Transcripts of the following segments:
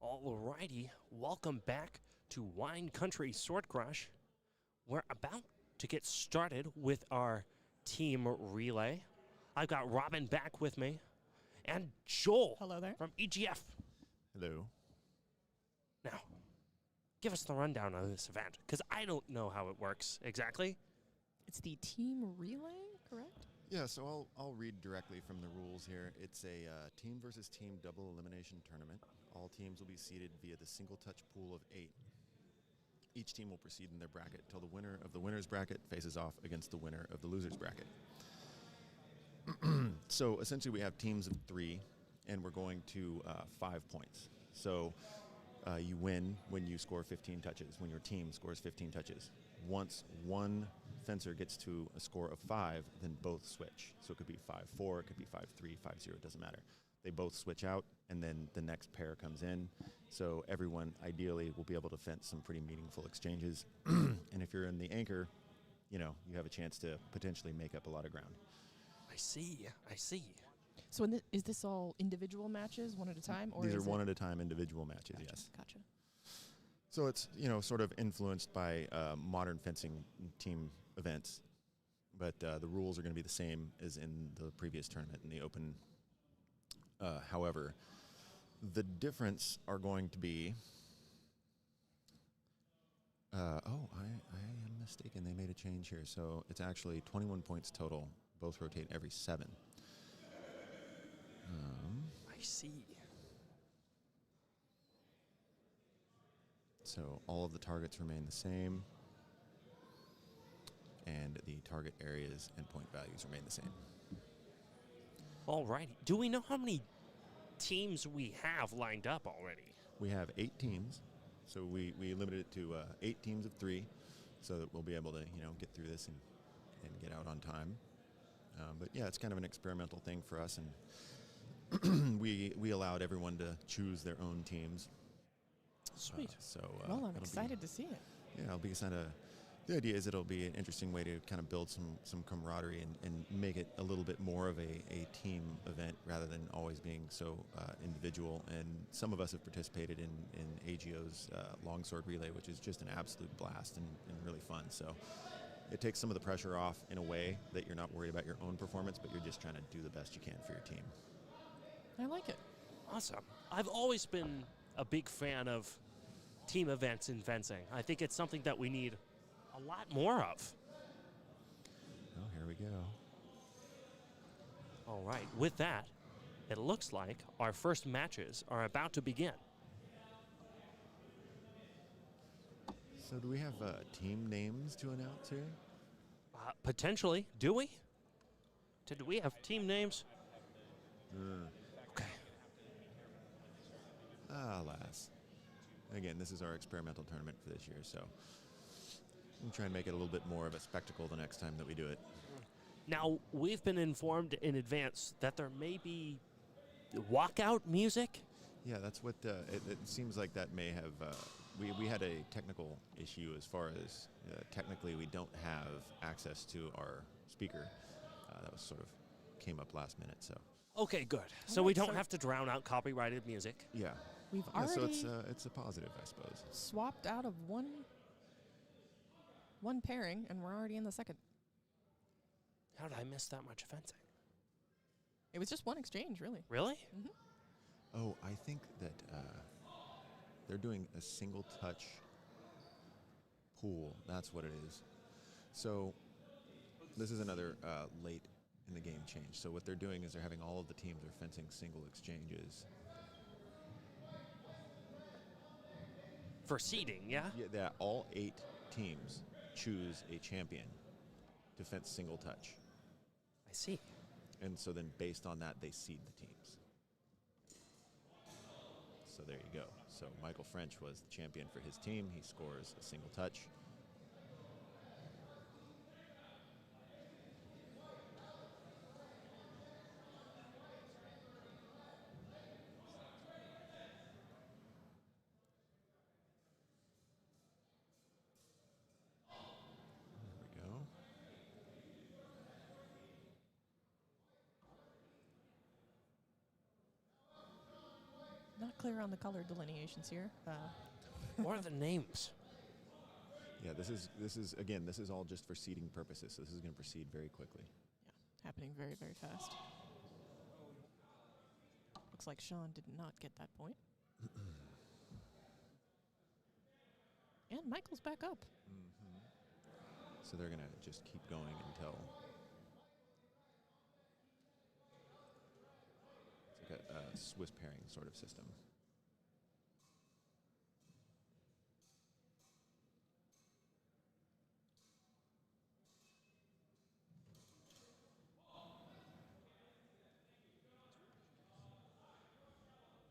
Alrighty, welcome back to Wine Country Sword Crush. We're about to get started with our team relay. I've got Robin back with me, and Joel. Hello there. From EGF. Hello. Now, give us the rundown on this event, because I don't know how it works exactly. It's the team relay, correct? Yeah, so I'll read directly from the rules here. It's a team versus team double elimination tournament. All teams will be seeded via the single touch pool of 8. Each team will proceed in their bracket till the winner of the winner's bracket faces off against the winner of the loser's bracket. So essentially we have teams of 3, and we're going to 5 points. So you win when you score 15 touches, when your team scores 15 touches. Once one fencer gets to a score of 5, then both switch. So it could be 5-4, it could be 5-3, 5-0, it doesn't matter. They both switch out, and then the next pair comes in. So everyone ideally will be able to fence some pretty meaningful exchanges. And if you're in the anchor, you have a chance to potentially make up a lot of ground. I see. So is this all individual matches, one at a time? Or These are one at a time individual matches, Gotcha. yes. Gotcha. So it's, sort of influenced by modern fencing team events, but the rules are going to be the same as in the previous tournament in the open. However, the difference are going to be, I am mistaken. They made a change here. So it's actually 21 points total. Both rotate every 7. I see. So all of the targets remain the same, and the target areas and point values remain the same. Alrighty. Do we know how many teams we have lined up already? We have 8 teams, so we limited it to 8 teams of 3, so that we'll be able to get through this and get out on time. But yeah, it's kind of an experimental thing for us, and we allowed everyone to choose their own teams. Sweet. Well, I'm excited to see it. Yeah, it'll be kind of. The idea is it'll be an interesting way to kind of build some camaraderie and make it a little bit more of a team event rather than always being so individual. And some of us have participated in AGO's longsword relay, which is just an absolute blast and really fun. So it takes some of the pressure off in a way that you're not worried about your own performance, but you're just trying to do the best you can for your team. I like it. Awesome. I've always been a big fan of team events in fencing. I think it's something that we need a lot more of. Oh, here we go. All right. With that, it looks like our first matches are about to begin. So do we have team names to announce here? Potentially. Do we? Do we have team names? Okay. Alas. Again, this is our experimental tournament for this year, so we'll try and make it a little bit more of a spectacle the next time that we do it. Now, we've been informed in advance that there may be walkout music. Yeah, that's what it seems like. That may have we had a technical issue as far as technically we don't have access to our speaker. That was sort of came up last minute, so. Okay, good. So we don't have to drown out copyrighted music. Yeah. We've Yeah, so already it's a positive, I suppose. swapped out of one pairing, and we're already in the second. How did I miss that much fencing? It was just one exchange, really. Really? Mm-hmm. Oh, I think that they're doing a single touch pool. That's what it is. So this is another late in the game change. So what they're doing is they're having all of the teams are fencing single exchanges. For seeding, yeah? Yeah, all 8 teams choose a champion to fence single touch. I see. And so then based on that, they seed the teams. So there you go. So Michael French was the champion for his team. He scores a single touch. There we go. Not clear on the color delineations here. What are the names? Yeah, this is again, this is all just for seeding purposes. So this is going to proceed very quickly. Yeah, happening very, very fast. Looks like Sean did not get that point. And Michael's back up. So they're going to just keep going until it's like a Swiss pairing sort of system.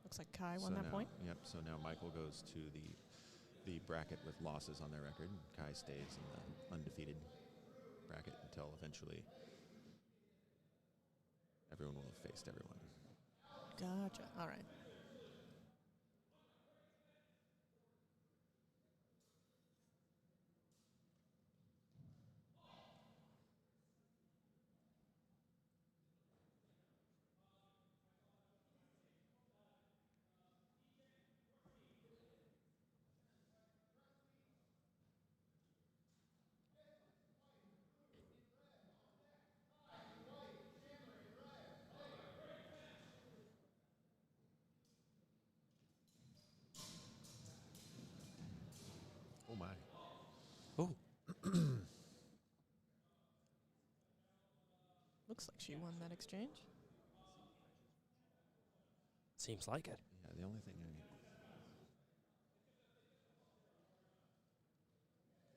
Looks like Kai won that point. Yep. So now Michael goes to the bracket with losses on their record. Kai stays in the undefeated bracket until eventually everyone will have faced everyone. Gotcha. All right. Oh my. Oh, Looks like she won that exchange. seems like it. Yeah, the only thing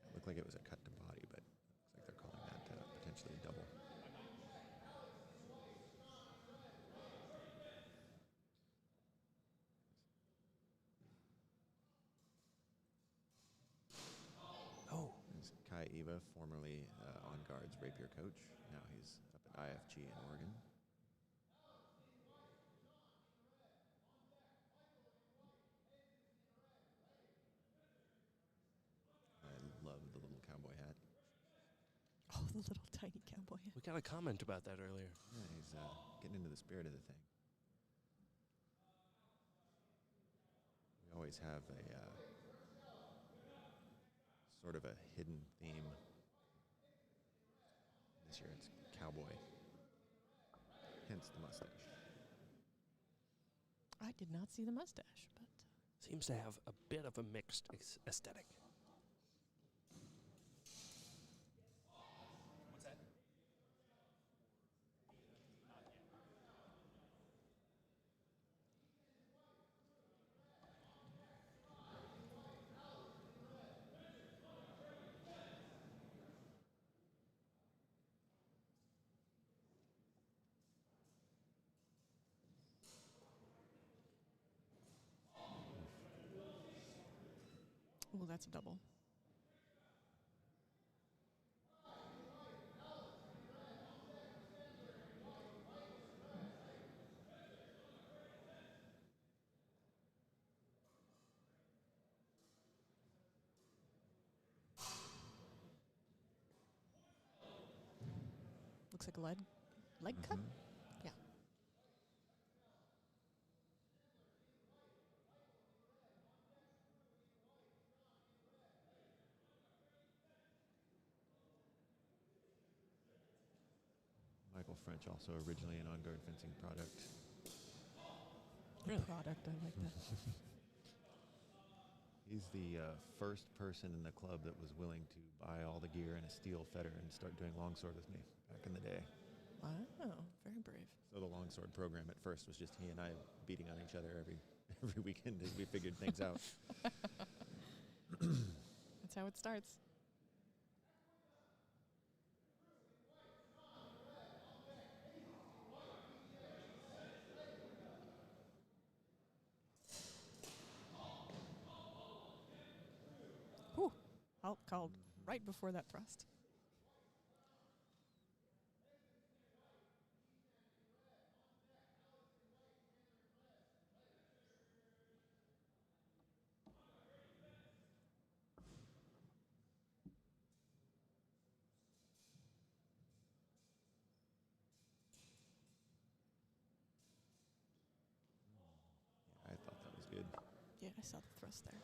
it looked like it was a cut to body, but looks like they're calling that potentially a double. Oh, This is Kai Eva, formerly on guard's Rapier coach. Now he's up at IFG in Oregon. I love the little cowboy hat. Oh, the little tiny cowboy. we got a comment about that earlier. Yeah, he's getting into the spirit of the thing. We always have a sort of a hidden theme. This year it's cowboy, hence the mustache. I did not see the mustache, but Seems to have a bit of a mixed aesthetic. oh, that's a double. Looks like a leg cut. Yeah. Michael French, also originally an on-guard fencing product. The product, I like that. He's the first person in the club that was willing to buy all the gear and a steel fetter and start doing longsword with me back in the day. Wow, very brave. So the longsword program at first was just he and I beating on each other every weekend as we figured things out. That's how it starts. Whew. Out called right before that thrust. I thought that was Yeah, I saw the thrust there.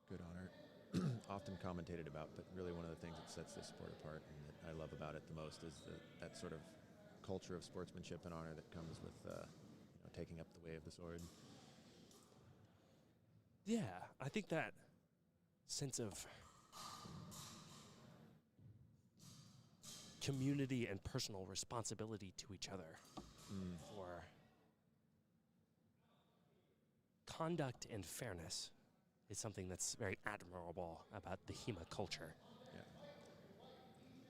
Good honor. Often commentated about, but really one of the things that sets this sport apart and that I love about it the most is that sort of culture of sportsmanship and honor that comes with taking up the way of the sword. Yeah, I think that sense of community and personal responsibility to each other for conduct and fairness is something that's very admirable about the HEMA culture. Yeah.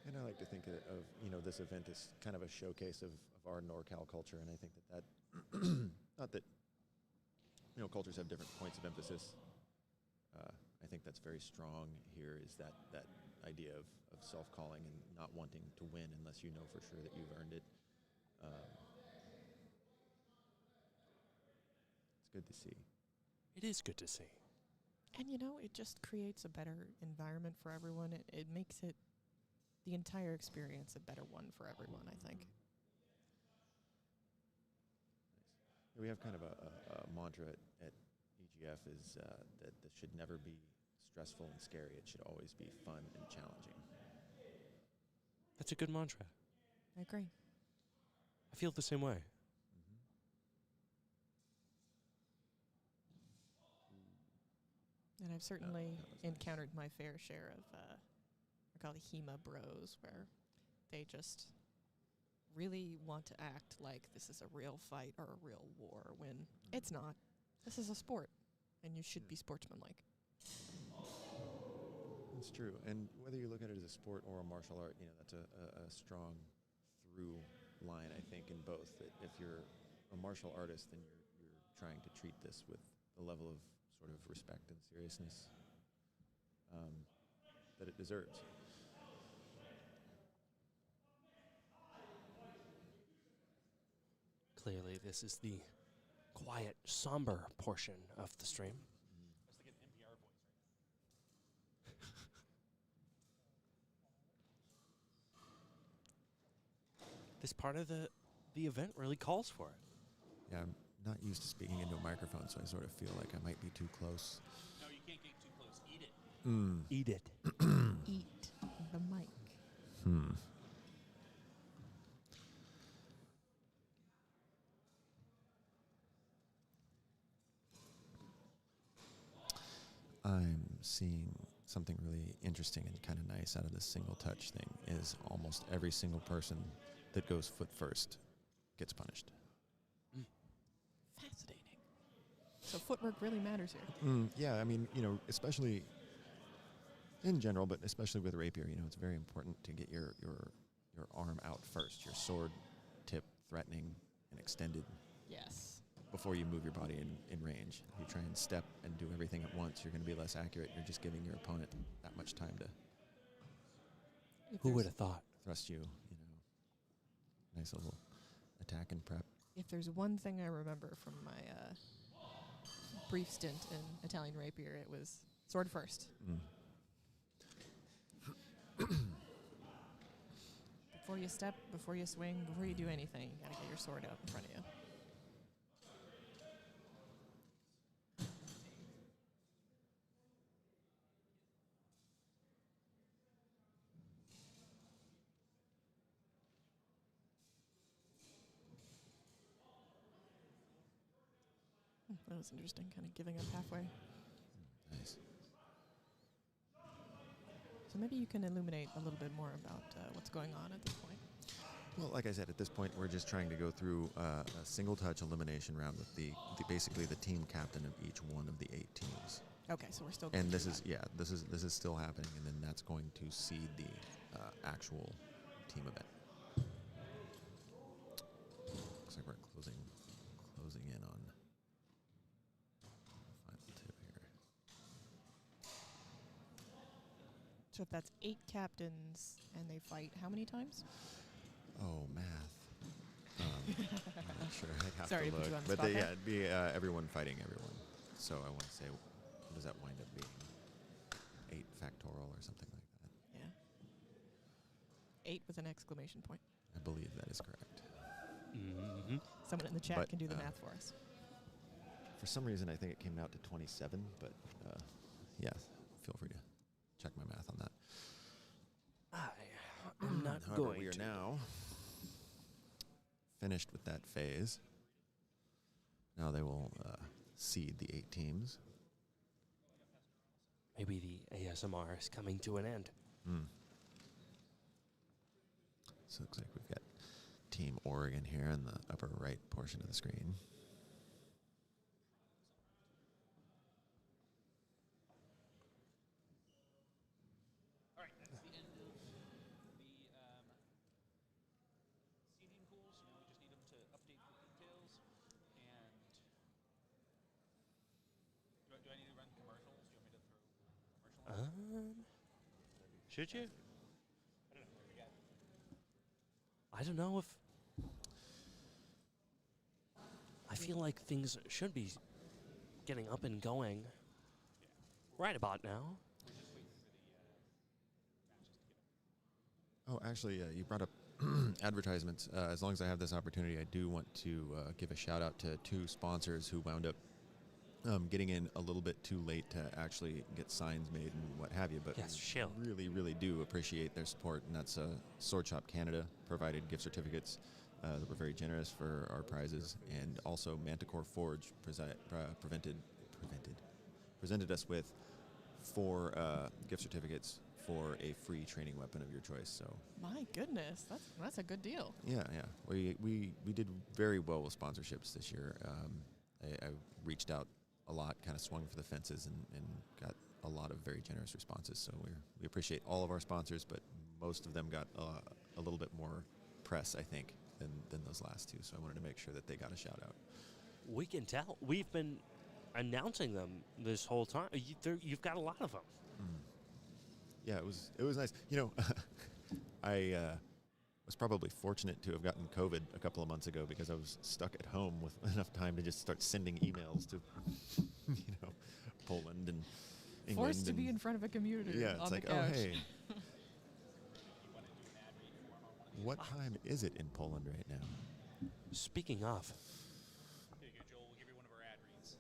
And I like to think of this event as kind of a showcase of our NorCal culture, and I think that not that cultures have different points of emphasis. I think that's very strong here is that idea of self-calling and not wanting to win unless you know for sure that you've earned it. It's good to see. It is good to see. And, it just creates a better environment for everyone. It makes the entire experience a better one for everyone, I think. We have kind of a mantra at EGF is that this should never be stressful and scary. It should always be fun and challenging. That's a good mantra. I agree. I feel the same way. And I've certainly encountered my fair share of, I call it HEMA bros, where they just really want to act like this is a real fight or a real war when it's not. This is a sport, and you should be sportsmanlike. It's true. And whether you look at it as a sport or a martial art, that's a strong through line, I think, in both. That if you're a martial artist, then you're trying to treat this with a level of sort of respect and seriousness that it deserves. Clearly, this is the quiet, somber portion of the stream. This part of the event really calls for it. Yeah, I'm not used to speaking into a microphone, so I sort of feel like I might be too close. No, you can't get too close. Eat it. Eat it. Eat the mic. I'm seeing something really interesting and kind of nice out of this single touch thing is almost every single person that goes foot first gets punished. Fascinating. So footwork really matters here. Yeah, I mean, especially in general, but especially with Rapier, it's very important to get your arm out first, your sword tip threatening and extended. Yes. Before you move your body in range. If you try and step and do everything at once, you're going to be less accurate. You're just giving your opponent that much time to Who would have thought? thrust you, nice little attack and prep. If there's one thing I remember from my brief stint in Italian Rapier, it was sword first. Before you step, before you swing, before you do anything, you got to get your sword out in front of you. That was interesting, kind of giving up halfway. Nice. So maybe you can illuminate a little bit more about what's going on at this point. Well, like I said, at this point, we're just trying to go through a single touch elimination round with basically the team captain of each one of the 8 teams. Okay, so we're still. And this is still happening, and then that's going to seed the actual team event. Looks like we're closing in on final 2 here. So if that's 8 captains and they fight, how many times? Oh, math. I'm not sure. I'd have Sorry to to put look. you on the But spot there. it'd be everyone fighting everyone. So I want to say, what does that wind up being? 8 factorial or something like that. Yeah. 8 with an exclamation point. I believe that is correct. Someone in the chat But, can do the math for us. For some reason, I think it came out to 27, but yeah, feel free to check my math on that. I'm not However, going we are to. now finished with that phase. Now they will seed the 8 teams. Maybe the ASMR is coming to an end. So it looks like we've got Team Oregon here in the upper right portion of the screen. All right, that's the end of the seating pools. Now we just need them to update the details. And do I need to run commercials? Do you want me to throw commercials? Should you? I don't know if... I feel like things should be getting up and going right about now. Oh, actually, you brought up advertisements. As long as I have this opportunity, I do want to give a shout out to 2 sponsors who wound up getting in a little bit too late to actually get signs made and what have you. But Yes, Shell. really, really do appreciate their support, and that's Sword Shop Canada provided gift certificates that were very generous for our prizes, and also Manticore Forge presented us with 4 gift certificates for a free training weapon of your choice. So My goodness, that's a good deal. yeah, we did very well with sponsorships this year. I reached out a lot, kind of swung for the fences, and got a lot of very generous responses. So we appreciate all of our sponsors, but most of them got a little bit more press, I think, than those last 2. So I wanted to make sure that they got a shout out. We can tell. We've been announcing them this whole time. You've got a lot of them. Yeah, it was nice. You know, I was probably fortunate to have gotten COVID a couple of months ago because I was stuck at home with enough time to just start sending emails to, Poland and England. Forced to be in front of a computer Yeah, it's on like, the couch. oh, hey. What time is it in Poland right now? Speaking of, Here you go, Joel. We'll give you one of our ad reads.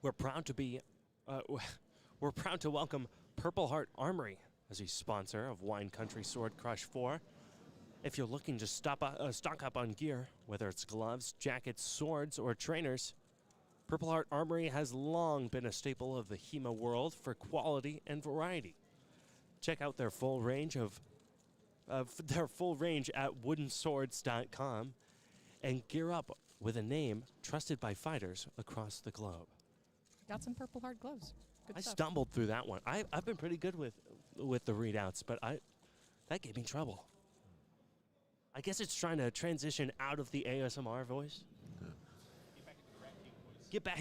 we're proud to be, we're proud to welcome Purple Heart Armory as a sponsor of Wine Country Sword Crush 4. If you're looking to stock up on gear, whether it's gloves, jackets, swords, or trainers, Purple Heart Armory has long been a staple of the HEMA world for quality and variety. Check out their full range at woodenswords.com and gear up with a name trusted by fighters across the globe. Got some Purple Heart gloves. Good I stuff. stumbled through that one. I've been pretty good with the readouts, but that gave me trouble. I guess it's trying to transition out of the ASMR voice. Get back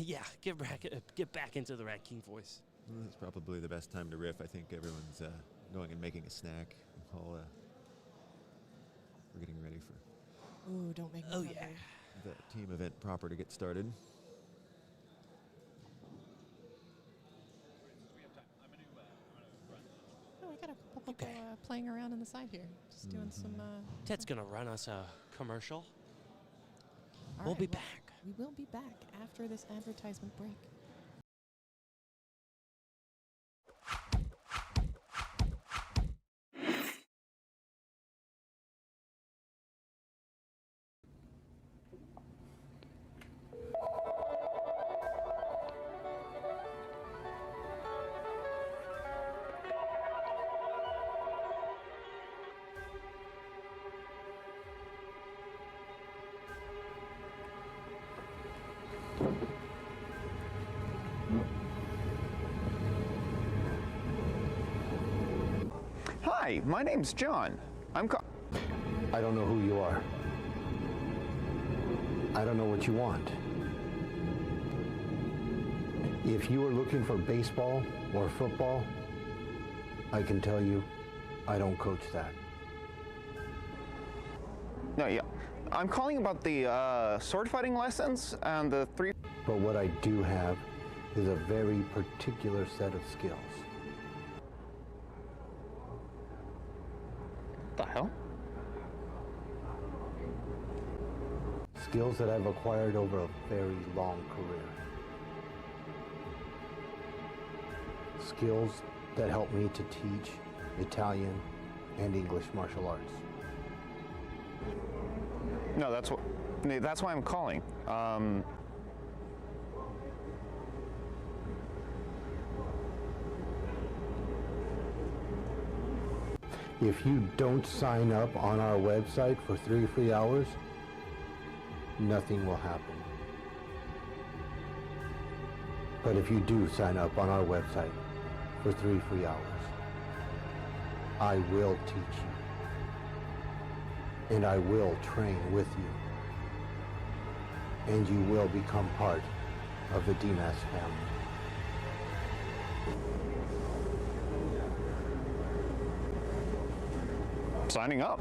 into the Rat King voice. Well, it's probably the best time to riff. I think everyone's going and making a snack while we're getting ready for Ooh, don't make me hungry. the team event proper to get started. Oh, we got a couple people playing around on the side here. Just doing some... Ted's going to run us a commercial. All We'll right, be well, back. We will be back after this advertisement break. Hi, my name's John. I don't know who you are. I don't know what you want. If you are looking for baseball or football, I can tell you, I don't coach that. No, yeah. I'm calling about the sword fighting lessons and the 3... But what I do have is a very particular set of skills. The hell? skills that I've acquired over a very long career. Skills that help me to teach Italian and English martial arts. No, that's why I'm calling. If you don't sign up on our website for 3 free hours, nothing will happen. But if you do sign up on our website for 3 free hours, I will teach you. And I will train with you. And you will become part of the DMAS family. Signing up.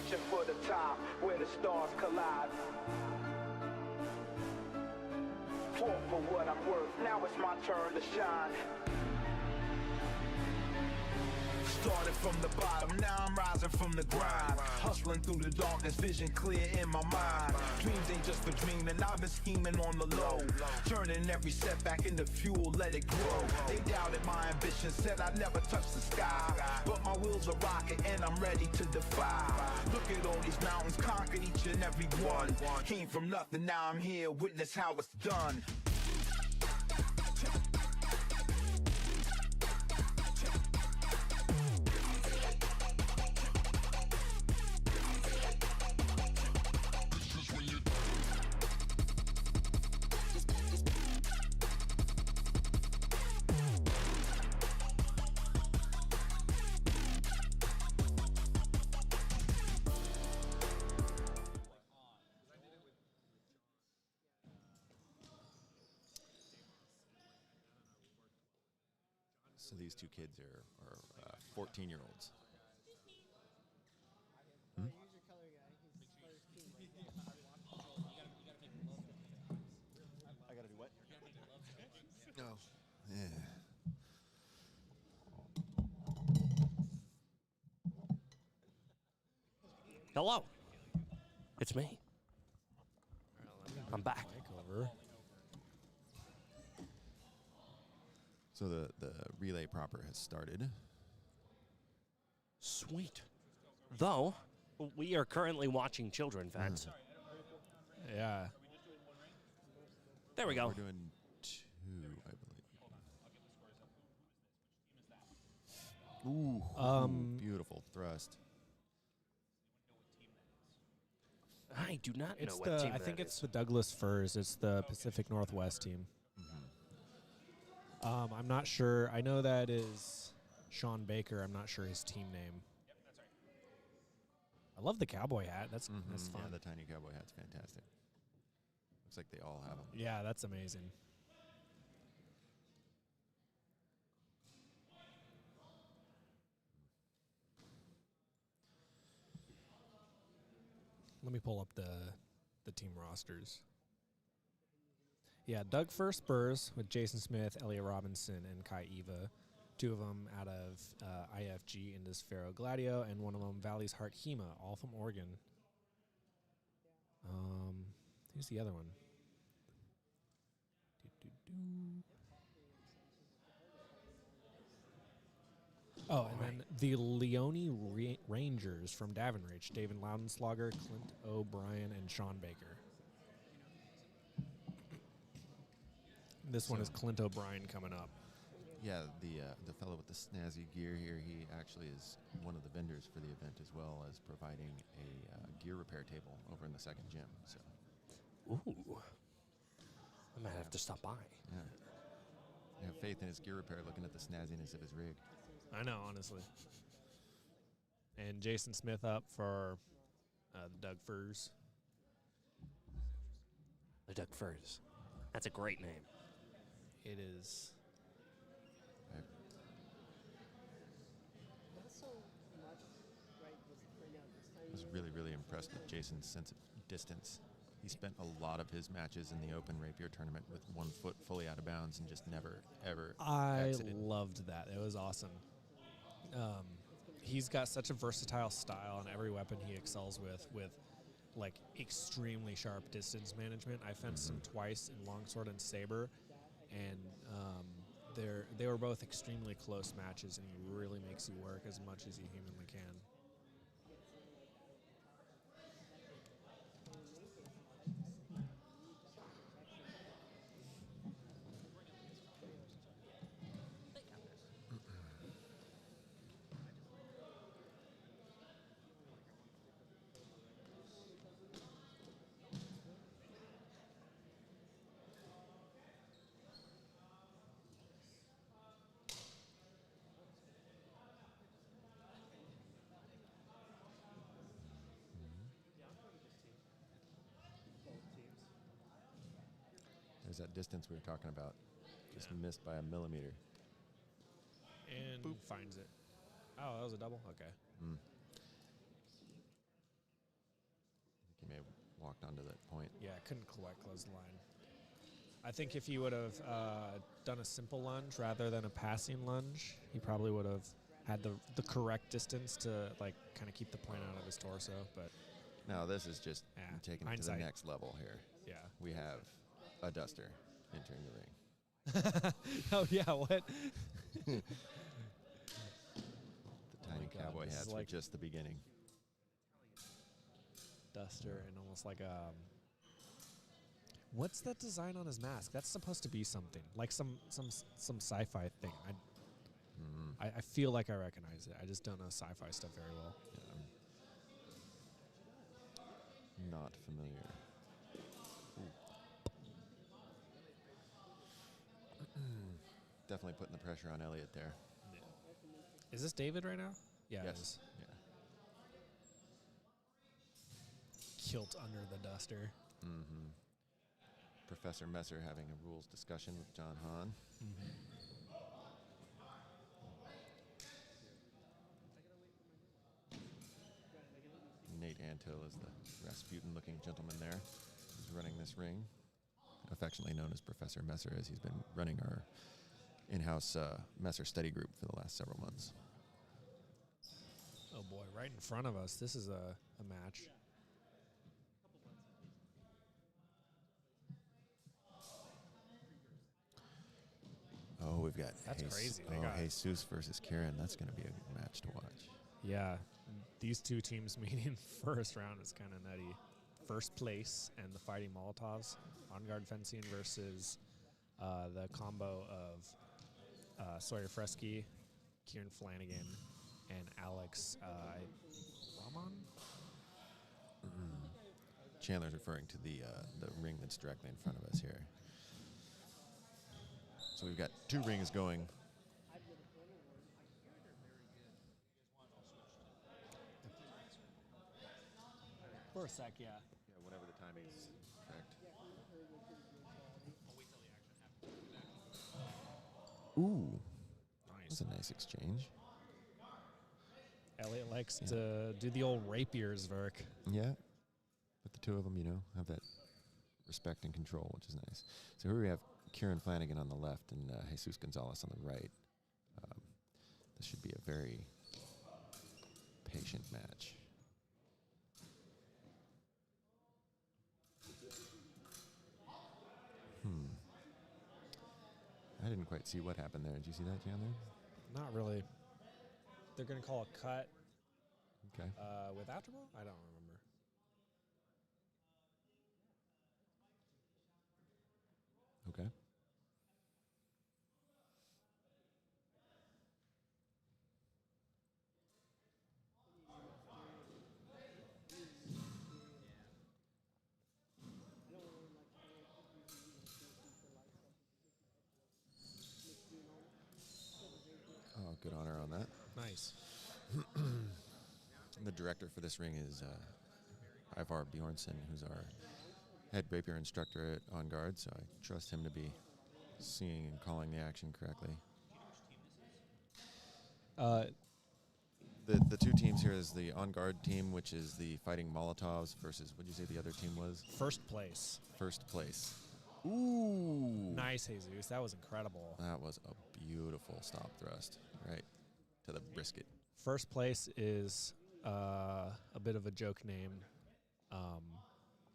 reaching for the top where the stars collide. Fought for what I'm worth, now it's my turn to shine. Started from the bottom, now I'm rising from the grind. Hustling through the darkness, vision clear in my mind. Dreams ain't just for dreaming, I've been scheming on the low. Turning every setback into fuel, let it grow. They doubted my ambition, said I'd never touch the sky. But my wheels are rocking and I'm ready to defy. Look at all these mountains, conquered each and every one. Came from nothing, now I'm here, witness how it's done. So these two kids are 14-year-olds. I gotta do what? No. Yeah. Hello. It's me. I'm back. So the relay proper has started. Sweet. Though, we are currently watching children, Vance. Yeah. There we go. We're doing 2, I believe. Ooh, beautiful thrust. I do not know It's what team I that think is. it's the Douglas Firs. It's the Pacific Northwest team. I'm not sure. I know that is Sean Baker. I'm not sure his team name. I love the cowboy hat. That's fun. Yeah, the tiny cowboy hat's fantastic. Looks like they all have them. Yeah, that's amazing. Let me pull up the team rosters. Yeah, Doug First Spurs with Jason Smith, Elliot Robinson, and Kai Eva. 2 of them out of IFG Indus Faro Gladio, and one of them Valley's Heart Hema, all from Oregon. Who's the other one? Oh, and then the Leone Rangers from Davenport, David Loudenslager, Clint O'Brien, and Sean Baker. This one is Clint O'Brien coming up. Yeah, the fellow with the snazzy gear here, he actually is one of the vendors for the event, as well as providing a gear repair table over in the second gym. So, Ooh. I might have to stop by. yeah, I have faith in his gear repair, looking at the snazziness of his rig. I know, honestly. And Jason Smith up for the Doug Firs. The Doug Firs. That's a great name. It is. I was really, really impressed with Jason's sense of distance. He spent a lot of his matches in the Open Rapier tournament with 1 foot fully out of bounds and just never, ever exited. Loved that. It was awesome. He's got such a versatile style, and every weapon he excels with like extremely sharp distance management. I fenced him twice in longsword and saber, and they were both extremely close matches, and he really makes you work as much as he humanly can. There's that distance we were talking about. Just missed by a millimeter. And finds it. Oh, that was a double? Okay. may have walked onto that point. Yeah, couldn't quite close the line. I think if he would have done a simple lunge rather than a passing lunge, he probably would have had the correct distance to like kind of keep the point out of his torso. But Now this is just Yeah, taking it to hindsight. the next level here. yeah. We have a duster entering the ring. Oh yeah, what? The tiny God, cowboy this is hats were like- just the beginning. Duster and almost like a. What's that design on his mask? That's supposed to be something like some sci-fi thing. I feel like I recognize it. I just don't know sci-fi stuff very well. Yeah, not familiar. Definitely putting the pressure on Elliot there. Is this David right now? Yeah, it Yes. is. Yeah. Kilt under the duster. Mm-hmm. Professor Messer having a rules discussion with John Hahn. Nate Antill is the Rasputin-looking gentleman there who's running this ring, affectionately known as Professor Messer, as he's been running our in-house Messer study group for the last several months. Oh boy, right in front of us. This is a match. Oh, we've got That's crazy. They got- Jesus versus Kieran. That's going to be a good match to watch. Yeah, these two teams meeting first round is kind of nutty. First place and the Fighting Molotovs, on guard fencing versus the combo of Sawyer Fresky, Kieran Flanagan, and Alex Rahman. Chandler's referring to the ring that's directly in front of us here. So we've got two rings going. For a sec, yeah. Yeah, whenever the timing is correct. Ooh, that's Nice. a nice exchange. Elliot likes to do the old Rapier's work. Yeah, but the two of them, have that respect and control, which is nice. So here we have Kieran Flanagan on the left and Jesus Gonzalez on the right. This should be a very patient match. I didn't quite see what happened there. Did you see that, Chandler? Not really. They're going to call a cut Okay. with afterball? I don't remember. Okay. Oh, good honor on that. Nice. And the director for this ring is Ivar Bjornsson, who's our head rapier instructor at On Guard, so I trust him to be seeing and calling the action correctly. The two teams here is the On Guard team, which is the Fighting Molotovs, versus, what did you say the other team was? First place. First place. Ooh! Nice, Jesus. That was incredible. That was a beautiful stop thrust, right to the brisket. First place is a bit of a joke name.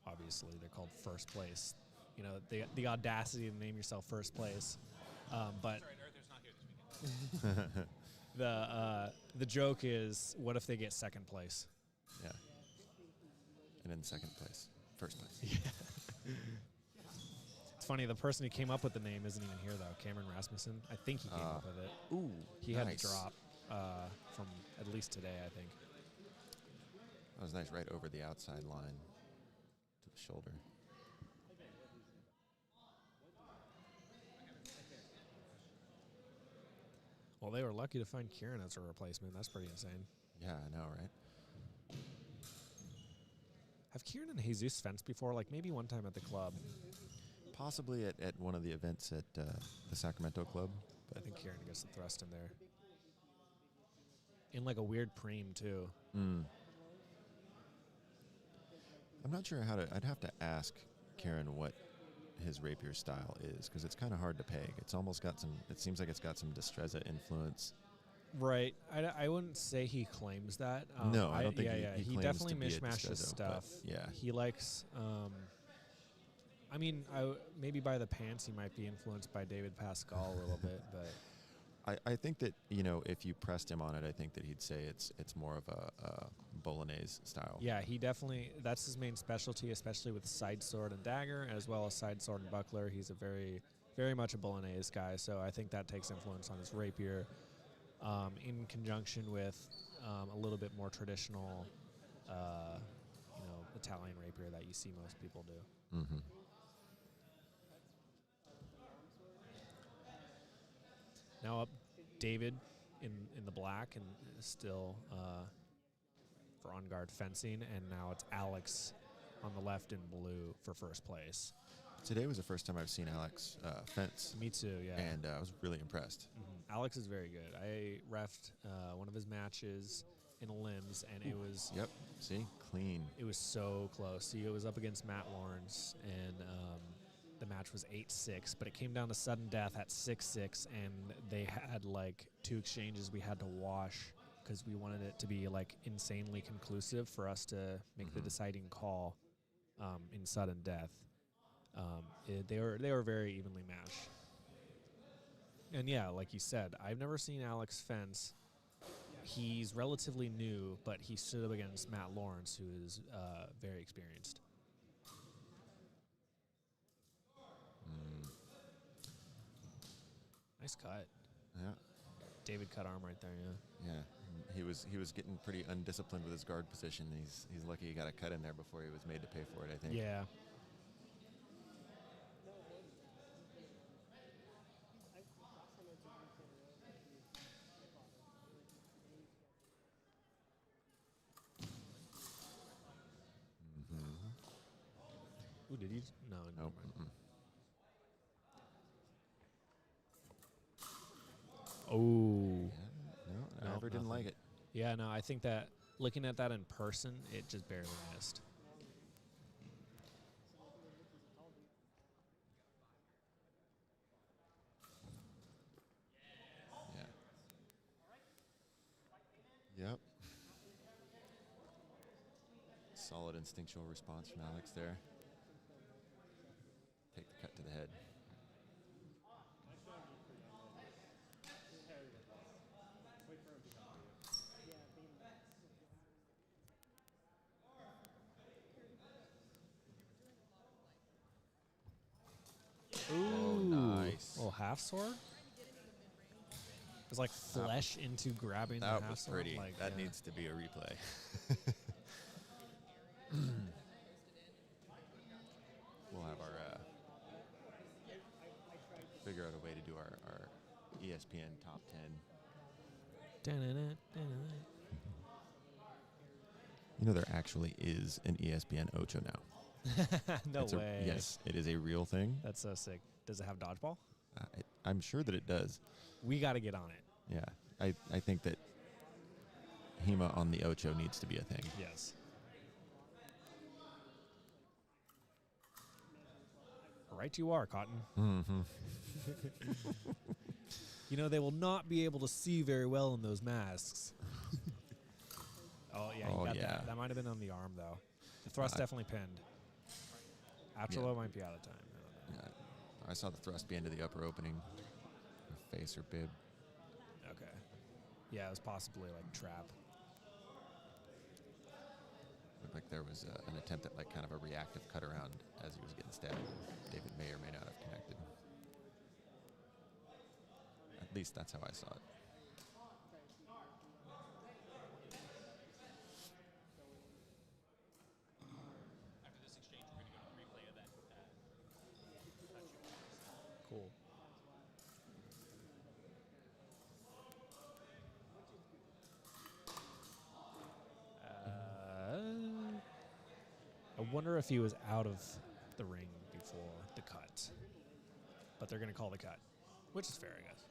Obviously, they're called First Place. The audacity to name yourself First Place. But the joke is, what if they get second place? Yeah. And in second place. First place. It's funny, the person who came up with the name isn't even here, though. Cameron Rasmussen. I think he came up with it. Ooh, He had nice. to drop from at least today, I think. That was nice, right over the outside line to the shoulder. Well, they were lucky to find Kieran as a replacement. That's pretty insane. Yeah, I know, right? Have Kieran and Jesus fenced before? Like maybe one time at the club. Possibly at one of the events at the Sacramento Club. I think Kieran gets the thrust in there. In like a weird preem, too. I'm not sure how to. I'd have to ask Karen what his rapier style is, because it's kind of hard to peg. It's almost got some. It seems like it's got some Destreza influence. Right. I wouldn't say he claims that. No, I don't think he he claims definitely to be a mishmashes Destreza, stuff. but yeah. He likes. I mean, maybe by the pants he might be influenced by David Pascal a little bit, but I think that, you know, if you pressed him on it, I think that he'd say it's more of a Bolognese style. yeah, he definitely, that's his main specialty, especially with side sword and dagger, as well as side sword and buckler. He's a very much a Bolognese guy, so I think that takes influence on his rapier, in conjunction with a little bit more traditional, Italian rapier that you see most people do. Mm-hmm. Now up David in the black and still for on guard fencing, and now it's Alex on the left in blue for first place. Today was the first time I've seen Alex fence. Me too, yeah. And I was really impressed. Mm-hmm. Alex is very good. I refed one of his matches in limbs, and it was Yep. See, clean. it was so close. He was up against Matt Lawrence, and the match was 8-6, but it came down to sudden death at 6-6, and they had like 2 exchanges we had to wash because we wanted it to be like insanely conclusive for us to make the deciding call in sudden death. They were very evenly matched. And yeah, like you said, I've never seen Alex fence. He's relatively new, but he stood up against Matt Lawrence, who is very experienced. Nice cut. Yeah. David cut arm right there, yeah. Yeah. He was getting pretty undisciplined with his guard position. He's lucky he got a cut in there before he was made to pay for it, I think. Yeah. Ooh, did he? No, no. Nope. Oh. Yeah, no, Nope, Ivor didn't like it. Yeah, no, I think that looking at that in person, it just barely missed. Yeah. Yep. Solid instinctual response from Alex there. Take the cut to the head. Ooh, nice. Little half sword. It was like flesh into grabbing the half That was sword. pretty. Like, That needs to be a replay. We'll have our figure out a way to do our ESPN top 10. You know, there actually is an ESPN Ocho now. No way. Yes, it is a real thing. That's so sick. Does it have dodgeball? I'm sure that it does. We got to get on it. Yeah, I think that HEMA on the Ocho needs to be a thing. Yes. Right you are, Cotton. Mm-hmm. You know, they will not be able to see very well in those masks. Oh, yeah, you got that. That might have been on the arm, though. The thrust definitely pinned. Atrolo might be out of time. I don't know. Yeah, I saw the thrust be into the upper opening. Face or bib. Okay. Yeah, it was possibly like trap. Looked like there was an attempt at like kind of a reactive cut around as he was getting stabbed. David may or may not have connected. At least that's how I saw it. After this exchange, we're going to go to the replay of that. Cool. I wonder if he was out of the ring before the cut. But they're going to call the cut, which is fair, I guess.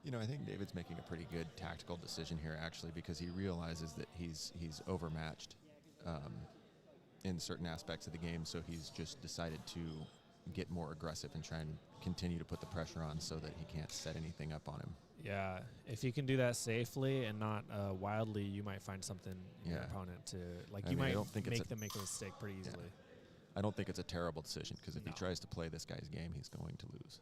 You know, I think David's making a pretty good tactical decision here, actually, because he realizes that he's overmatched. in certain aspects of the game, so he's just decided to get more aggressive and try and continue to put the pressure on so that he can't set anything up on him. Yeah, if you can do that safely and not wildly, you might find something in your Yeah. opponent to, like, I you mean, I might don't think it's make them make a mistake pretty easily. I don't think it's a terrible decision, because if he No. tries to play this guy's game, he's going to lose.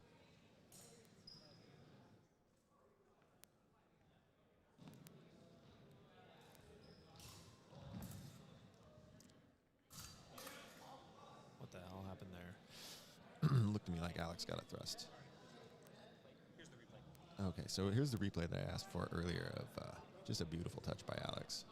What the hell happened there? Looked to me like Alex got a thrust. Okay, so here's the replay that I asked for earlier of just a beautiful touch by Alex.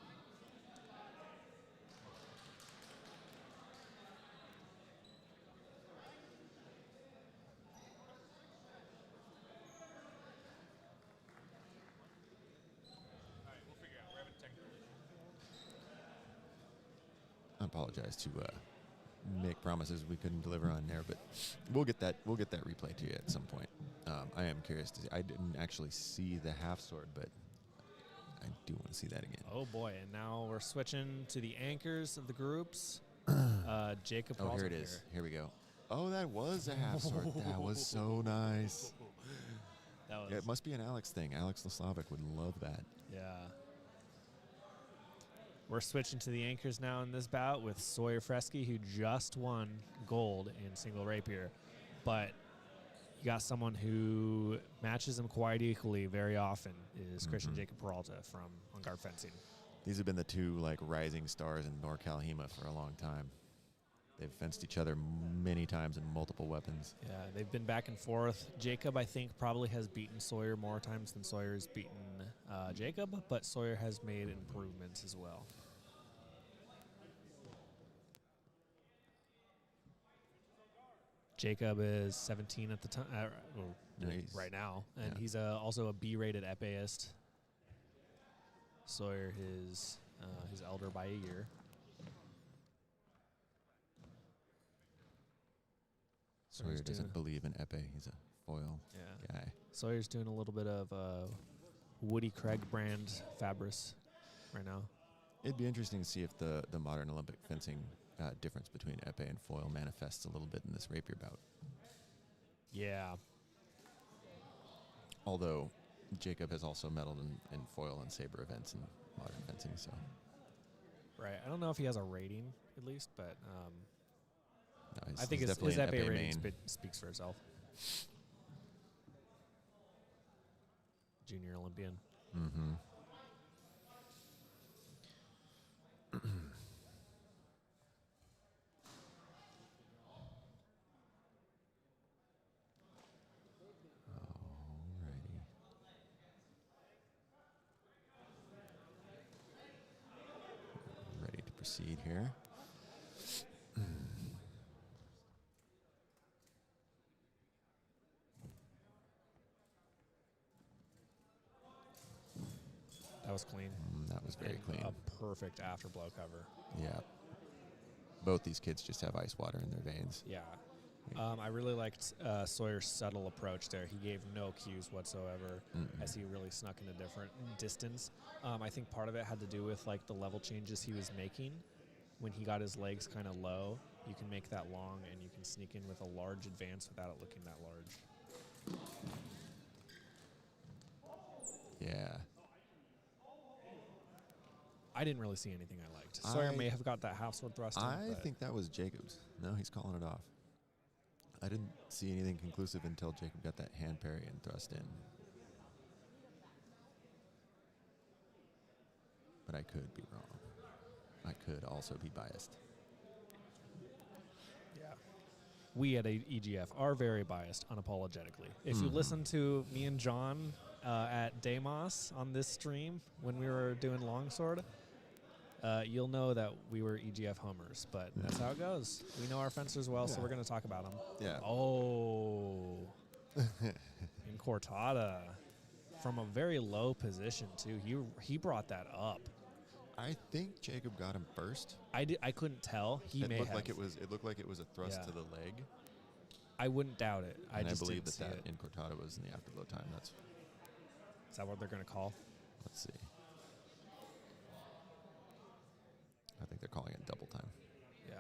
I apologize to make promises we couldn't deliver on there, but we'll get that replay to you at some point. I am curious to see. I didn't actually see the half sword, but I do want to see that again. Oh boy, and now we're switching to the anchors of the groups. Jacob. Oh, here it Peralta is. Here we go. Oh, that was a half sword. That was so nice. That was, Yeah, it must be an Alex thing. Alex Laslavic would love that. yeah. We're switching to the anchors now in this bout with Sawyer Fresky, who just won gold in single rapier. But you got someone who matches him quite equally very often is Christian Jacob Peralta from On Guard Fencing. These have been the two like rising stars in NorCal HEMA for a long time. They've fenced each other many times in multiple weapons. Yeah, they've been back and forth. Jacob, I think, probably has beaten Sawyer more times than Sawyer's beaten Jacob, but Sawyer has made improvements as well. Jacob is 17 at the time, Nice. right now, and Yeah. he's also a B-rated epéist. Sawyer, his elder by a year. Sawyer Sawyer's doesn't doing- believe in epee. He's a foil Yeah. guy. Sawyer's doing a little bit of Woody Craig brand Fabris right now. It'd be interesting to see if the modern Olympic fencing difference between epee and foil manifests a little bit in this rapier bout. Yeah. Although Jacob has also medaled in foil and saber events in modern fencing, so Right. I don't know if he has a rating at least, but no, I think he's his definitely an epée epee rating main. speaks for itself. Junior Olympian. Mm-hmm. Alrighty. Ready to proceed here. That was clean. That was very And clean. A perfect afterblow cover. Yeah. Both these kids just have ice water in their veins. Yeah. I really liked Sawyer's subtle approach there. He gave no cues whatsoever as he really snuck in a different distance. I think part of it had to do with like the level changes he was making. When he got his legs kind of low, you can make that long and you can sneak in with a large advance without it looking that large. Yeah. I didn't really see anything I liked. Sawyer may have got that half sword thrust in, I but think that was Jacob's. No, he's calling it off. I didn't see anything conclusive until Jacob got that hand parry and thrust in. But I could be wrong. I could also be biased. yeah. We at EGF are very biased unapologetically. If you listen to me and John at Deimos on this stream when we were doing longsword, you'll know that we were EGF homers, but that's how it goes. We know our fencers well, so we're going to talk about them. Yeah. Oh. In Cortada. From a very low position, too. He brought that up. I think Jacob got him first. I couldn't tell. He It may looked have. like it was a thrust Yeah. to the leg. I wouldn't doubt it. And I just believe didn't see that it. in Cortada was in the afterblow time. Is that what they're going to call? Let's see. I think they're calling it double time. Yeah.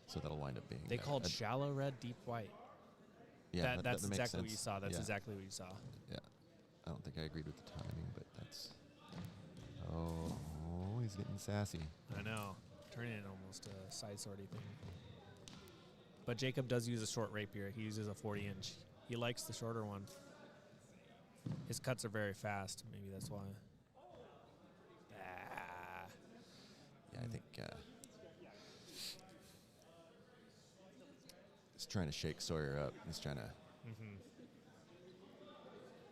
So that'll wind up being. They called shallow red, deep white. Yeah, That's that makes exactly what you sense. saw. That's Yeah. exactly what you saw. Yeah. I don't think I agreed with the timing, but that's. Oh, he's getting sassy. I know. Turning it almost a side sortie thing. But Jacob does use a short rapier. He uses a 40-inch. He likes the shorter one. His cuts are very fast. Maybe that's why. Yeah, I think he's trying to shake Sawyer up. He's trying to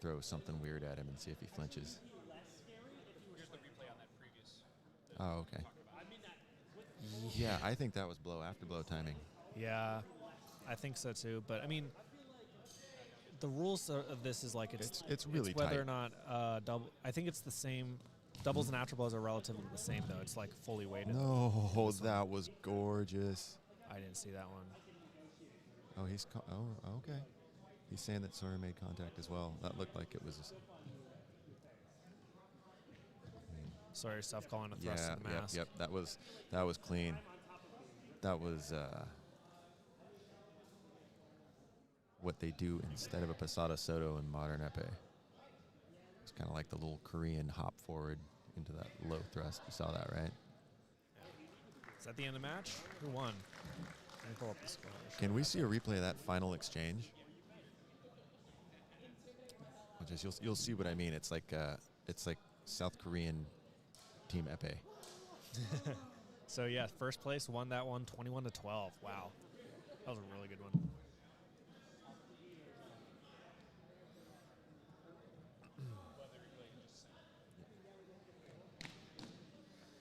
throw something weird at him and see if he flinches. Here's the replay on that previous. Oh, okay. Yeah, I think that was blow after blow timing. Yeah, I think so too. But I mean, the rules of this is like It's really whether tight. or not double. I think it's the same. Doubles and after blows are relatively the same though. It's like fully weighted. No, that was gorgeous. I didn't see that one. Oh, okay. He's saying that Sawyer made contact as well. That looked like it was. Sawyer self calling a thrust to the mask. Yep. That was clean. That was what they do instead of a Pasada Soto in modern epee. It's kind of like the little Korean hop forward into that low thrust. You saw that, right? Is that the end of the match? Who won? Let me pull up the score. Can we see a replay of that final exchange? You'll see what I mean. It's like South Korean team epee. So yeah, first place won that one 21-12. Wow. That was a really good one.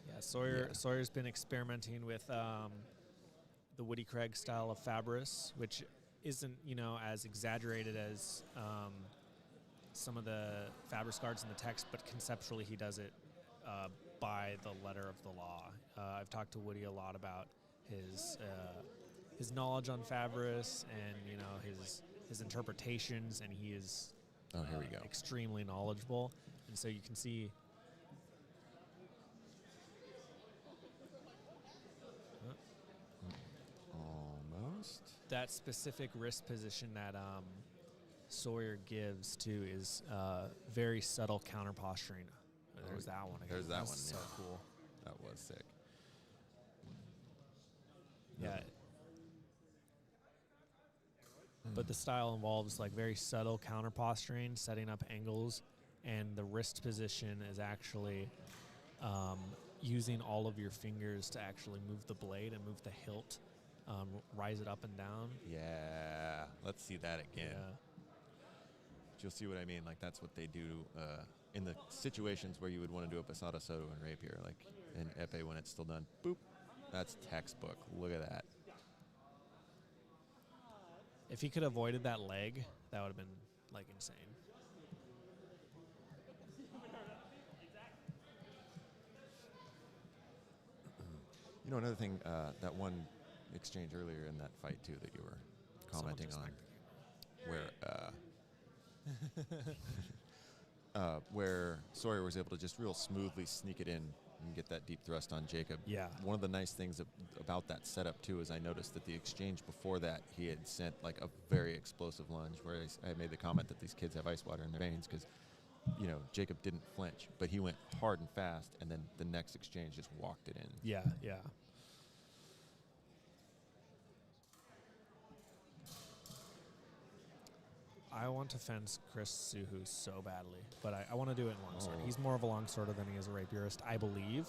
Yeah, Sawyer's been experimenting with the Woody Craig style of Fabris, which isn't, as exaggerated as some of the Fabris guards in the text, but conceptually he does it by the letter of the law. I've talked to Woody a lot about his knowledge on Fabris and his interpretations, and he is here we go. extremely knowledgeable. And so you can see Almost. that specific wrist position that Sawyer gives to is very subtle counter posturing. There's that one again. There's that That's one. So Yeah. cool. That was sick. Yeah. But the style involves like very subtle counter posturing, setting up angles, and the wrist position is actually using all of your fingers to actually move the blade and move the hilt, rise it up and down. Yeah. Let's see that again. Yeah. You'll see what I mean. Like that's what they do in the situations where you would want to do a Pasada Soto and Rapier, like in epee when it's still done. Boop. That's textbook. Look at that. If he could have avoided that leg, that would have been like insane. Another thing, that one exchange earlier in that fight too that you were commenting on, where Sawyer was able to just real smoothly sneak it in and get that deep thrust on Jacob. Yeah. One of the nice things about that setup too is I noticed that the exchange before that he had sent like a very explosive lunge where I made the comment that these kids have ice water in their veins because Jacob didn't flinch, but he went hard and fast, and then the next exchange just walked it in. Yeah, yeah. I want to fence Chris Suhu so badly, but I want to do it in longsword. He's more of a longsworder than he is a rapierist, I believe,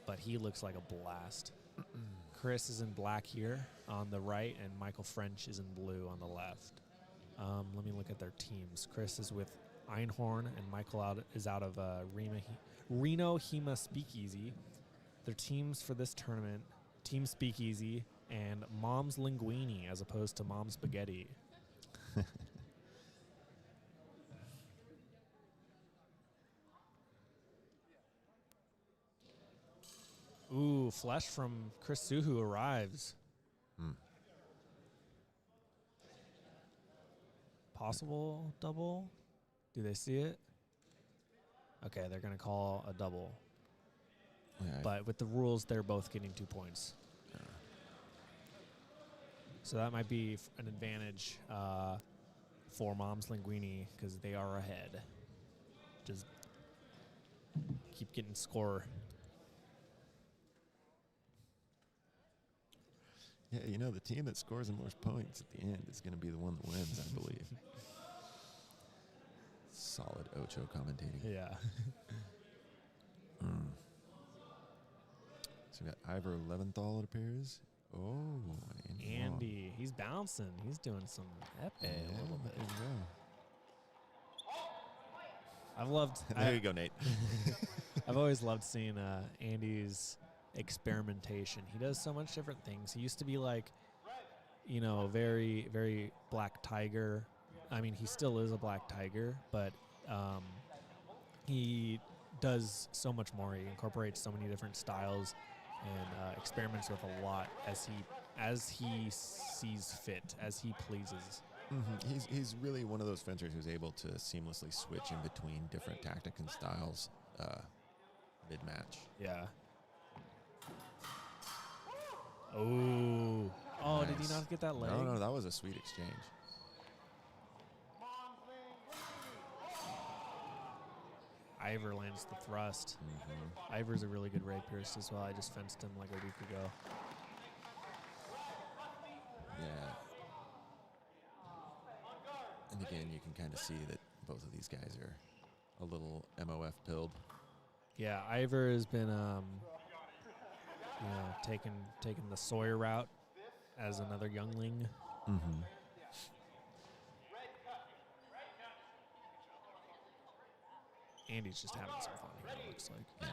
but he looks like a blast. Chris is in black here on the right, and Michael French is in blue on the left. Let me look at their teams. Chris is with Einhorn, and Michael is out of Reno Hema Speakeasy. Their teams for this tournament, Team Speakeasy and Mom's Linguini as opposed to Mom's Spaghetti. Ooh, flesh from Chris Suhu arrives. Possible double? Do they see it? Okay, they're going to call a double. Yeah, But with the rules, they're both getting 2 points. So that might be an advantage for Mom's Linguini because they are ahead. Just keep getting score. Yeah, you know, the team that scores the most points at the end is going to be the one that wins, I believe. Solid Ocho commentating. Yeah. So we got Ivor Leventhal, it appears. Oh, Andy, he's bouncing. He's doing some epee a little bit. There you I've loved. go. There you go, Nate. I've always loved seeing Andy's experimentation. He does so much different things. He used to be like, you know, very, very black tiger. I mean, he still is a black tiger, but he does so much more. He incorporates so many different styles and experiments with a lot as he sees fit, as he pleases. Mm-hmm. He's really one of those fencers who's able to seamlessly switch in between different tactic and styles mid-match. Yeah. Oh. Oh, did he Nice. not get that leg? No, that was a sweet exchange. Ivor lands the thrust. Mm-hmm. Ivor's a really good rapierist as well. I just fenced him like a week ago. Yeah. And again, you can kind of see that both of these guys are a little MOF pilled. Yeah, Ivor has been, taking the Sawyer route as another youngling. Mm-hmm. Andy's just having some fun here, it looks like. Yeah.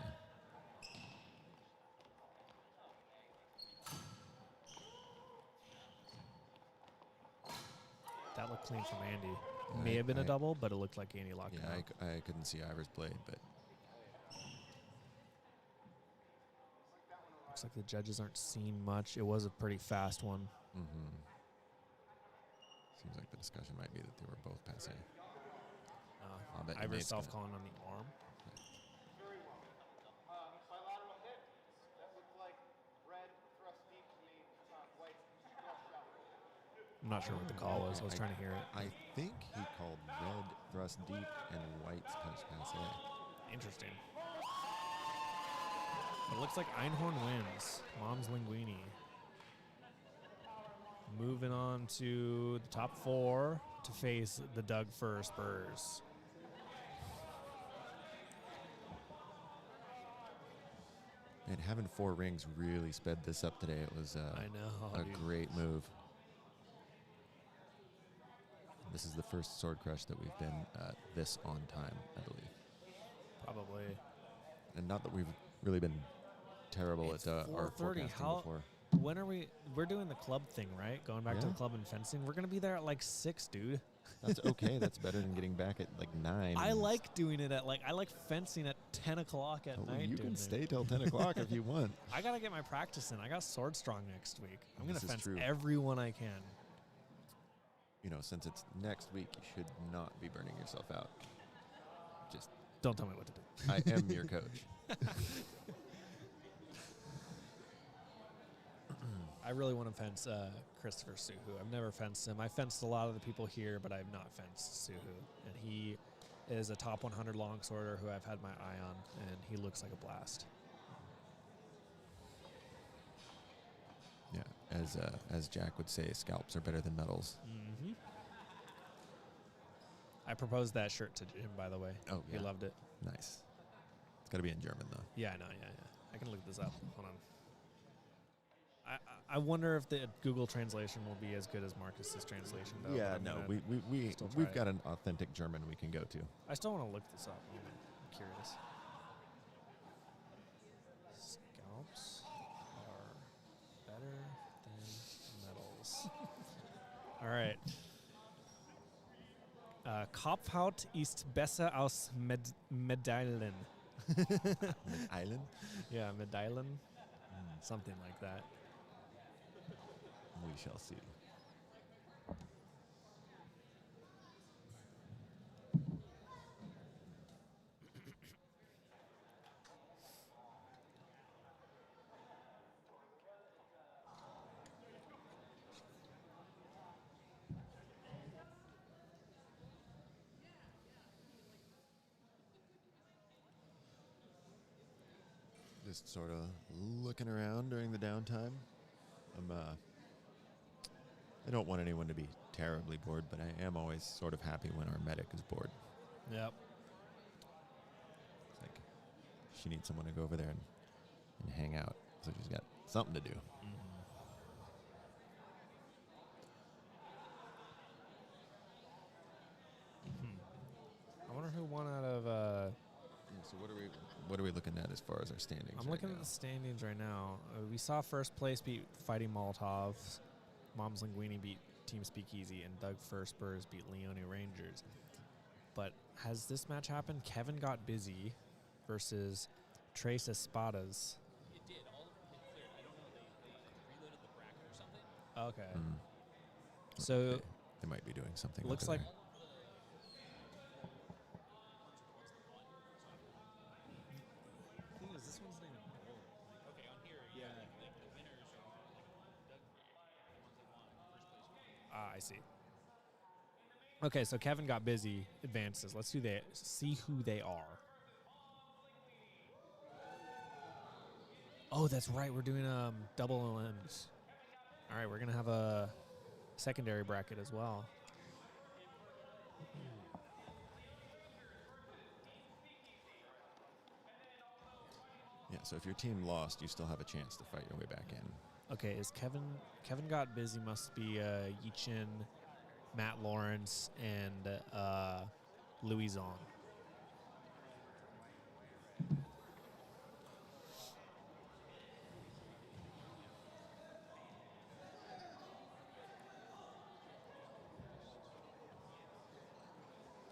That looked clean from Andy. May have been a double, but it looked like Andy locked him out. I couldn't see Ivor's blade, but Looks like the judges aren't seeing much. It was a pretty fast one. mm-hmm. Seems like the discussion might be that they were both passé. I'll bet you Ivor's Nate's gonna- self-calling on the arm. I'm not sure what the call was. I was trying to hear it. I think he called red thrust deep and white's touch passé. Interesting. It looks like Einhorn wins. Mom's Linguini. Moving on to the top 4 to face the Doug Fur Spurs. And having 4 rings really sped this up today. It was I know. a dude. great move. This is the first sword crush that we've been this on time, I believe. Probably. And not that we've really been terrible It's at our 4:30. forecasting How- before. When are we? We're doing the club thing, right? Going back to Yeah. the club and fencing. We're going to be there at like 6, dude. That's okay. That's better than getting back at like 9. I like doing it at I like fencing at 10 o'clock at Oh, night. you doing can it. stay till 10 o'clock if you want. I got to get my practice in. I got Sword Strong next week. I'm going This to is fence true. everyone I can. You know, since it's next week, you should not be burning yourself out. Just, Don't tell me what to do. I am your coach. I really want to fence Christopher Suhu. I've never fenced him. I fenced a lot of the people here, but I have not fenced Suhu. And he is a top 100 longsworder who I've had my eye on, and he looks like a blast. Yeah, as Jack would say, scalps are better than medals. Mm-hmm. I proposed that shirt to him, by the way. Oh, He yeah. loved it. Nice. It's got to be in German, though. Yeah, I know. Yeah. I can look this up. Hold on. I wonder if the Google translation will be as good as Marcus's translation, though. but Yeah, I'm no, gonna we've still try it. got an authentic German we can go to. I still want to look this up. I'm curious. Scalps are better than medals. All right. Kopfhaut ist besser als Medaillen. Island? Yeah, Medaillen. Something like that. We shall see. Just sort of looking around during the downtime. I don't want anyone to be terribly bored, but I am always sort of happy when our medic is bored. Yep. It's like she needs someone to go over there and hang out, so she's got something to do. I wonder who won out of. So what are we looking at as far as our standings? I'm looking at the standings right now. We saw first place beat Fighting Molotovs, Mom's Linguini beat Team Speakeasy, and Doug Firstburrs beat Leone Rangers. But has this match happened? Kevin Got Busy versus Trace Espadas. It did. All of them hit cleared. I don't know. They reloaded the bracket or something. Okay. So They might be doing something. looks over like there. this one's not even Okay, on here, yeah. Like the winners are like Doug, the ones that won, first place won. I see. Okay, so Kevin Got Busy advances. Let's see who they are. Oh, that's right. We're doing double limbs. All right, we're gonna have a secondary bracket as well. Yeah, so if your team lost, you still have a chance to fight your way back in. Okay, is Kevin Got Busy must be Yichin, Matt Lawrence, and Louis Zong.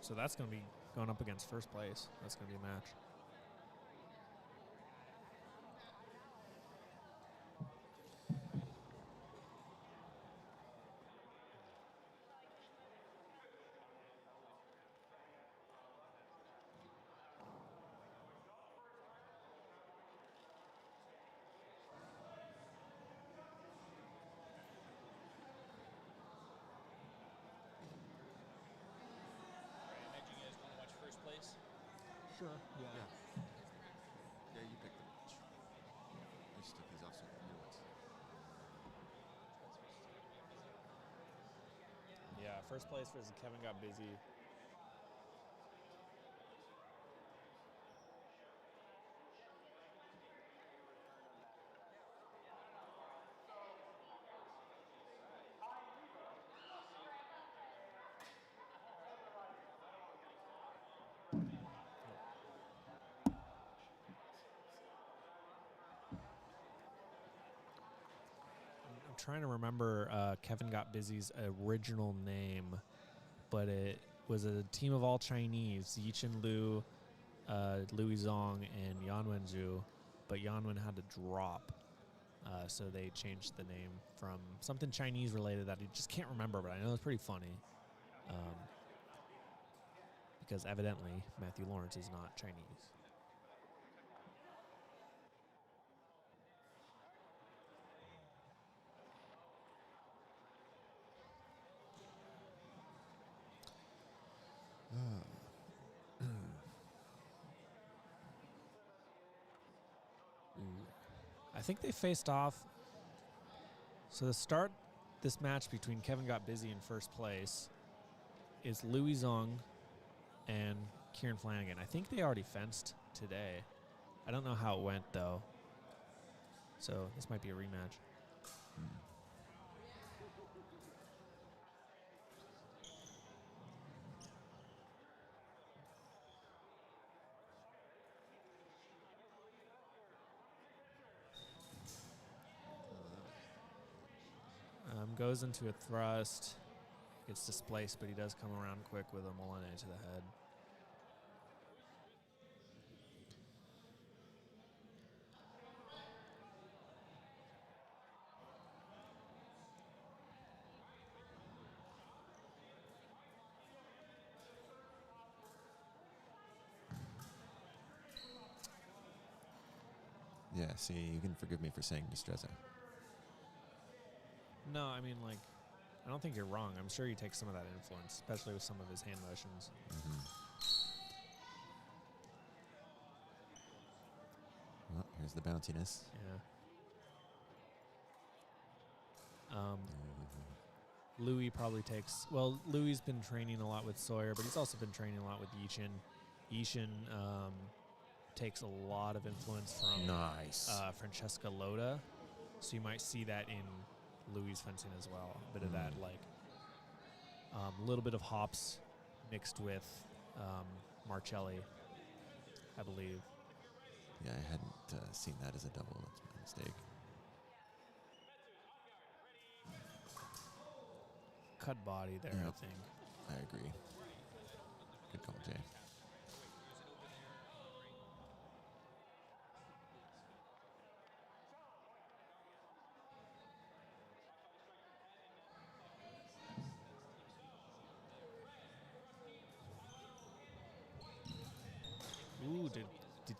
So that's going to be going up against first place. That's going to be a match. I imagine you guys want to watch first place. Sure. Yeah. Yeah, you pick the match. I just took these off so you know what's. Yeah, first place versus Kevin Got Busy. I'm trying to remember Kevin Got Busy's original name, but it was a team of all Chinese: Yichin Liu, Louis Zong, and Yan Wenzhou. But Yan Wen had to drop, so they changed the name from something Chinese related that I just can't remember, but I know it's pretty funny. Because evidently Matthew Lawrence is not Chinese. I think they faced off. So to start this match between Kevin Got Busy in first place is Louis Zong and Kieran Flanagan. I think they already fenced today. I don't know how it went, though. So this might be a rematch. Goes into a thrust. Gets displaced, but he does come around quick with a Moliné to the head. Yeah, see, you can forgive me for saying Destreza. No, I mean, like, I don't think you're wrong. I'm sure he takes some of that influence, especially with some of his hand motions. Well, here's the bounciness. Yeah. Louis probably takes. Well, Louis's been training a lot with Sawyer, but he's also been training a lot with Yishin. Yishin takes a lot of influence from Francesca Loda, so you might see that in Louis' fencing as well. A bit of that, like a little bit of hops mixed with Marcelli, I believe. Yeah, I hadn't seen that as a double. That's my mistake. Cut body there, Yep. I think. I agree. Good call, Jay. Ooh, did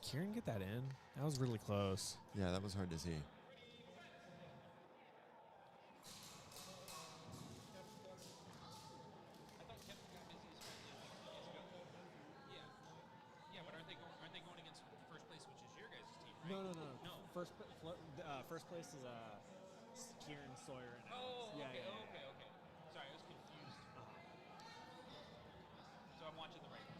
Kieran get that in? That was really close. Yeah, that was hard to see. Yeah, but aren't they going against first place, which is your guys' team, right? No. First place is Kieran, Sawyer, and Alex. Okay. Sorry, I was confused. So I'm watching the right one.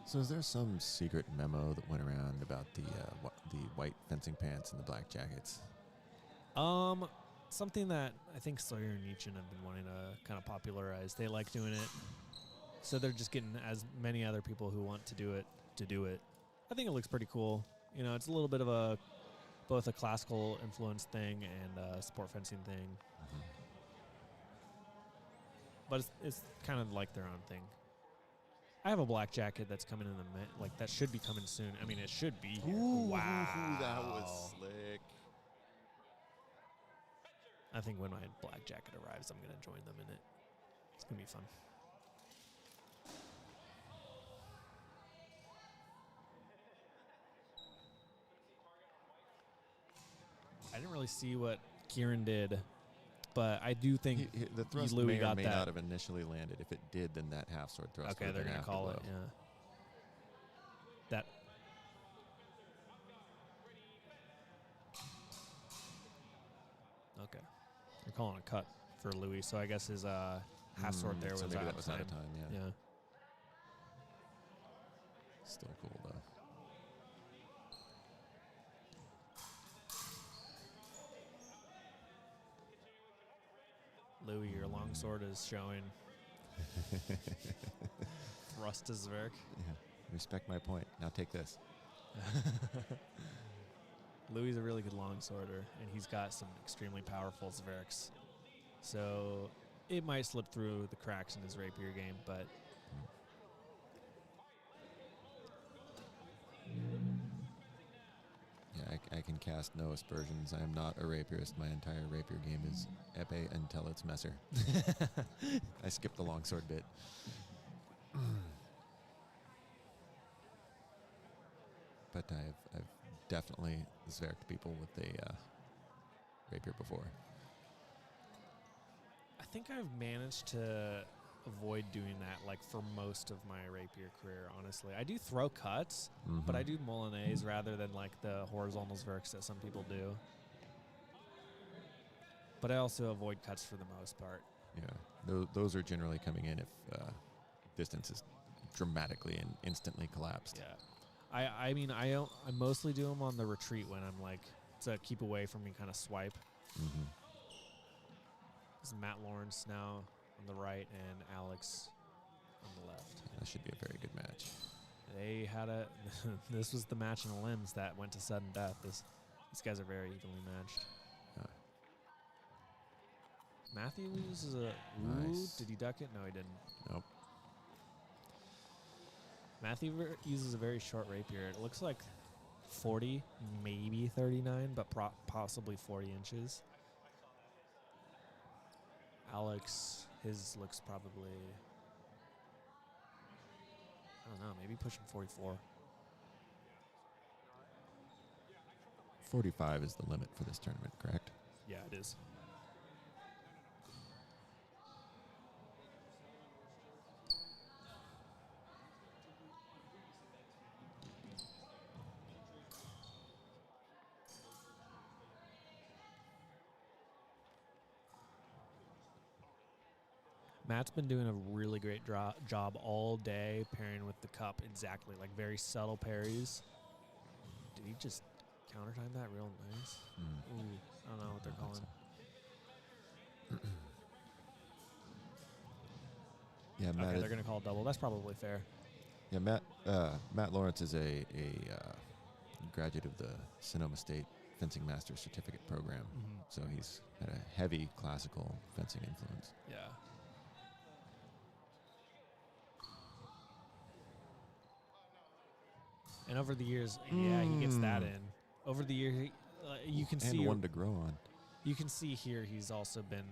So is there some secret memo that went around about the white fencing pants and the black jackets? Something that I think Sawyer and Nietzsche have been wanting to kind of popularize. They like doing it, so they're just getting as many other people who want to do it to do it. I think it looks pretty cool. You know, it's a little bit of both a classical influence thing and a sport fencing thing. Mm-hmm. But it's kind of like their own thing. I have a black jacket that's coming in that should be coming soon. I mean, it should be here. Wow. That was slick. I think when my black jacket arrives, I'm going to join them in it. It's going to be fun. I didn't really see what Kieran did, but I do think The thrust Louis may or got may that. not have initially landed. If it did, then that half sword thrust. Okay, they're going to call it, yeah. That. Okay. They're calling a cut for Louis, so I guess his half sword there was so maybe out that of was time. out of time, yeah. Yeah. Still cool, though. Louis, your longsword is showing. Thrust is Zverk. Yeah. Respect my point. Now take this. Louis is a really good longsworder, and he's got some extremely powerful Zverks. So it might slip through the cracks in his rapier game, but Yeah, I can cast no aspersions. I am not a rapierist. My entire rapier game is epee until it's messer. I skipped the longsword bit. But I've definitely zverked people with a rapier before. I think I've managed to avoid doing that like for most of my rapier career, honestly. I do throw cuts, but I do Molinex rather than like the horizontal Zverks that some people do. But I also avoid cuts for the most part. Yeah, those are generally coming in if distance is dramatically and instantly collapsed. Yeah. I mean, I mostly do them on the retreat when I'm like, to keep away from me kind of swipe. Mm-hmm. This is Matt Lawrence now on the right and Alex on the left. That should be a very good match. They had this was the match in the limbs that went to sudden death. These guys are very evenly matched. Matthew uses a... Nice. Did he duck it? No, he didn't. Nope. Matthew uses a very short rapier. It looks like 40, maybe 39, but possibly 40 inches. Alex, his looks probably... I don't know, maybe pushing 44. 45 is the limit for this tournament, correct? Yeah, it is. Matt's been doing a really great job all day pairing with the cup exactly, like very subtle parries. Did he just counter time that real nice? Ooh, I don't know what they're calling. Yeah, Matt. Okay, they're going to call a double. That's probably fair. Yeah, Matt Lawrence is a graduate of the Sonoma State Fencing Master Certificate program, so he's had a heavy classical fencing influence. Yeah. And over the years, yeah, he gets that in. Over the year, you can see one to grow on. You can see here he's also been,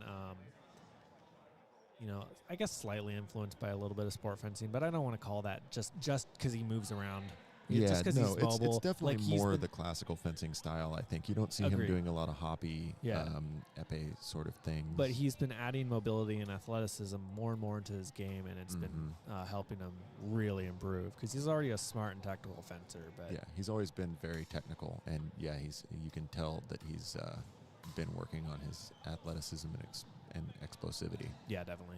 I guess slightly influenced by a little bit of sport fencing, but I don't want to call that just because he moves around. Yeah, just because he's mobile. It's definitely like more the classical fencing style. I think you don't see him doing a lot of hoppy, épée sort of things. But he's been adding mobility and athleticism more and more into his game, and it's been helping him really improve because he's already a smart and tactical fencer. But yeah, he's always been very technical, and yeah, you can tell that he's been working on his athleticism and explosivity. Yeah, definitely.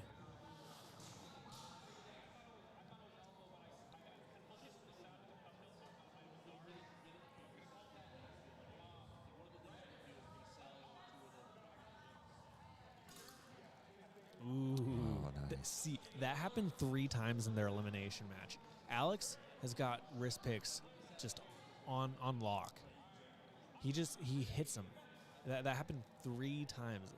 Ooh. Oh, nice. See, that happened 3 times in their elimination match. Alex has got wrist picks just on lock. He hits them. That happened 3 times.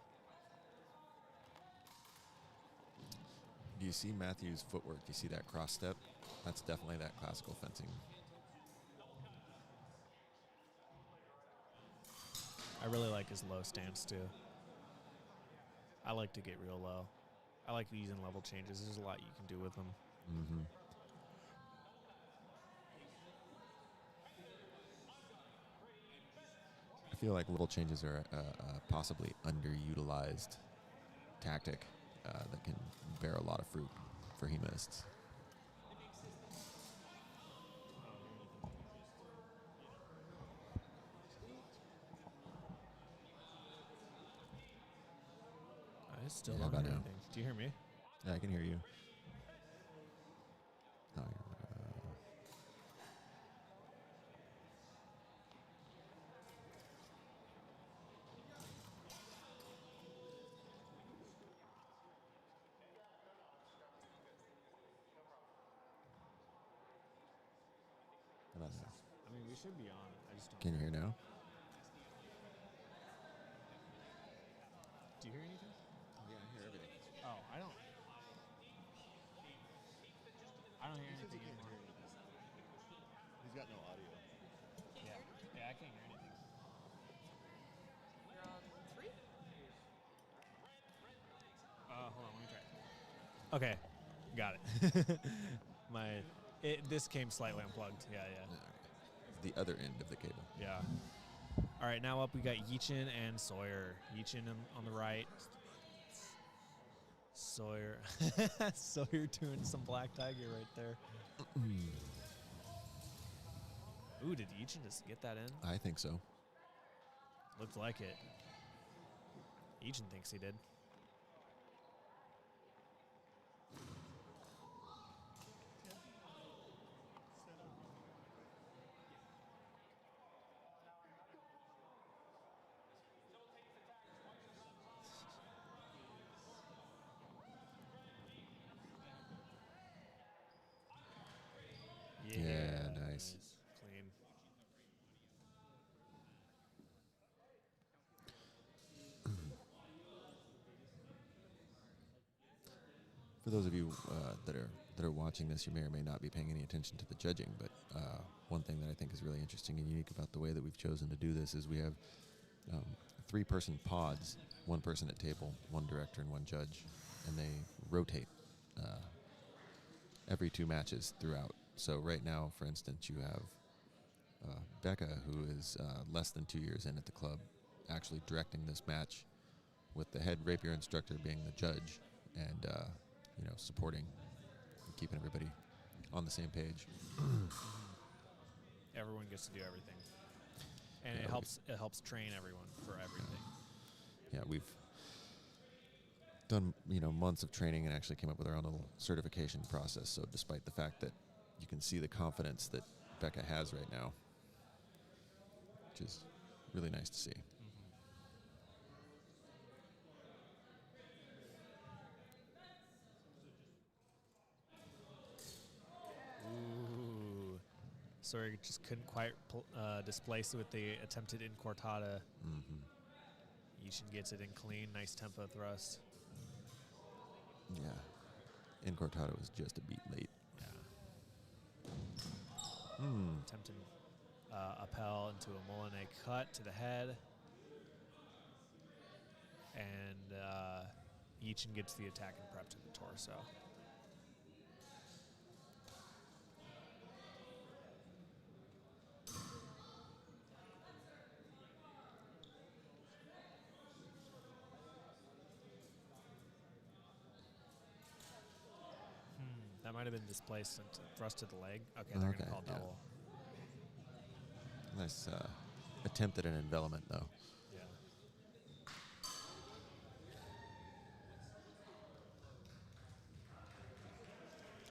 Do you see Matthew's footwork? Do you see that cross step? That's definitely that classical fencing. I really like his low stance too. I like to get real low. I like using level changes. There's a lot you can do with them. Mm-hmm. I feel like level changes are a possibly underutilized tactic that can bear a lot of fruit for Hemists. I still Yeah, don't about hear now. anything. Do you hear me? Yeah, I can hear you. Oh, how about now? I mean, we should be on. I just don't. Can you hear now? Do you hear anything? Yeah, I hear everything. Oh, I don't. I don't hear anything anymore. He's got no audio. Yeah, I can't hear anything. You're on 3? Hold on, let me try. Okay, got it. This came slightly unplugged. Yeah. The other end of the cable. Yeah. All right, now up we got Yichin and Sawyer. Yichin on the right. Sawyer doing some Black Tiger right there. Ooh, did Yichin just get that in? I think so. Looked like it. Yichin thinks he did. Yeah, nice. Clean. For those of you that are watching this, you may or may not be paying any attention to the judging, but one thing that I think is really interesting and unique about the way that we've chosen to do this is we have 3-person pods, 1 person at table, 1 director, and 1 judge, and they rotate every 2 matches throughout. So right now, for instance, you have Becca, who is less than 2 years in at the club, actually directing this match, with the head Rapier instructor being the judge, and supporting and keeping everybody on the same page. Everyone gets to do everything, and Yeah, it helps train everyone for everything. Yeah, done, months of training and actually came up with our own little certification process. So despite the fact that you can see the confidence that Becca has right now, which is really nice to see. Ooh. Sorry, just couldn't quite displace it with the attempted in cortada. Yichin gets it in clean. Nice tempo thrust. Yeah. In cortada was just a beat late. Yeah. Attempting Appel into a Molinet cut to the head. And Yichin gets the attack and prep to the torso. That might have been displaced and thrust to the leg. Okay, they're going to call double. Nice attempt at an envelopment, though. Yeah.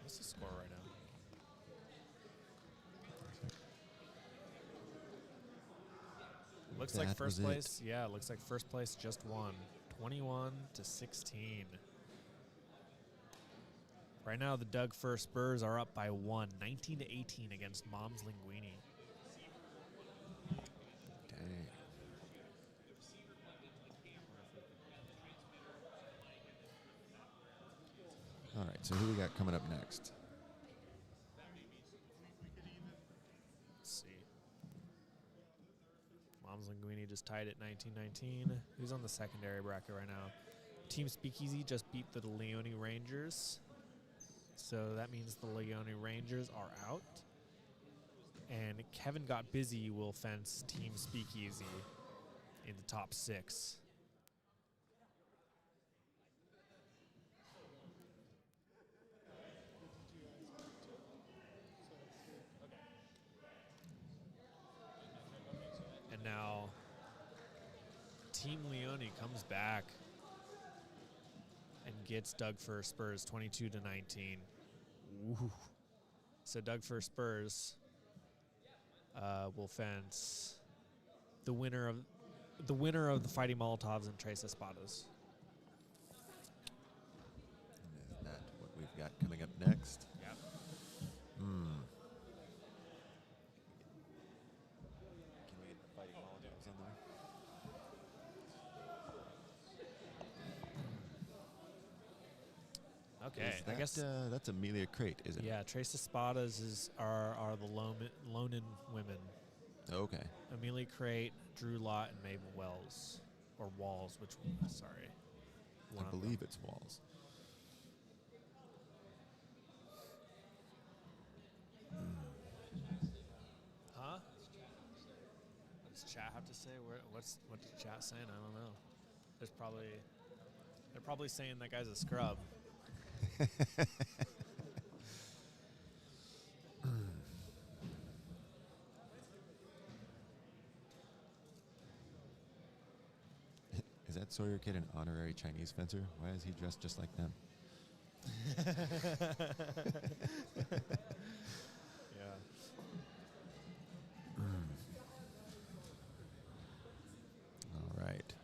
What's the score right now? Looks like first place. Yeah, looks like first place just won. 21-16. Right now, the Doug Fur Spurs are up by 1, 19-18 against Mom's Linguini. Dang. All right, so who we got coming up next? Let's see. Mom's Linguini just tied at 19-19. Who's on the secondary bracket right now? Team Speakeasy just beat the Leone Rangers. So that means the Leone Rangers are out. And Kevin Got Busy will fence Team Speakeasy in the top 6. And now Team Leone comes back and gets Doug Fur Spurs 22-19. Ooh. So Doug Fur Spurs will fence the winner of the Fighting Molotovs and Tres Espadas. And is that what we've got coming up next? Yep. Can we get the Fighting Molotovs on there? Okay, I guess that's Amelia Crate, isn't it? Yeah, Tres Espadas are the Lonin women. Okay. Amelia Crate, Drew Lott, and Mabel Wells. Or Walls, which one? Sorry. I believe it's Walls. Huh? What does chat have to say? What does chat saying? I don't know. They're probably saying that guy's a scrub. Is that Sawyer Kid an honorary Chinese fencer? Why is he dressed just like them? Yeah. All right.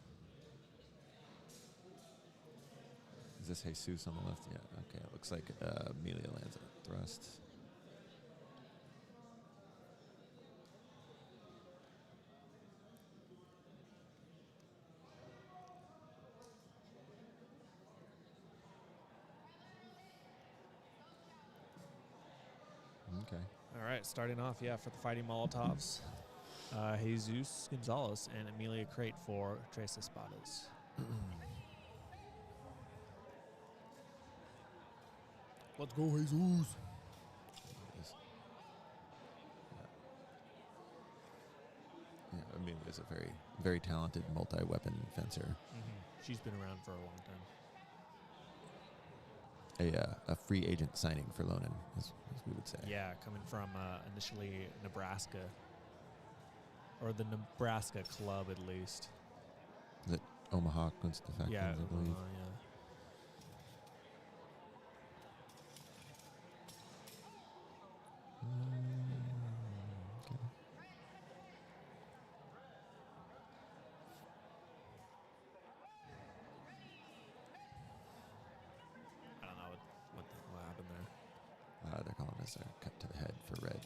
Is this Jesus on the left? Yeah, okay. It looks like Amelia lands a thrust. Okay. All right, starting off, for the Fighting Molotovs. Jesus Gonzalez and Amelia Crate for Tres Espadas. Let's go, Jesus. Yeah, Amelia's a very, very talented multi-weapon fencer. She's been around for a long time. A free agent signing for Lonin, as we would say. Yeah, coming from initially Nebraska. Or the Nebraska club, at least. Is it Omaha Kunstefactions, Yeah, I believe? Okay. I don't know what happened there. They're calling us a cut to the head for red.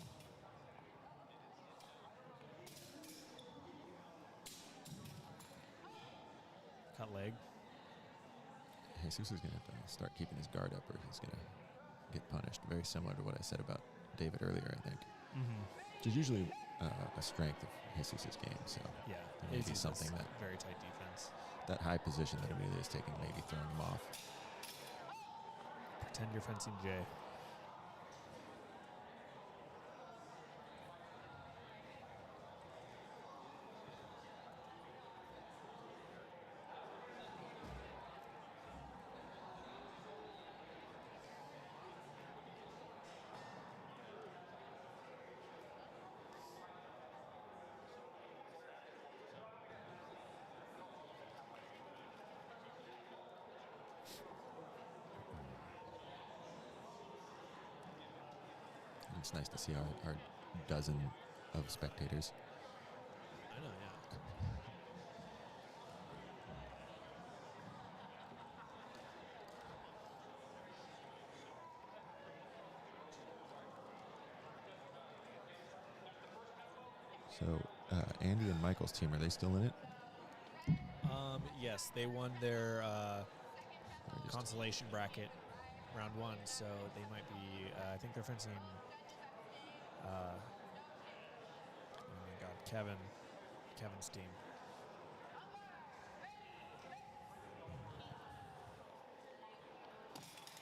Cut leg. Jesus is going to have to start keeping his guard up, or he's going to get punished. Very similar to what I said about David earlier, I think. Mm-hmm. Which is usually a strength of Jesus' game. So Yeah, that may be something that very tight defense. that high position that Amelia is taking may be throwing him off. Pretend you're fencing Jay. It's nice to see our dozen of spectators. I know, yeah. So Andy and Michael's team, are they still in it? Yes, they won their Or just- consolation bracket round 1, so they might be. I think they're fencing. Oh my God, Kevin's team.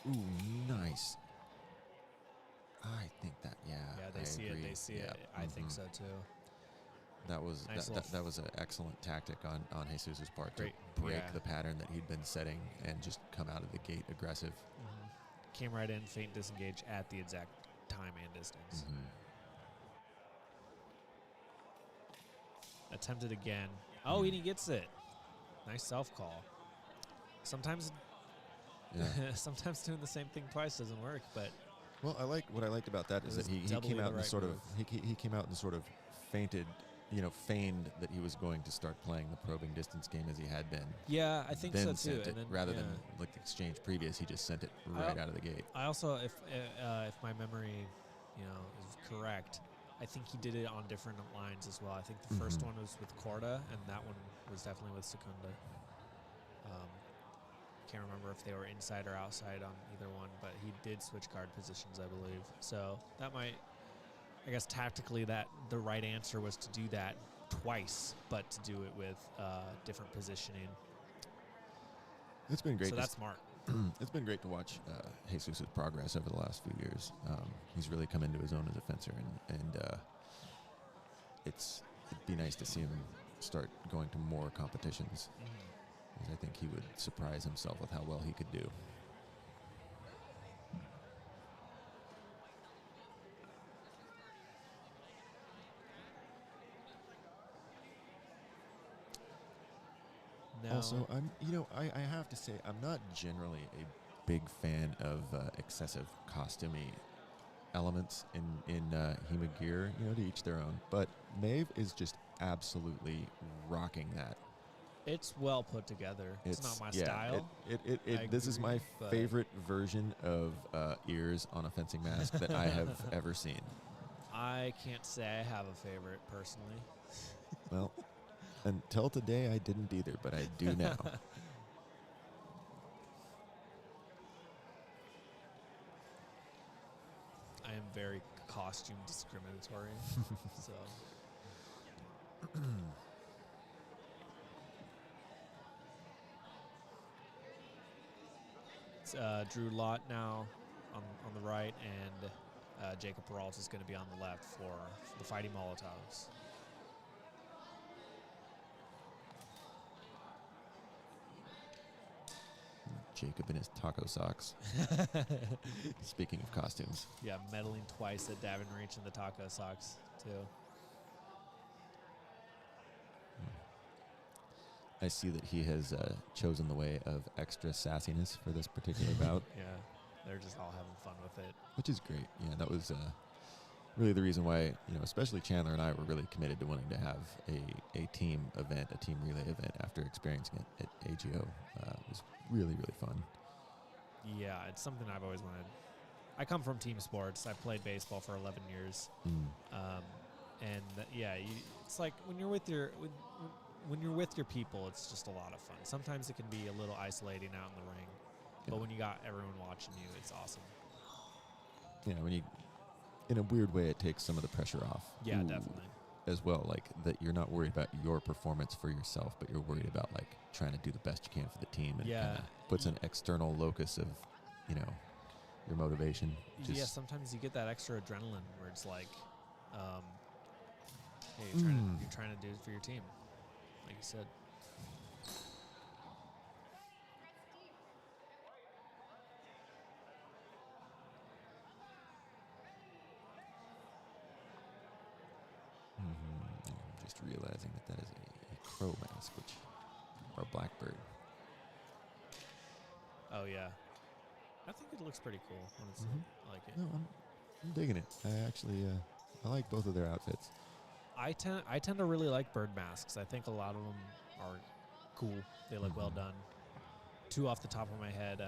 Ooh, nice. I think that, yeah. Yeah, they I see agree. it. They see Yeah. it. I think Mhm. so too. That was Nice that was an excellent tactic on Jesus' part Great, to break yeah. the pattern that he'd been setting and just come out of the gate aggressive. Came right in, feint, disengage at the exact time and distance. Attempted again. Oh, and he gets it. Nice self call. Sometimes, Yeah. sometimes doing the same thing twice doesn't work, but Well, what I liked about that It is was that he doubly came the out and right sort of move. he came out and sort of feigned that he was going to start playing the probing distance game as he had been. yeah, I think then so too. sent it And then, rather yeah. than like the exchange previous, he just sent it right out of the gate. I also, if my memory, is correct, I think he did it on different lines as well. I think the first Mhm. one was with Corda, and that one was definitely with Secunda. Can't remember if they were inside or outside on either one, but he did switch guard positions, I believe. So that might, I guess, tactically, that the right answer was to do that twice, but to do it with different positioning. It's been great. So that's smart. It's been great to watch Jesus' progress over the last few years. He's really come into his own as a fencer, and it'd be nice to see him start going to more competitions. Because I think he would surprise himself with how well he could do. Now, Also, I have to say, I'm not generally a big fan of excessive costumey elements in HEMA gear. To each their own. But Maeve is just absolutely rocking that. it's well put together. It's not my style. I This is agree, my but- favorite version of ears on a fencing mask that I have ever seen. I can't say I have a favorite personally. Well, until today, I didn't either, but I do now. I am very costume discriminatory. So it's Drew Lott now on the right, and Jacob Peralta is going to be on the left for the Fighting Molotovs. Jacob in his taco socks. Speaking of costumes. Yeah, meddling twice at Davin Reach in the taco socks, too. I see that he has chosen the way of extra sassiness for this particular bout, Yeah, they're just all having fun with it. which is great. Yeah, that was really the reason why, especially Chandler and I were really committed to wanting to have a team event, a team relay event after experiencing it at AGO. It was really, really fun. Yeah, it's something I've always wanted. I come from team sports. I've played baseball for 11 years. It's like when you're with your when you're with your people, it's just a lot of fun. Sometimes it can be a little isolating out in the ring, but when you got everyone watching you, it's awesome. Yeah, in a weird way, it takes some of the pressure off. Yeah, definitely. As well, like that you're not worried about your performance for yourself, but you're worried about like trying to do the best you can for the team, and kinda puts an external locus of, your motivation. Sometimes you get that extra adrenaline where it's like, hey, you're trying to do it for your team, like you said. I'm just realizing that is a crow mask, or a blackbird. Oh yeah, I think it looks pretty cool. Honestly, I like it. No, I'm digging it. I actually I like both of their outfits. I tend to really like bird masks. I think a lot of them are cool. They look well done. Two off the top of my head,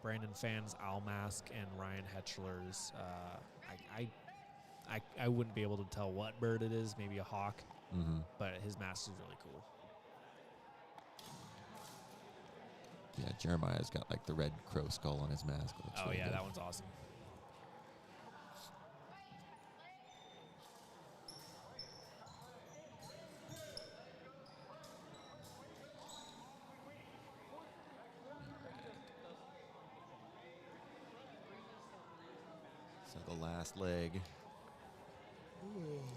Brandon Phan's owl mask and Ryan Hetchler's. I wouldn't be able to tell what bird it is. Maybe a hawk, but his mask is really cool. Yeah, Jeremiah's got like the red crow skull on his mask. Oh really yeah, good. that one's awesome. So the last leg.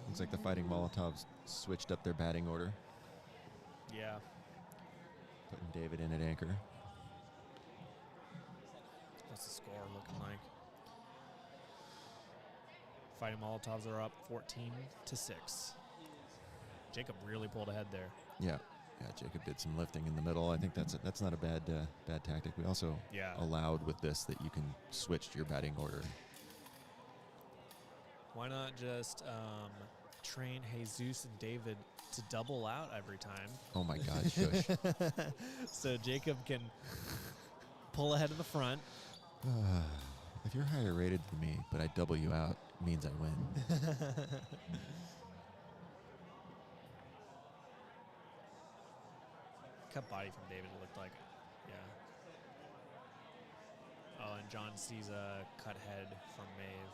Looks like the Fighting Molotovs switched up their batting order. Yeah. Putting David in at anchor. What's the score looking like? Fighting Molotovs are up 14-6. Jacob really pulled ahead there. Yeah, Jacob did some lifting in the middle. I think that's not a bad tactic. We also allowed with this that you can switch your batting order. Why not just train Jesus and David to double out every time? Oh my God, shush. So Jacob can pull ahead of the front. If you're higher rated than me, but I double you out, it means I win. Cut body from David, it looked like. Yeah. Oh, and John sees a cut head from Maeve.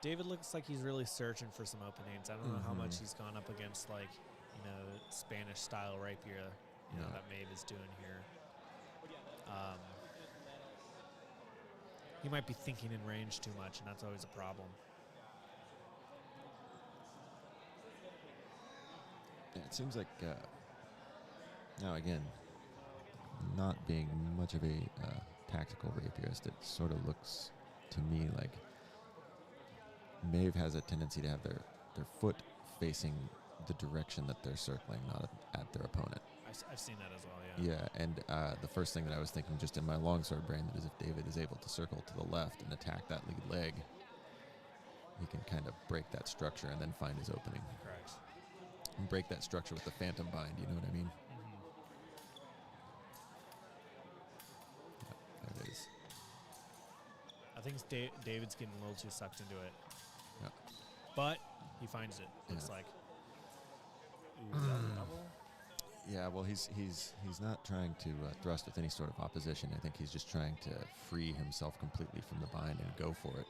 David looks like he's really searching for some openings. I don't know how much he's gone up against, like, Spanish-style rapier, that Maeve is doing here. He might be thinking in range too much, and that's always a problem. Yeah, it seems like, now again, not being much of a tactical rapierist, it sort of looks to me like Maeve has a tendency to have their foot facing the direction that they're circling, not at their opponent. I've seen that as well, yeah. Yeah, and the first thing that I was thinking just in my longsword brain that is if David is able to circle to the left and attack that lead leg, he can kind of break that structure and then find his opening. Correct. And break that structure with the phantom bind, you know what I mean? Yeah, there it is. I think David's getting a little too sucked into it. Yeah. But he finds it, looks like. Ooh, double. Yeah, well, he's not trying to thrust with any sort of opposition. I think he's just trying to free himself completely from the bind and go for it,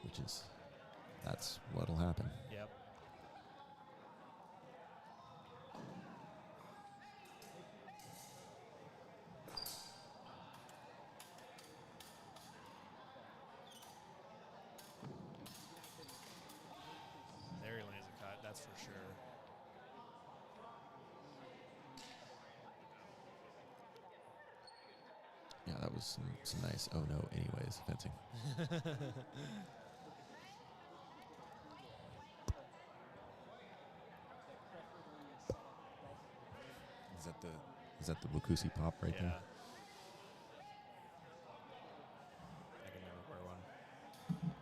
that's what'll happen. Yep. that was some nice oh no anyways fencing. Is that the Wakusi pop right Yeah. there? I can never wear one.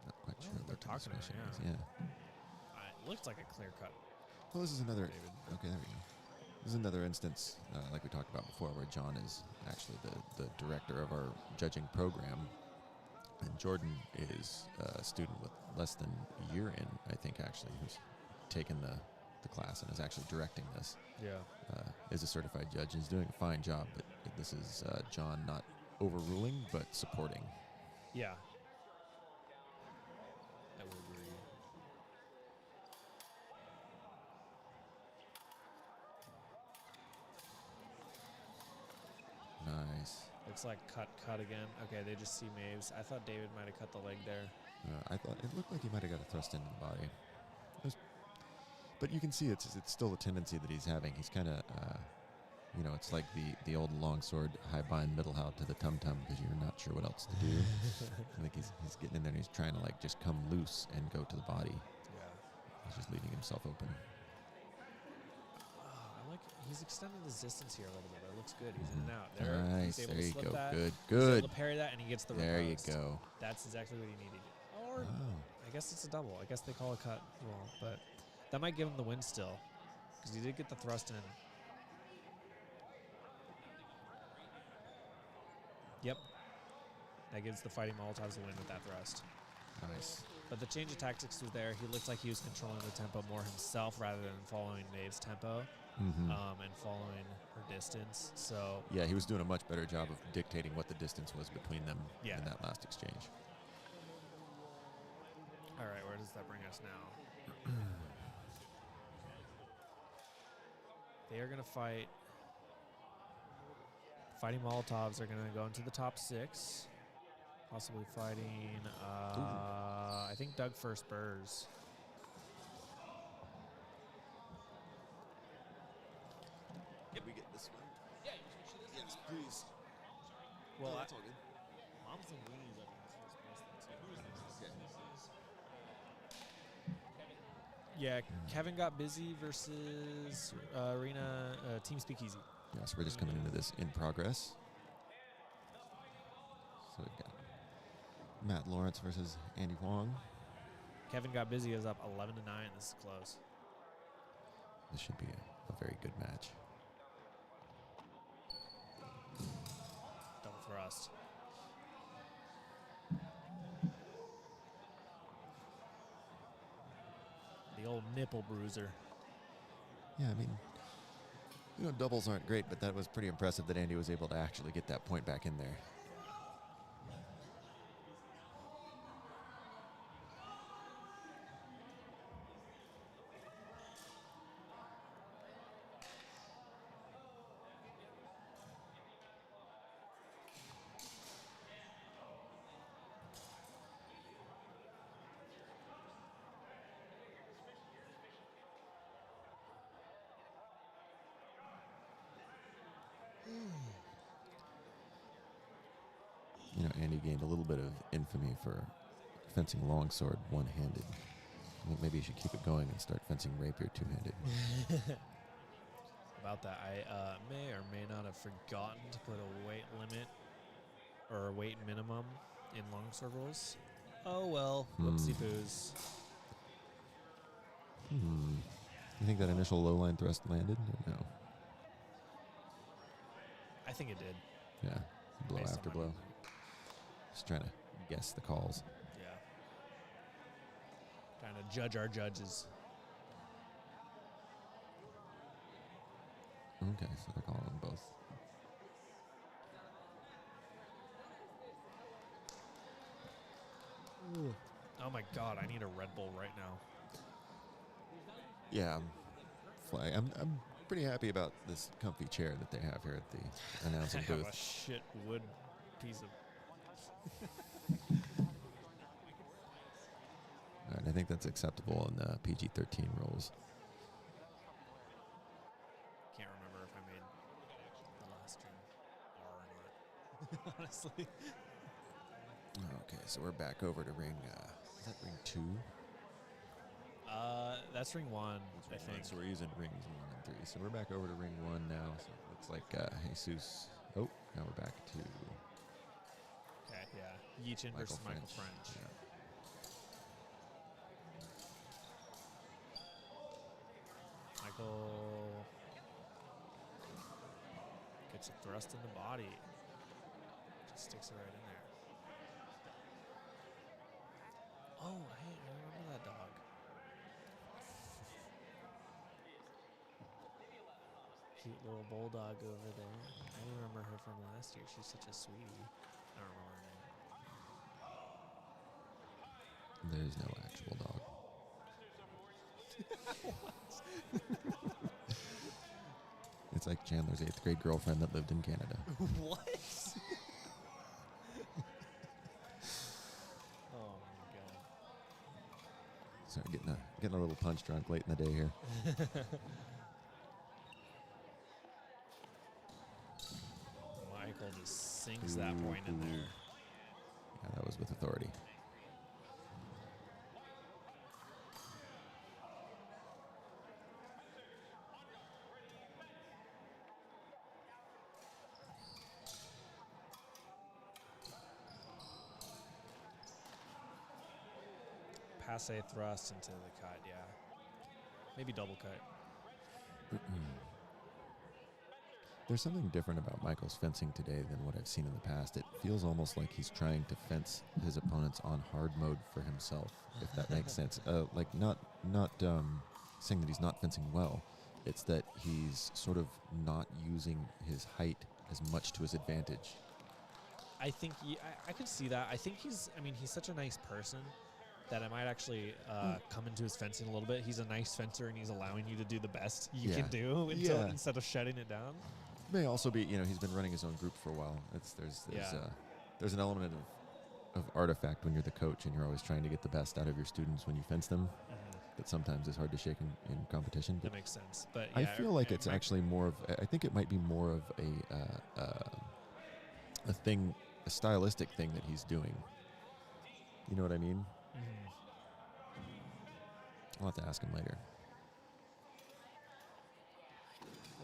Not quite sure they're what the talking about it, discussion is. yeah. Yeah. It looks like a clear cut. Well, this is another. David. Okay, there we go. This is another instance, like we talked about before, where John is actually the director of our judging program, and Jordan is a student with less than a year in, I think, actually, who's taken the class and is actually directing this. Yeah. Is a certified judge and is doing a fine job, but this is John not overruling, but supporting. Yeah. I would agree. Nice. Looks like cut again. Okay, they just see Maves. I thought David might have cut the leg there. I thought it looked like he might have got a thrust into the body. But you can see it's still a tendency that he's having. He's kind of, it's like the old longsword high bind middle how to the tum-tum because you're not sure what else to do. I think he's getting in there and he's trying to like just come loose and go to the body. Yeah. He's just leaving himself open. He's extending his distance here a little bit. It looks good. He's in and out. Nice. He's able There to you slip go. that. Good. He's able to parry that, and he gets the There you riposte. go. That's exactly what he needed. Or Oh. I guess it's a double. I guess they call a cut roll, but that might give him the win still because he did get the thrust in. Yep. That gives the Fighting Molotovs the win with that thrust. Nice. But the change of tactics was there. He looked like he was controlling the tempo more himself rather than following Maeve's tempo and following her distance. So yeah, he was doing a much better job of dictating what the distance was between them Yeah. in that last exchange. all right, where does that bring us now? They are going to fight. Fighting Molotovs are going to go into the top 6. Possibly fighting, I think Doug First Burrs. Can we get this one? Yeah, you switch to this. Yes, please. Well, that's all good. Mom's and Weenies up in first place. Who is this? Okay. This is Kevin. Yeah, Kevin got busy versus Arena Team Speakeasy. Yeah, so we're just coming into this in progress. So we've got Matt Lawrence versus Andy Wong. Kevin got busy is up 11-9. This is close. This should be a very good match. Double thrust. The old nipple bruiser. Yeah, I mean, doubles aren't great, but that was pretty impressive that Andy was able to actually get that point back in there. Andy gained a little bit of infamy for fencing longsword one-handed. I think maybe you should keep it going and start fencing rapier two-handed. About that, I may or may not have forgotten to put a weight limit or a weight minimum in longsword rules. Oh well, whoopsie poos. You think that initial low line thrust landed or no? I think it did. Yeah, blow Based on after my blow. memory. Just trying to guess the calls. Yeah. Trying to judge our judges. Okay, so they're calling them both. Oh my God, I need a Red Bull right now. Yeah, I'm pretty happy about this comfy chair that they have here at the announcing I have a booth. shit wood piece of. All right, I think that's acceptable in PG-13 rules. Can't remember if I made the last string R or not. Honestly. Okay, so we're back over to ring. Is that ring 2? That's ring 1, I think. So we're using rings 1 and 3. So we're back over to ring 1 now. So it looks like Jesus. Oh, now we're back to Okay, yeah. Yeechin versus Michael French. Yeah. Michael gets a thrust in the body. Just sticks it right in there. Oh, hey, I remember that dog. Cute little bulldog over there. I remember her from last year. She's such a sweetie. I don't remember her name. There's no actual dog. It's like Chandler's 8th grade girlfriend that lived in Canada. What? Oh my God. Sorry, getting a little punch drunk late in the day here. Michael just sinks that point in there. Yeah, that was with authority. Passe thrust into the cut, yeah. Maybe double cut. There's something different about Michael's fencing today than what I've seen in the past. It feels almost like he's trying to fence his opponents on hard mode for himself, if that makes sense. Like not saying that he's not fencing well. It's that he's sort of not using his height as much to his advantage. I think I could see that. I think he's such a nice person that I might actually come into his fencing a little bit. He's a nice fencer, and he's allowing you to do the best you can do instead of shutting it down. May also be, he's been running his own group for a while. There's an element of artifact when you're the coach and you're always trying to get the best out of your students when you fence them. That sometimes is hard to shake in competition. That makes sense. But I feel like it's actually more of. I think it might be more of a thing, a stylistic thing that he's doing. You know what I mean? I'll have to ask him later.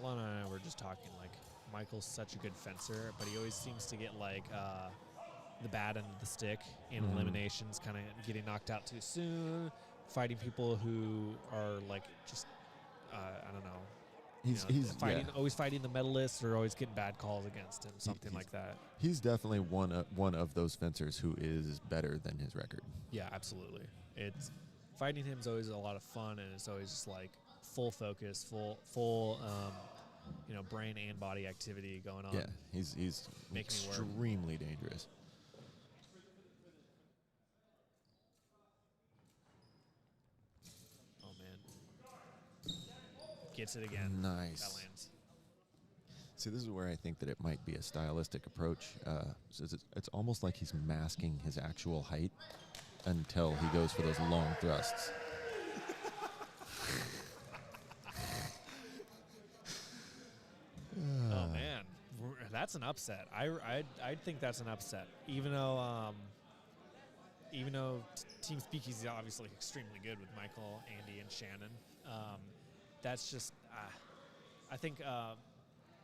Alana and I were just talking, like, Michael's such a good fencer, but he always seems to get, like, the bad end of the stick in eliminations, kind of getting knocked out too soon, fighting people who are, like, just, I don't know. He's always fighting the medalists or always getting bad calls against him, something like that. He's definitely one of those fencers who is better than his record. Yeah, absolutely. Fighting him is always a lot of fun, and it's always just, like, full focus, full brain and body activity going on. Yeah, he's extremely dangerous. Oh man, gets it again. Nice. That lands. See, this is where I think that it might be a stylistic approach. So it's almost like he's masking his actual height until he goes for those long thrusts. Oh man, that's an upset. I think that's an upset. Even though Team Speakeasy is obviously extremely good with Michael, Andy, and Shannon. That's just I think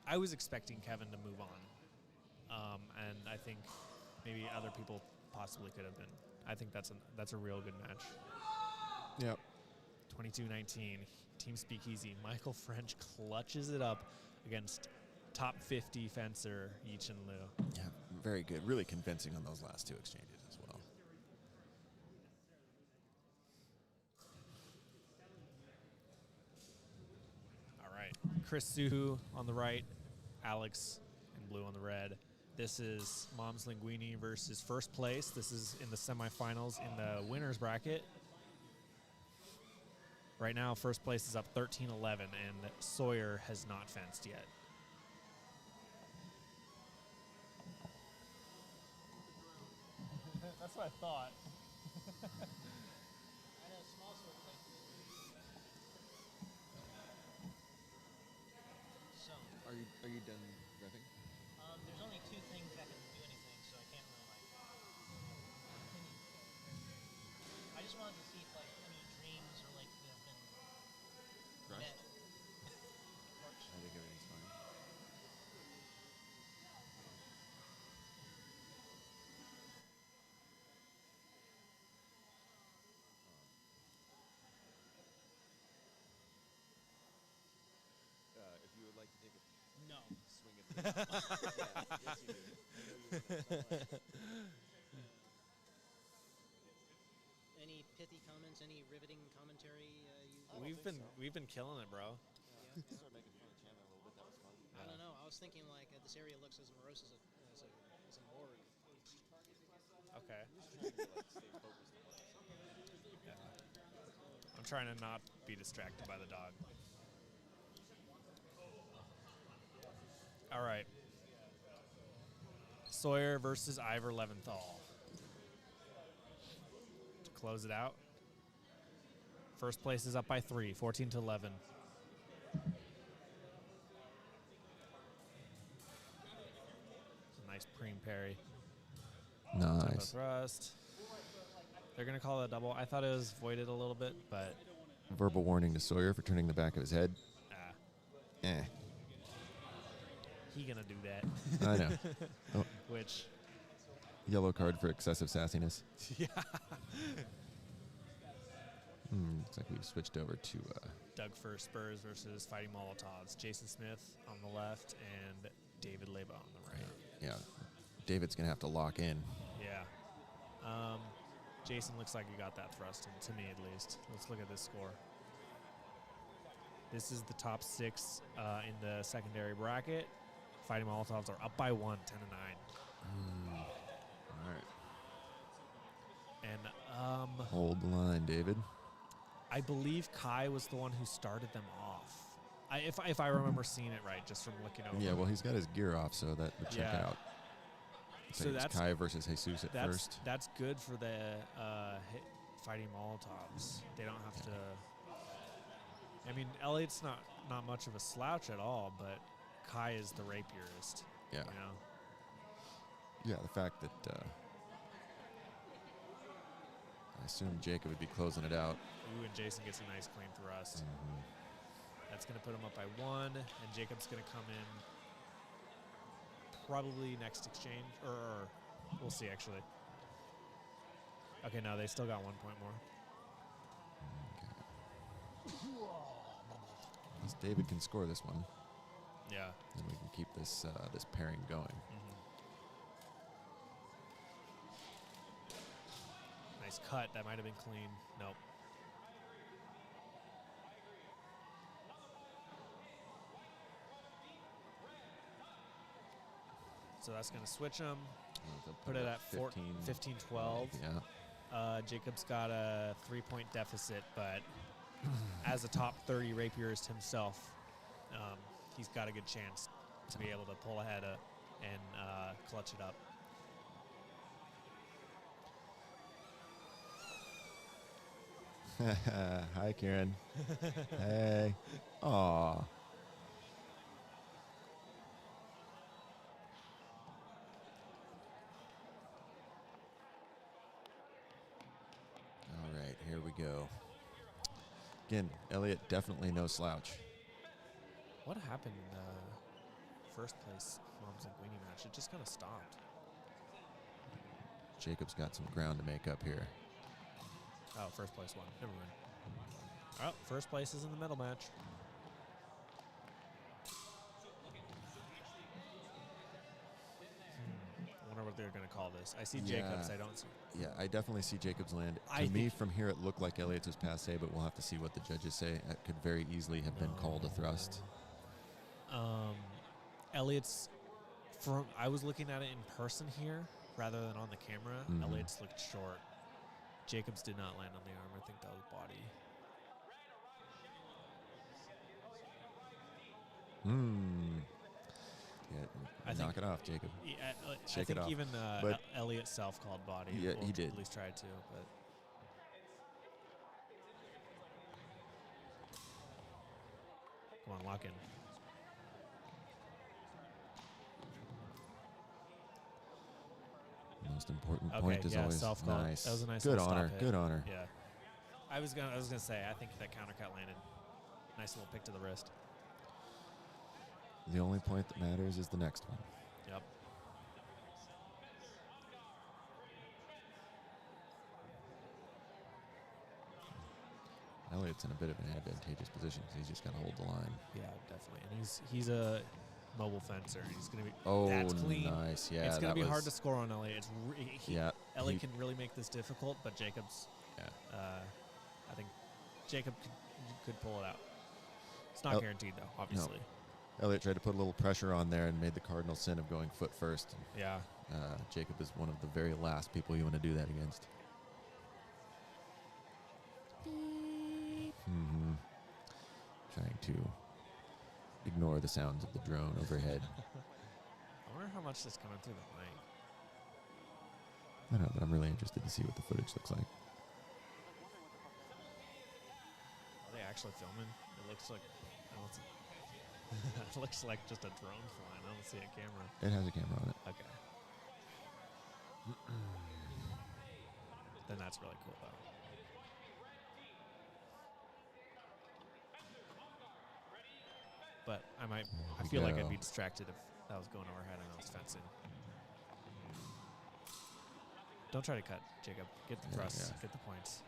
I was expecting Kevin to move on, and I think maybe other people possibly could have been. I think that's a real good match. Yep. 22-19, Team Speakeasy. Michael French clutches it up against top 50 fencer Yeechin Liu. Yeah, very good. Really convincing on those last two exchanges as well. All right. Chris Suhu on the right, Alex in blue on the red. This is Mom's Linguini versus first place. This is in the semifinals in the winners bracket. Right now, first place is up 13-11, and Sawyer has not fenced yet. That's what I thought. So, Are you done revving? there's only two things that can do anything, so I can't really continue. I just wanted to see if any dreams or have been Crushed? met. I think everything's fine. If you would like to take a No. swing at this. Yes, you do. Any pithy comments? Any riveting commentary? We've been killing it, bro. Start making fun of Chandler a little bit. That was fun. I don't know. I was thinking this area looks as morose as a morgue. Okay. Stay focused on it. I'm trying to not be distracted by the dog. All right. Sawyer versus Ivor Leventhal. To close it out. First place is up by 3, 14-11. Nice preem parry. Double thrust. They're going to call it a double. I thought it was voided a little bit, but... Verbal warning to Sawyer for turning the back of his head. He going to do that. I know. Oh, Which... yellow card for excessive sassiness. Yeah. Looks like we've switched over to... Doug Fur Spurs versus Fighting Molotovs. Jason Smith on the left and David Leba on the right. yeah. David's going to have to lock in. Yeah. Jason looks like he got that thrust in, to me at least. Let's look at this score. This is the top 6 in the secondary bracket. Fighting Molotovs are up by 1, 10-9. All right. And Hold the line, David. I believe Kai was the one who started them off. If I remember seeing it right, just from looking over. Yeah, well, he's got his gear off, so that would check Yeah. out. So it's that's Kai versus Jesus at first. That's good for the Fighting Molotovs. They don't have to. I mean, Elliot's not much of a slouch at all, but Kai is the rapierist. Yeah. You know? Yeah, the fact that I assume Jacob would be closing it out. Ooh, and Jason gets a nice clean thrust. That's going to put him up by 1, and Jacob's going to come in probably next exchange, or we'll see, actually. Okay, no, they still got 1 point more. Unless David can score this one, Yeah. then we can keep this this pairing going. Nice cut. That might have been clean. Nope. So that's going to switch them. They'll Put it at 15, 15-12. Yeah. Jacob's got a 3-point deficit, but as a top 30 rapierist himself, he's got a good chance to be able to pull ahead and clutch it up. Hi, Kieran. Hey. Aw. All right, here we go. Again, Elliot definitely no slouch. What happened in the first place Mom's Linguini match? It just kind of stopped. Jacob's got some ground to make up here. Oh, first place won. Never mind. Oh, first place is in the middle match. I wonder what they're going to call this. I see Jacobs. Yeah. I don't see. Yeah, I definitely see Jacobs land. I To me, think- from here, it looked like Elliot's was passe, but we'll have to see what the judges say. It could very easily have been called a thrust. Elliot's I was looking at it in person here rather than on the camera. Mhm. Elliott's looked short. Jacobs did not land on the arm. I think that was body. Yeah, I knock think- it off, Jacob. Yeah, I Shake it think off. even But- Elliott self-called body. Yeah, he did. At least tried to, but come on, lock in. Most important Okay, point is yeah, always self-call. nice. That was a nice Good little stop honor. hit. Good honor. Yeah, I was gonna say I think that counter cut landed. Nice little pick to the wrist. The only point that matters is the next one. Yep. Elliott's in a bit of an advantageous position because he's just got to hold the line. Yeah, definitely. And he's a mobile fencer. He's gonna be. Oh, that's clean. nice. Yeah, it's gonna that be was, hard to score on Elliott. It's Yeah, Elliott he- can really make this difficult, but Jacobs. Yeah. I think Jacob could pull it out. It's not El- guaranteed though, obviously. Elliott tried to put a little pressure on there and made the cardinal sin of going foot first. Yeah. Jacob is one of the very last people you want to do that against. Mm-hmm. Trying to ignore the sounds of the drone overhead. I wonder how much is coming through the mic. I don't know, but I'm really interested to see what the footage looks like. Are they actually filming? It looks like. It looks like just a drone flying. I don't see a camera. It has a camera on it. Okay. Then that's really cool, though. But I feel like I'd be distracted if that was going overhead and I was fencing. Don't try to cut, Jacob. Get the thrusts, get the points.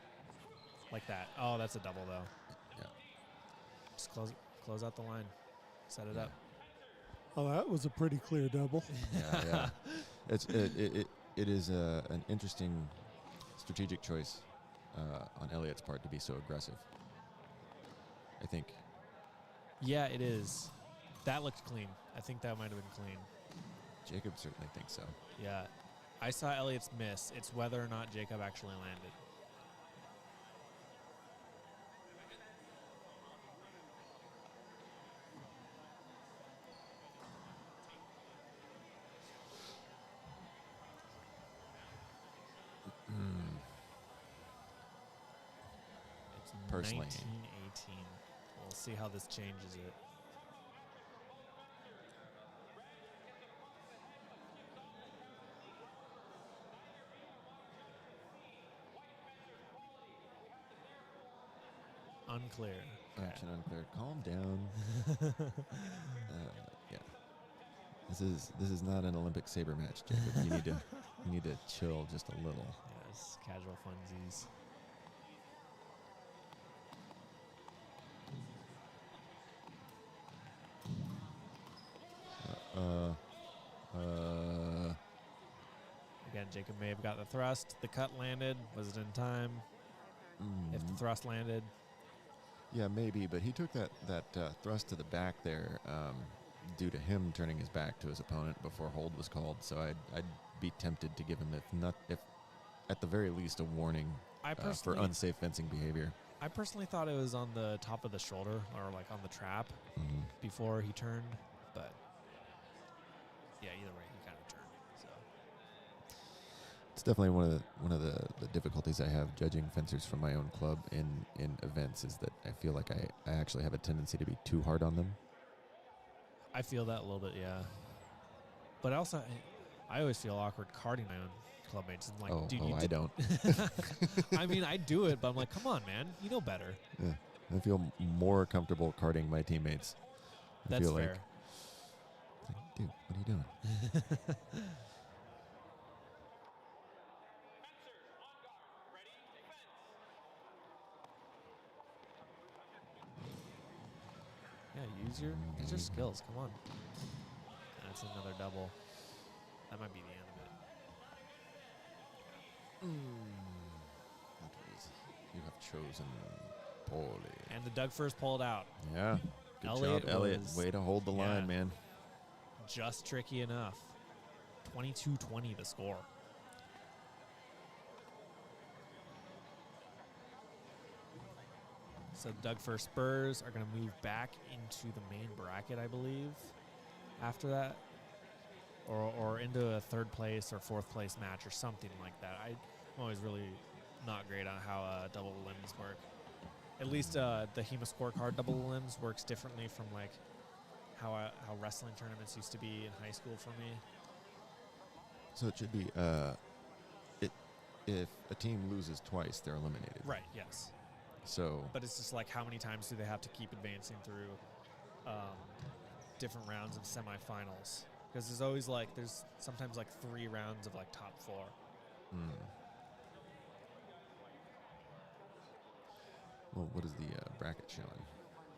Like that. Oh, that's a double, though. Yeah. Just close out the line. Set it up. Oh, that was a pretty clear double. Yeah. It is an interesting strategic choice on Elliott's part to be so aggressive. I think. Yeah, it is. That looked clean. I think that might have been clean. Jacob certainly thinks so. Yeah. I saw Elliott's miss. It's whether or not Jacob actually landed. It's Personally. 1918. We'll see how this changes it. Unclear. Action unclear. Calm down. Yeah. This is not an Olympic saber match, Jacob. You need to chill just a little. Yes, casual funsies. Again, Jacob may have got the thrust. The cut landed. Was it in time? If the thrust landed. Yeah, maybe, but he took that thrust to the back there due to him turning his back to his opponent before hold was called. So I'd be tempted to give him, if at the very least, a warning for unsafe fencing behavior. I personally thought it was on the top of the shoulder or like on the trap before he turned, but yeah, either way, he kind of turned. So It's definitely one of the difficulties I have judging fencers from my own club in events is that I feel like I actually have a tendency to be too hard on them. I feel that a little bit, yeah. But also, I always feel awkward carding my own clubmates. I'm like, dude, I don't. I mean, I do it, but I'm like, come on, man, you know better. Yeah, I feel more comfortable carding my teammates. I That's feel fair. Like, dude, what are you doing? Yeah, use your skills. Come on. That's another double. That might be the end of it. That was, you have chosen poorly. And the Doug first pulled out. Yeah. Good Elliott job, Elliott. was- Way to hold the yeah. line, man. just tricky enough. 22-20 the score. So Doug First Spurs are going to move back into the main bracket, I believe, after that. Or into a third place or fourth place match or something like that. I'm always really not great on how double limbs work. At least the HEMA scorecard double limbs works differently from like how wrestling tournaments used to be in high school for me. So it should be if a team loses twice, they're eliminated. Right, yes. So, but it's just like how many times do they have to keep advancing through different rounds of semifinals? Because there's always like there's sometimes like 3 rounds of like top 4. Well, what is the bracket showing?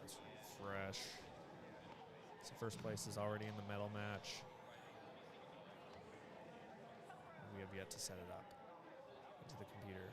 Let's refresh. So first place is already in the medal match. We have yet to set it up into the computer.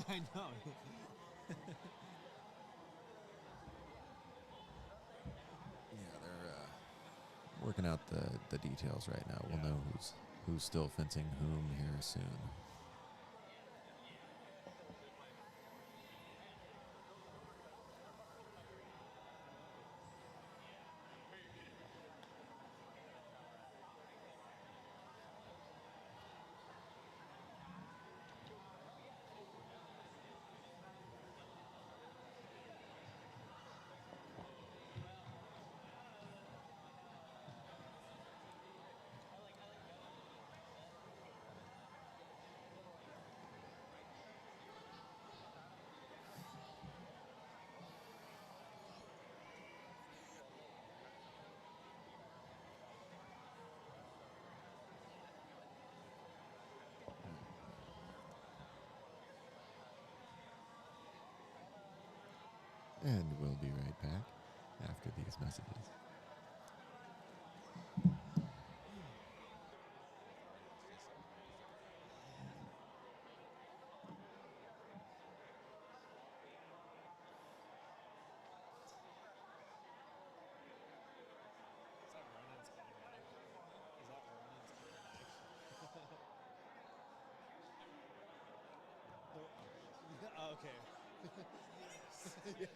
I know. Yeah, they're working out the details right now. We'll know who's still fencing whom here soon. And we'll be right back after these messages. Okay. Yeah.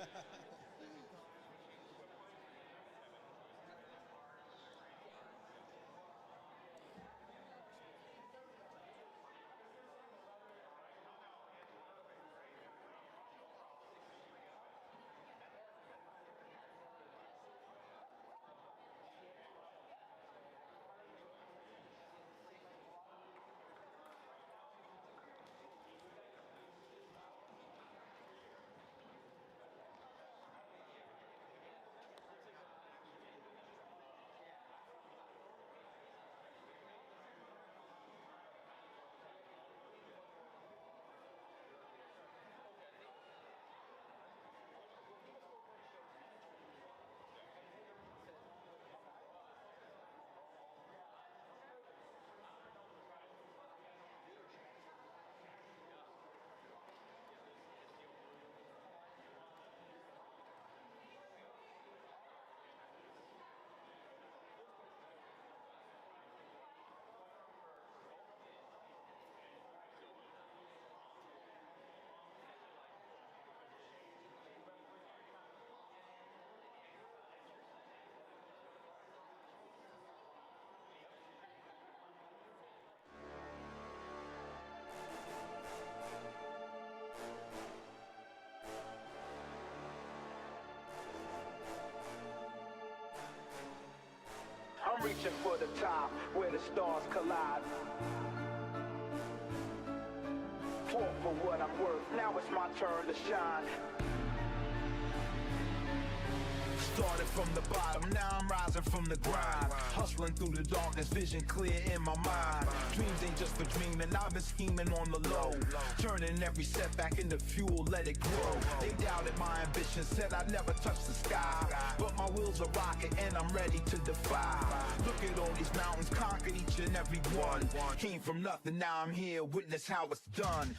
I'm reaching for the top where the stars collide. Fought for what I'm worth, now it's my turn to shine. Started from the bottom, now I'm rising from the grind. Hustling through the darkness, vision clear in my mind. Dreams ain't just for dreaming, I've been scheming on the low. Turning every setback into fuel, let it grow. They doubted my ambition, said I'd never touch the sky. But my wheels are rocking and I'm ready to defy. Look at all these mountains, conquered each and every one. Came from nothing, now I'm here, witness how it's done.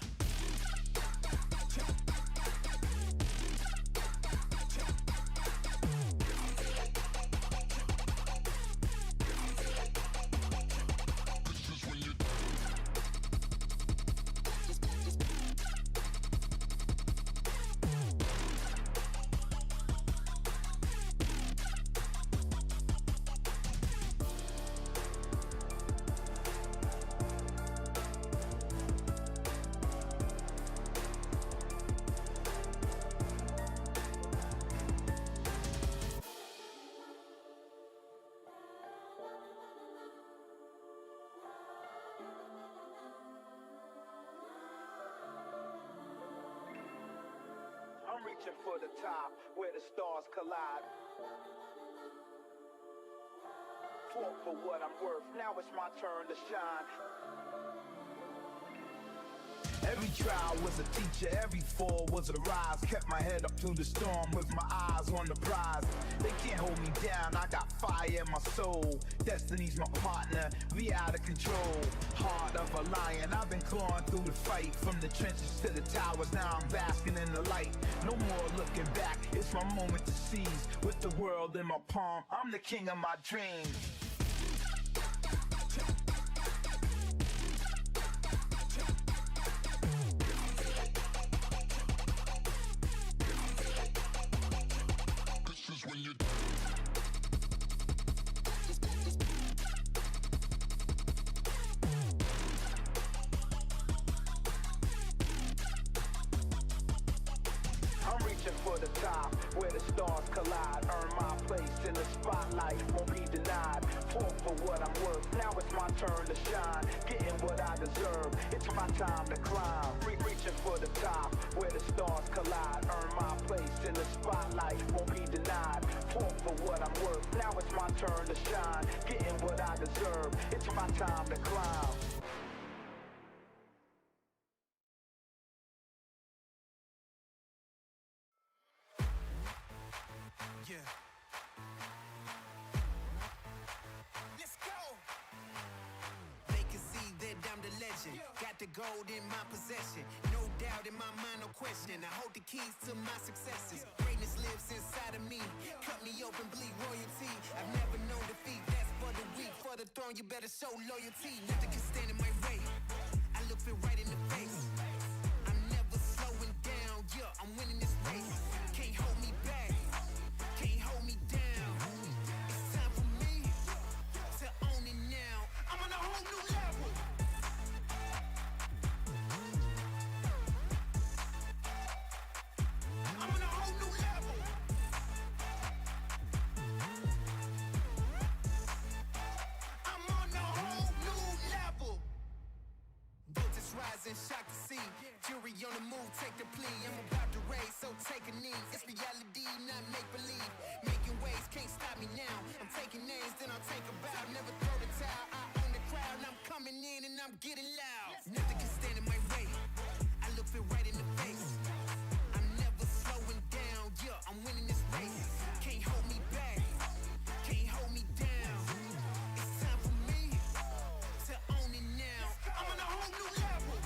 I'm reaching for the top, where the stars collide. Fought for what I'm worth, now it's my turn to shine. Every trial was a teacher, every fall was a rise. Kept my head up through the storm with my eyes on the prize. They can't hold me down, I got fire in my soul. Destiny's my partner, we out of control. Heart of a lion, I've been clawing through the fight. From the trenches to the towers, now I'm basking in the light. No more looking back, it's my moment to seize. With the world in my palm, I'm the king of my dreams. I'm reaching for the top, where the stars collide. Earn my place in the spotlight, won't be denied. Fought for what I'm worth, now it's my turn to shine. Getting what I deserve, it's my time to climb. Reaching for the top, where the stars collide. Earn my place in the spotlight, won't be denied. Fought for what I'm worth, now it's my turn to shine. Getting what I deserve, it's my time to climb. Yeah. Let's go. They can see that I'm the legend. Got the gold in my possession. No doubt in my mind, no question. I hold the keys to my successes. Greatness lives inside of me. Cut me open, bleed royalty. I've never known defeat. That's for the weak. For the throne, you better show loyalty. Nothing can stand in my way. I look it right in the face. I'm never slowing down. Yeah, I'm winning this race. Can't hold me back. Can't hold me down. It's time for me to own it now. I'm on a whole new level. I'm on a whole new level. I'm on a whole new level. Voltage rising, shock to see. Jury on the move, take the plea. I'm about to raise, so take a knee. It's reality, not make believe. Making waves, can't stop me now. I'm taking names, then I'll take a bow. Never throw the towel, I own the crowd. I'm coming in and I'm getting loud. Nothing can stand in my way. I look it right in the face. I'm never slowing down, yeah, I'm winning this race. Can't hold me back, can't hold me down. It's time for me to own it now. I'm on a whole new level.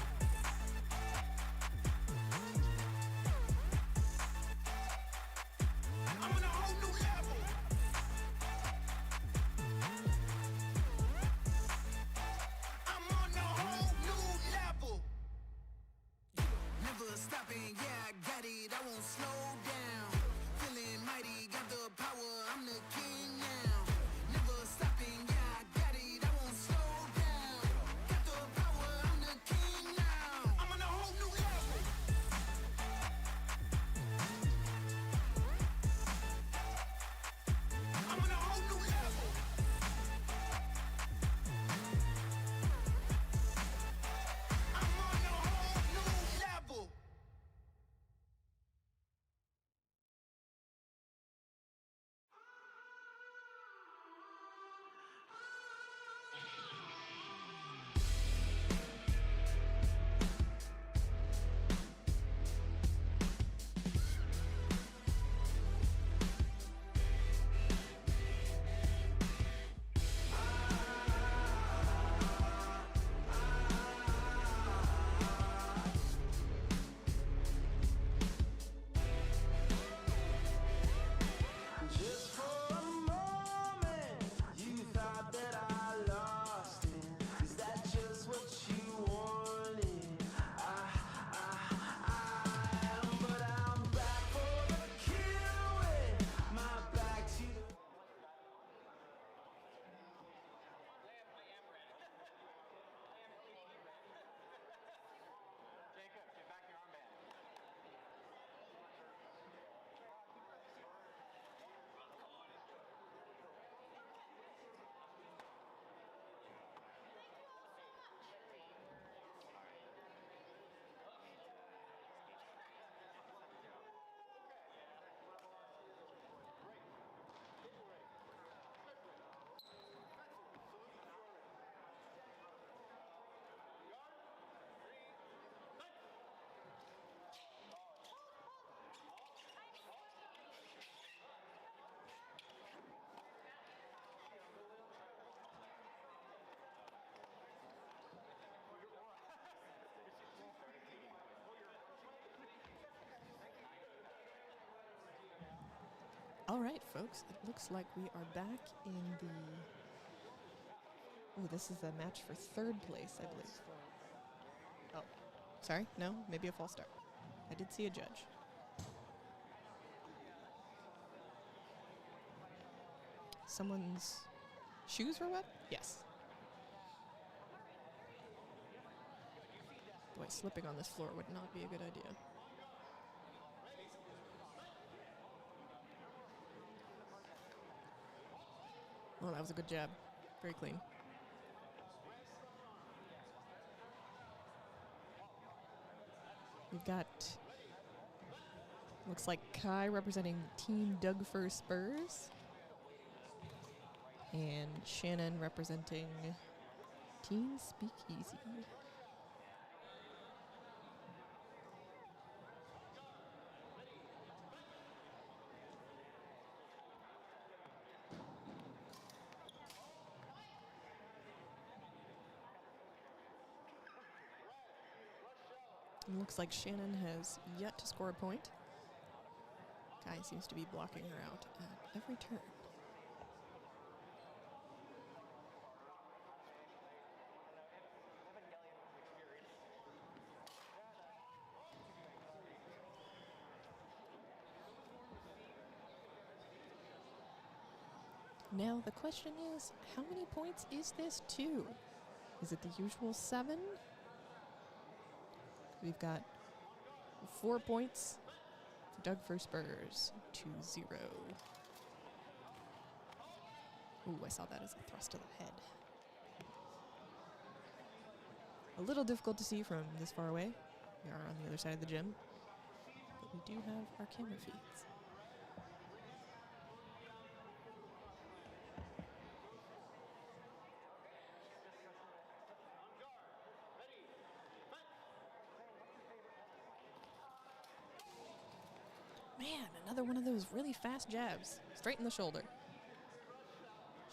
I'm on a whole new level. I'm on a whole new level. Never stopping, yeah, I got it, I won't slow down. Feeling mighty, got the power, I'm the king now. Never stopping, yeah, I got it, I won't slow down. Got the power, I'm the king now. I'm on a whole new level. I'm on a whole new level. I'm on a whole new All right, folks. It looks like we are back in the... Oh, this is a match for third place, I believe. Oh, sorry. No, maybe a false start. I did see a judge. Someone's shoes were wet? Yes. Boy, slipping on this floor would not be a good idea. Oh, that was a good jab. Very clean. We've got, looks like Kai representing Team Doug Fur Spurs. And Shannon representing Team Speakeasy. It looks like Shannon has yet to score a point. Kai seems to be blocking her out at every turn. Now the question is, how many points is this to? Is it the usual 7? We've got 4 points for Doug for Spurs, 2-0. Ooh, I saw that as a thrust to the head. A little difficult to see from this far away. We are on the other side of the gym, but we do have our camera feeds. Man, another one of those really fast jabs. Straight in the shoulder.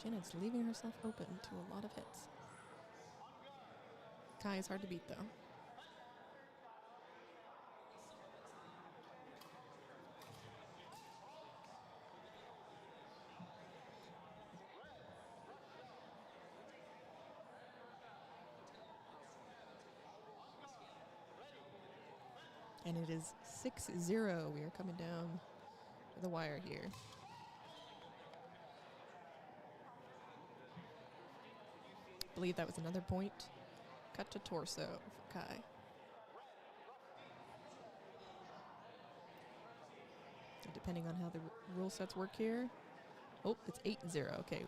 Shannon's leaving herself open to a lot of hits. Kai is hard to beat, though. And it is 6-0. We are coming down the wire here. I believe that was another point. Cut to torso for Kai. And depending on how the rule sets work here. Oh, it's 8-0. Okay,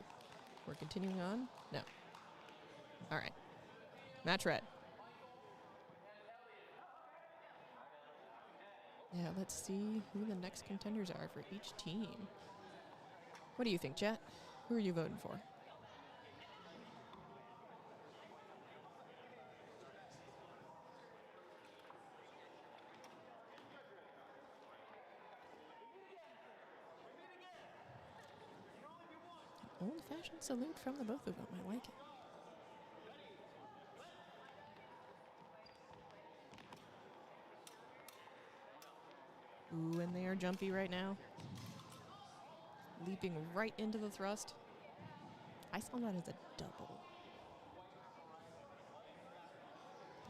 we're continuing on. No. All right. Match red. Yeah, let's see who the next contenders are for each team. What do you think, chat? Who are you voting for? An old-fashioned salute from the both of them. I like it. Ooh, and they are jumpy right now. Leaping right into the thrust. I saw that as a double.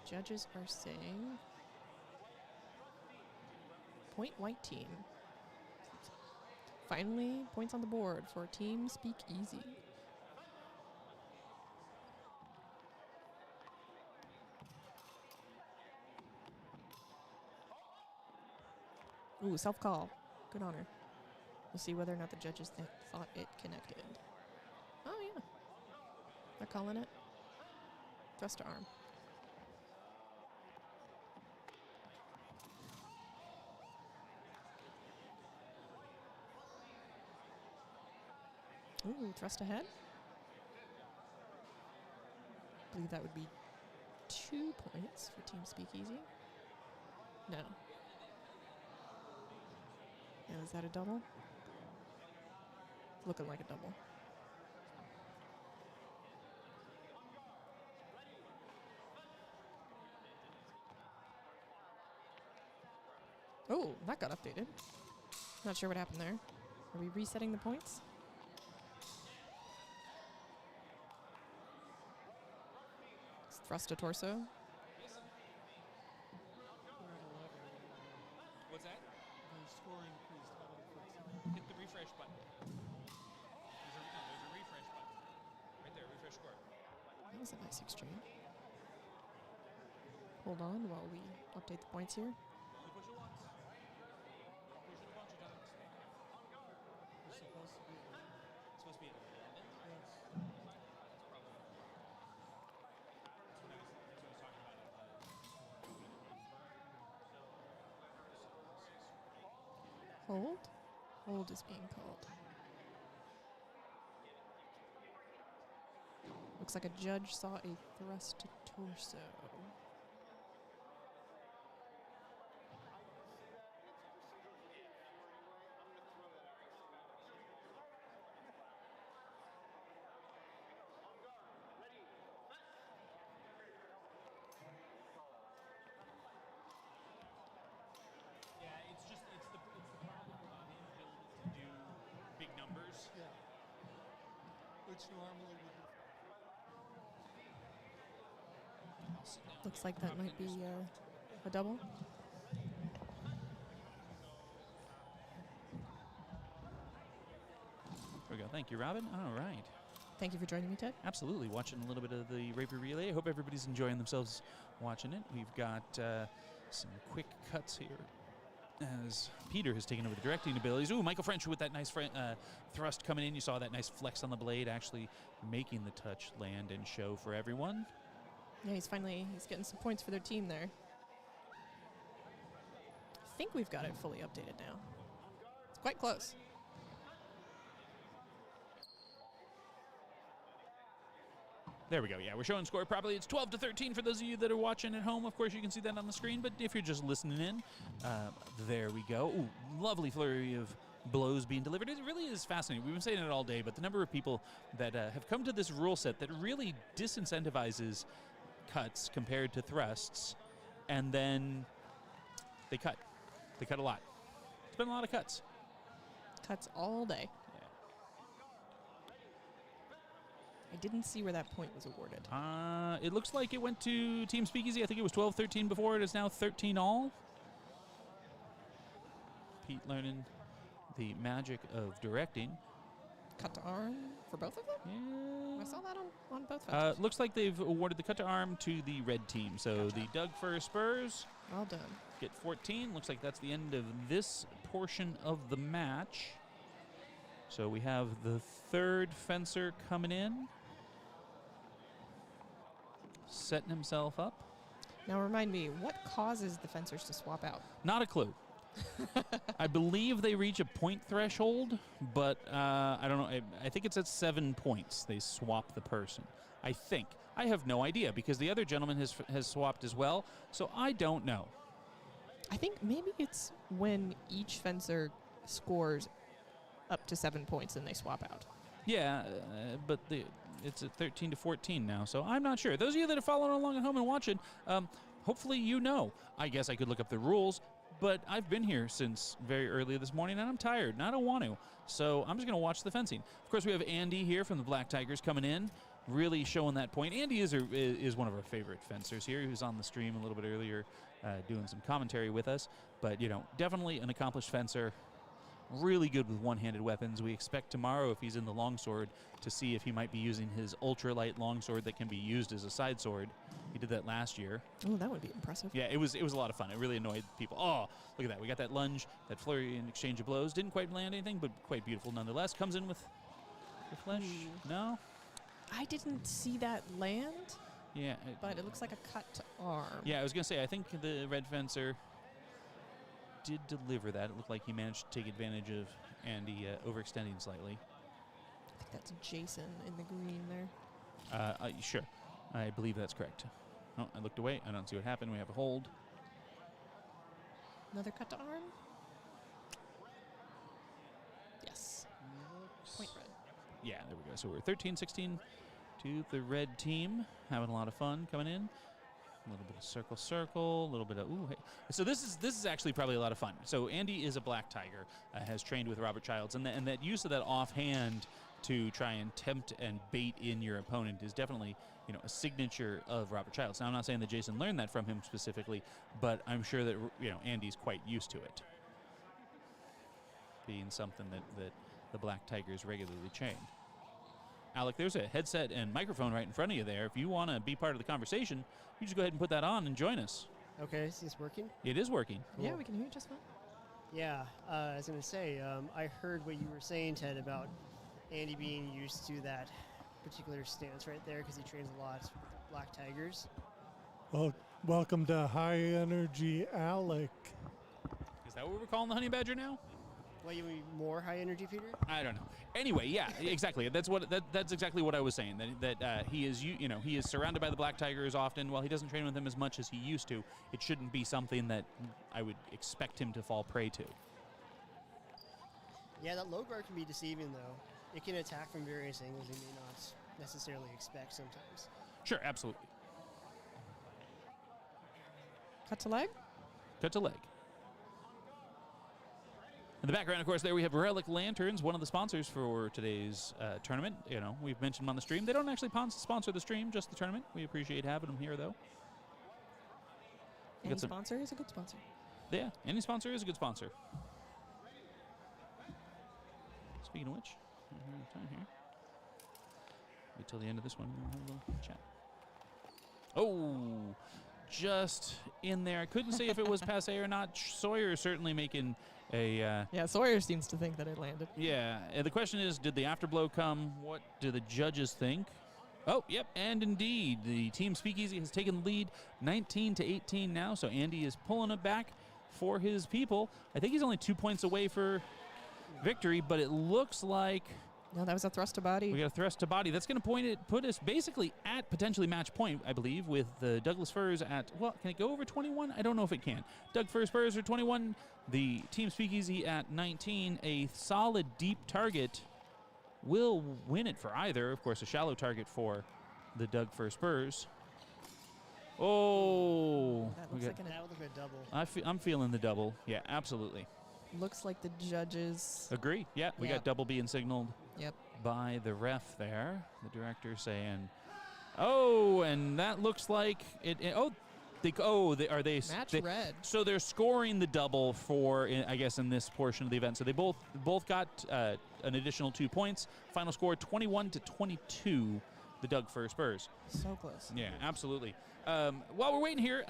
The judges are saying point white team. Finally, points on the board for Team Speakeasy. Ooh, self-call. Good honor. We'll see whether or not the judges thought it connected. Oh, yeah. They're calling it. Thrust to arm. Ooh, thrust ahead. I believe that would be 2 points for Team Speakeasy. No. Yeah, is that a double? It's looking like a double. Oh, that got updated. Not sure what happened there. Are we resetting the points? Thrust to torso. What's that? The score increased. How do I fix it? Hit the refresh button. There's a refresh button. Right there, refresh score. That was a nice exchange. Hold on while we update the points here. Only push it once. Push it a bunch of times. It's supposed to be. It's supposed to be an 11? Yes. That's probably. That's what I was talking about. Hold. Hold is being called. Looks like a judge saw a thrust to torso. Yeah, it's the problem about inability to do big numbers. Yeah. Which normally would. Looks like that might be a double. There we go. Thank you, Robin. All right. Thank you for joining me, Ted. Absolutely. Watching a little bit of the Rapier relay. I hope everybody's enjoying themselves watching it. We've got some quick cuts here as Peter has taken over the directing abilities. Ooh, Michael French with that nice thrust coming in. You saw that nice flex on the blade, actually making the touch land and show for everyone. Yeah, he's getting some points for their team there. I think we've got it fully updated now. It's quite close. There we go. Yeah, we're showing score properly. It's 12-13 for those of you that are watching at home. Of course, you can see that on the screen, but if you're just listening in, there we go. Ooh, lovely flurry of blows being delivered. It really is fascinating. We've been saying it all day, but the number of people that have come to this rule set that really disincentivizes cuts compared to thrusts, and then they cut. They cut a lot. It's been a lot of cuts. Cuts all day. I didn't see where that point was awarded. It looks like it went to Team Speakeasy. I think it was 12-13 before. It is now 13 all. Pete learning the magic of directing. Cut to arm for both of them? Yeah. I saw that on both fencers. Looks like they've awarded the cut to arm to the red team. So Gotcha. the Doug Fur Spurs Well done. get 14. Looks like that's the end of this portion of the match. So we have the third fencer coming in, setting himself up. Now remind me, what causes the fencers to swap out? Not a clue. I believe they reach a point threshold, but I don't know. I think it's at 7 points they swap the person. I think. I have no idea because the other gentleman has swapped as well, so I don't know. I think maybe it's when each fencer scores up to 7 points and they swap out. Yeah, but it's at 13-14 now, so I'm not sure. Those of you that are following along at home and watching, hopefully you know. I guess I could look up the rules, but I've been here since very early this morning, and I'm tired, and I don't want to. So I'm just going to watch the fencing. Of course, we have Andy here from the Black Tigers coming in, really showing that point. Andy is one of our favorite fencers here. He was on the stream a little bit earlier doing some commentary with us, but, definitely an accomplished fencer. Really good with one-handed weapons. We expect tomorrow, if he's in the longsword, to see if he might be using his ultralight longsword that can be used as a side sword. He did that last year. Oh, that would be impressive. Yeah, it was a lot of fun. It really annoyed people. Oh, look at that. We got that lunge, that flurry and exchange of blows. Didn't quite land anything, but quite beautiful nonetheless. Comes in with the flesh. No? I didn't see that land, Yeah. but it looks like a cut to arm. Yeah, I was going to say, I think the red fencer did deliver that. It looked like he managed to take advantage of Andy overextending slightly. I think that's Jason in the green there. Sure. I believe that's correct. Oh, I looked away. I don't see what happened. We have a hold. Another cut to arm? Yes. Point red. Yeah, there we go. So we're 13-16 to the red team. Having a lot of fun coming in. A little bit of circle, circle, a little bit of ooh. Hey. So this is actually probably a lot of fun. So Andy is a black tiger, has trained with Robert Childs, and that use of that offhand to try and tempt and bait in your opponent is definitely a signature of Robert Childs. Now I'm not saying that Jason learned that from him specifically, but I'm sure that Andy's quite used to it, being something that the black tigers regularly train. Alec, there's a headset and microphone right in front of you there. If you want to be part of the conversation, you just go ahead and put that on and join us. Okay, is this working? It is working. Yeah, we can hear you just fine. Yeah, I was going to say, I heard what you were saying, Ted, about Andy being used to that particular stance right there because he trains a lot with black tigers. Well, welcome to High Energy Alec. Is that what we're calling the honey badger now? Well, you mean more high energy, Peter? I don't know. Anyway, yeah, exactly. That's exactly what I was saying. That he is he is surrounded by the black tigers often. While he doesn't train with them as much as he used to, it shouldn't be something that I would expect him to fall prey to. Yeah, that low guard can be deceiving though. It can attack from various angles you may not necessarily expect sometimes. Sure, absolutely. Cut to leg. Cut to leg. In the background, of course, there we have Relic Lanterns, one of the sponsors for today's tournament. We've mentioned them on the stream. They don't actually sponsor the stream, just the tournament. We appreciate having them here, though. Any sponsor is a good sponsor. Yeah, any sponsor is a good sponsor. Speaking of which, time here. Wait till the end of this one, and we'll have a little chat. Oh, just in there. I couldn't say if it was passe or not. Sawyer is certainly making a... yeah, Sawyer seems to think that it landed. Yeah, and the question is, did the afterblow come? What do the judges think? Oh, yep, and indeed, the team Speakeasy has taken the lead 19-18 now, so Andy is pulling it back for his people. I think he's only 2 points away for victory, but it looks like... No, that was a thrust to body. We got a thrust to body. That's going to put us basically at potentially match point, I believe, with the Douglas Furs at, well, can it go over 21? I don't know if it can. Doug Furs are 21. The Team Speakeasy at 19. A solid deep target will win it for either. Of course, a shallow target for the Doug Spurs. Oh. That looks like a double. I'm feeling the double. Yeah, absolutely. Looks like the judges... Agree. Yeah, we got double being signaled by the ref there. The director saying, oh, and that looks like it are they match red. So they're scoring the double for, I guess, in this portion of the event. So they both got an additional 2 points. Final score 21-22, the Doug Spurs. So close. Yeah, absolutely. While we're waiting here,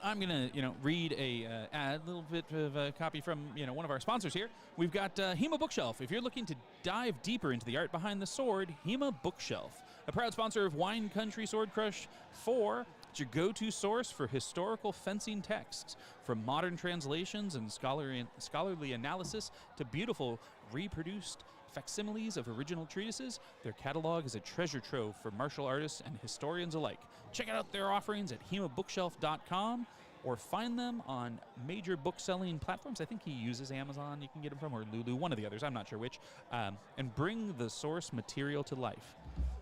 I'm going to, read a little bit of a copy from, one of our sponsors here. We've got HEMA Bookshelf. If you're looking to dive deeper into the art behind the sword, HEMA Bookshelf. A proud sponsor of Wine Country Sword Crush 4. It's your go-to source for historical fencing texts. From modern translations and scholarly analysis to beautiful reproduced facsimiles of original treatises, their catalog is a treasure trove for martial artists and historians alike. Check out their offerings at HEMABookshelf.com or find them on major book-selling platforms. I think he uses Amazon, you can get them from, or Lulu, one of the others, I'm not sure which. And bring the source material to life.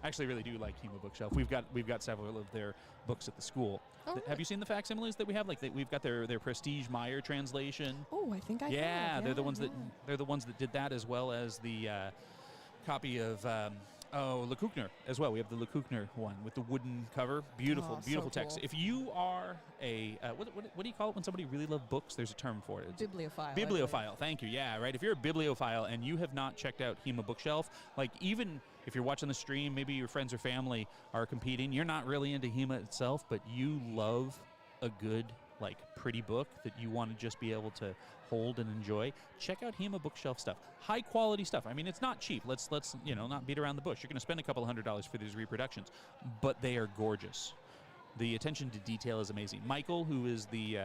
I actually really do like HEMA Bookshelf. We've got several of their books at the school. Oh, really? Have you seen the facsimiles that we have? Like we've got their Prestige Meyer translation. Oh, I think I have. Yeah, they're the ones that did that, as well as the copy of LeCoultner as well. We have the LeCoultner one with the wooden cover. Beautiful, beautiful so text. cool. If you are a what do you call it when somebody really loves books? There's a term for it. Bibliophile. Bibliophile. Thank you. Yeah, right. If you're a bibliophile and you have not checked out HEMA Bookshelf, like even if you're watching the stream, maybe your friends or family are competing, you're not really into HEMA itself, but you love a good, like, pretty book that you want to just be able to hold and enjoy, check out HEMA Bookshelf stuff. High quality stuff. I mean, it's not cheap. Let's not beat around the bush. You're going to spend a couple $100 for these reproductions, but they are gorgeous. The attention to detail is amazing. Michael, who is the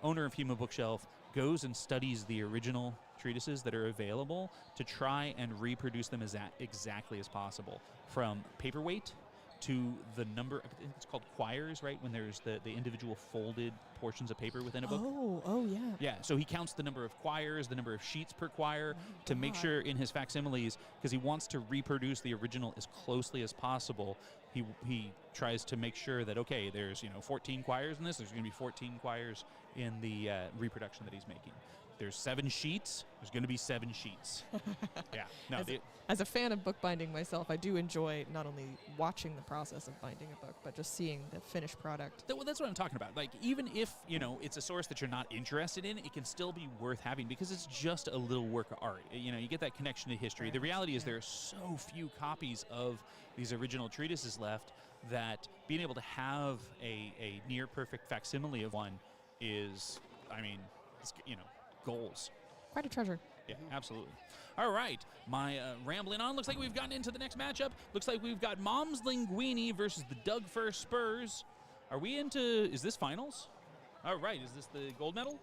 owner of HEMA Bookshelf, goes and studies the original treatises that are available to try and reproduce them as exactly as possible, from paperweight to the number, I think it's called quires, right? When there's the individual folded portions of paper within a book. Oh, yeah. Yeah, so he counts the number of quires, the number of sheets per quire, to make sure in his facsimiles, because he wants to reproduce the original as closely as possible. he tries to make sure that, okay, there's 14 quires in this. There's going to be 14 quires in the reproduction that he's making. There's 7 sheets. There's going to be 7 sheets. Yeah. No. As a fan of bookbinding myself, I do enjoy not only watching the process of binding a book, but just seeing the finished product. Well, that's what I'm talking about. Like, even if, it's a source that you're not interested in, it can still be worth having because it's just a little work of art. You get that connection to history. The reality is there are so few copies of these original treatises left that being able to have a near-perfect facsimile of one is, goals. Quite a treasure. Yeah, absolutely. All right, my rambling on. Looks like we've gotten into the next matchup. Looks like we've got Mom's Linguini versus the Doug Fir Spurs. Are we into, is this finals? All right, is this the gold medal?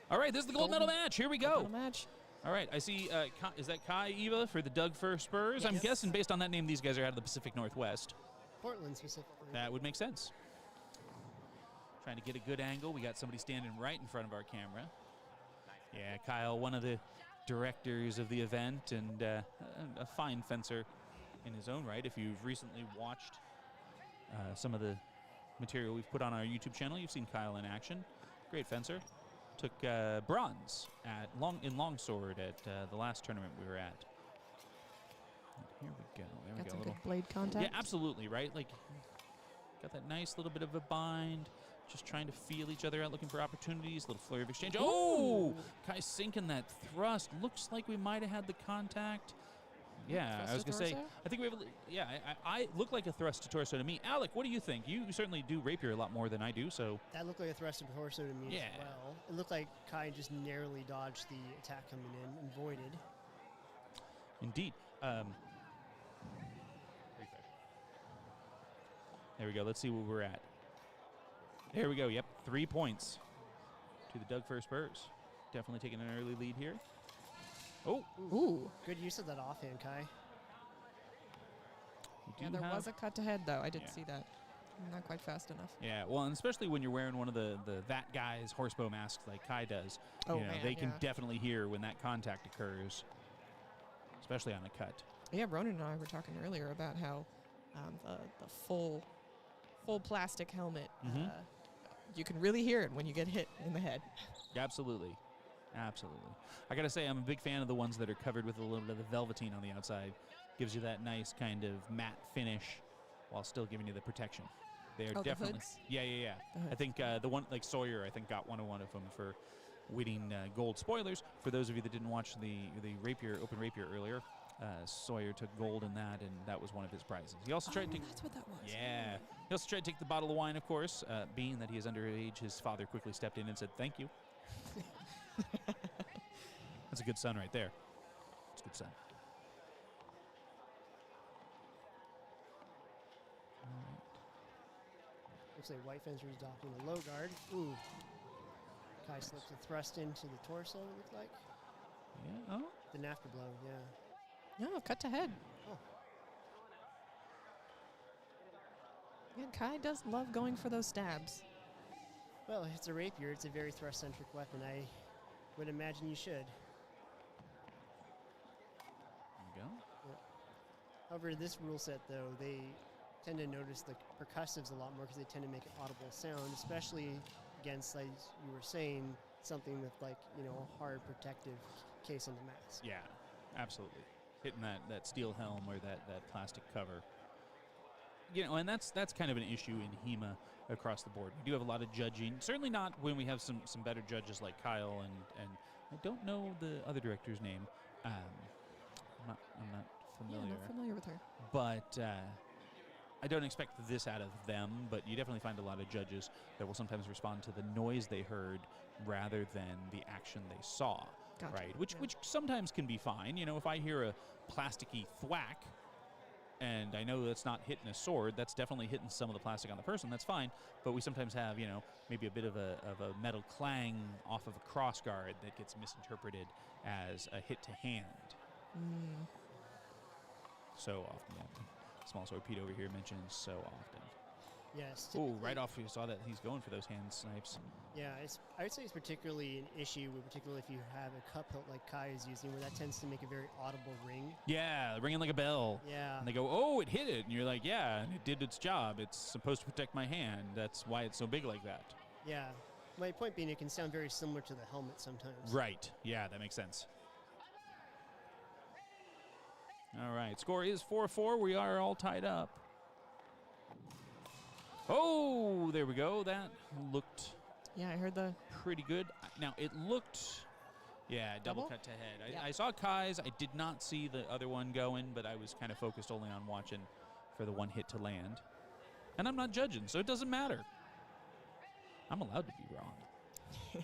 All right, this is the gold medal match. Here we go. Match. All right, I see, is that Kai Eva for the Doug Fir Spurs? Yes. I'm guessing based on that name, these guys are out of the Pacific Northwest. Portland specifically. That would make sense. Trying to get a good angle. We got somebody standing right in front of our camera. Yeah, Kyle, one of the directors of the event and a fine fencer in his own right. If you've recently watched some of the material we've put on our YouTube channel, you've seen Kyle in action. Great fencer. Took bronze in longsword at the last tournament we were at. Here we go. There we Got go. some good blade contact. Yeah, absolutely, right? Like, got that nice little bit of a bind. Just trying to feel each other out, looking for opportunities. Little flurry of exchange. Oh! Kai sinking that thrust. Looks like we might have had the contact. Yeah, Thrust I was to going to say, torso? I think we have, I look like a thrust to torso to me. Alec, what do you think? You certainly do rapier a lot more than I do, so. That looked like a thrust to torso to me Yeah. as well. It looked like Kai just narrowly dodged the attack coming in and voided. Indeed. There we go. Let's see where we're at. There we go. Yep, 3 points to the Doug Fir Spurs. Definitely taking an early lead here. Oh. Ooh. Good use of that offhand, Kai. Yeah, there was a cut to head, though. I did see that. Not quite fast enough. Yeah, well, and especially when you're wearing one of the that guy's horsebow masks like Kai does. Oh, man, they can definitely hear when that contact occurs, especially on a cut. Yeah, Ronan and I were talking earlier about how the full plastic helmet, you can really hear it when you get hit in the head. Absolutely. Absolutely. I got to say, I'm a big fan of the ones that are covered with a little bit of the velveteen on the outside. Gives you that nice kind of matte finish while still giving you the protection. They are definitely. The hoods? Yeah. I think the one, like Sawyer, I think got one of them for winning gold. Spoilers, for those of you that didn't watch the Rapier, Open Rapier earlier, Sawyer took gold in that, and that was one of his prizes. He also tried to take. That's what that was. Yeah. He also tried to take the bottle of wine, of course. Being that he is underage, his father quickly stepped in and said, "Thank you." That's a good son right there. That's a good son. Looks like White Fencer is adopting a low guard. Ooh. Kai slips a thrust into the torso, it looked like. Yeah. Oh. The after blow, yeah. No, cut to head. Oh. Yeah, Kai does love going for those stabs. Well, it's a rapier. It's a very thrust-centric weapon. I would imagine you should. There you go. Yeah. However, this rule set, though, they tend to notice the percussives a lot more because they tend to make an audible sound, especially against, like you were saying, something with, like, a hard protective case on the mask. Yeah, absolutely. Hitting that steel helm or that plastic cover. And that's kind of an issue in HEMA across the board. We do have a lot of judging. Certainly not when we have some better judges like Kyle and I don't know the other director's name. I'm not familiar. Yeah, not familiar with her. But I don't expect this out of them, but you definitely find a lot of judges that will sometimes respond to the noise they heard rather than the action they saw. Gotcha. Right? Which sometimes can be fine. If I hear a plasticky thwack, and I know that's not hitting a sword, that's definitely hitting some of the plastic on the person, that's fine. But we sometimes have, maybe a bit of a metal clang off of a crossguard that gets misinterpreted as a hit to hand. So often, yeah. Small Sword Pete over here mentions so often. Yes. Oh, right off you saw that he's going for those hand snipes. Yeah, I would say it's particularly an issue, particularly if you have a cup hilt like Kai is using, where that tends to make a very audible ring. Yeah, ringing like a bell. Yeah. And they go, oh, it hit it. And you're like, yeah, and it did its job. It's supposed to protect my hand. That's why it's so big like that. Yeah. My point being, it can sound very similar to the helmet sometimes. Right. Yeah, that makes sense. All right, score is 4-4. We are all tied up. Oh, there we go. That looked Yeah, I heard the pretty good. Now, it looked, yeah, double cut to head. I saw Kai's. I did not see the other one going, but I was kind of focused only on watching for the one hit to land. And I'm not judging, so it doesn't matter. I'm allowed to be wrong. There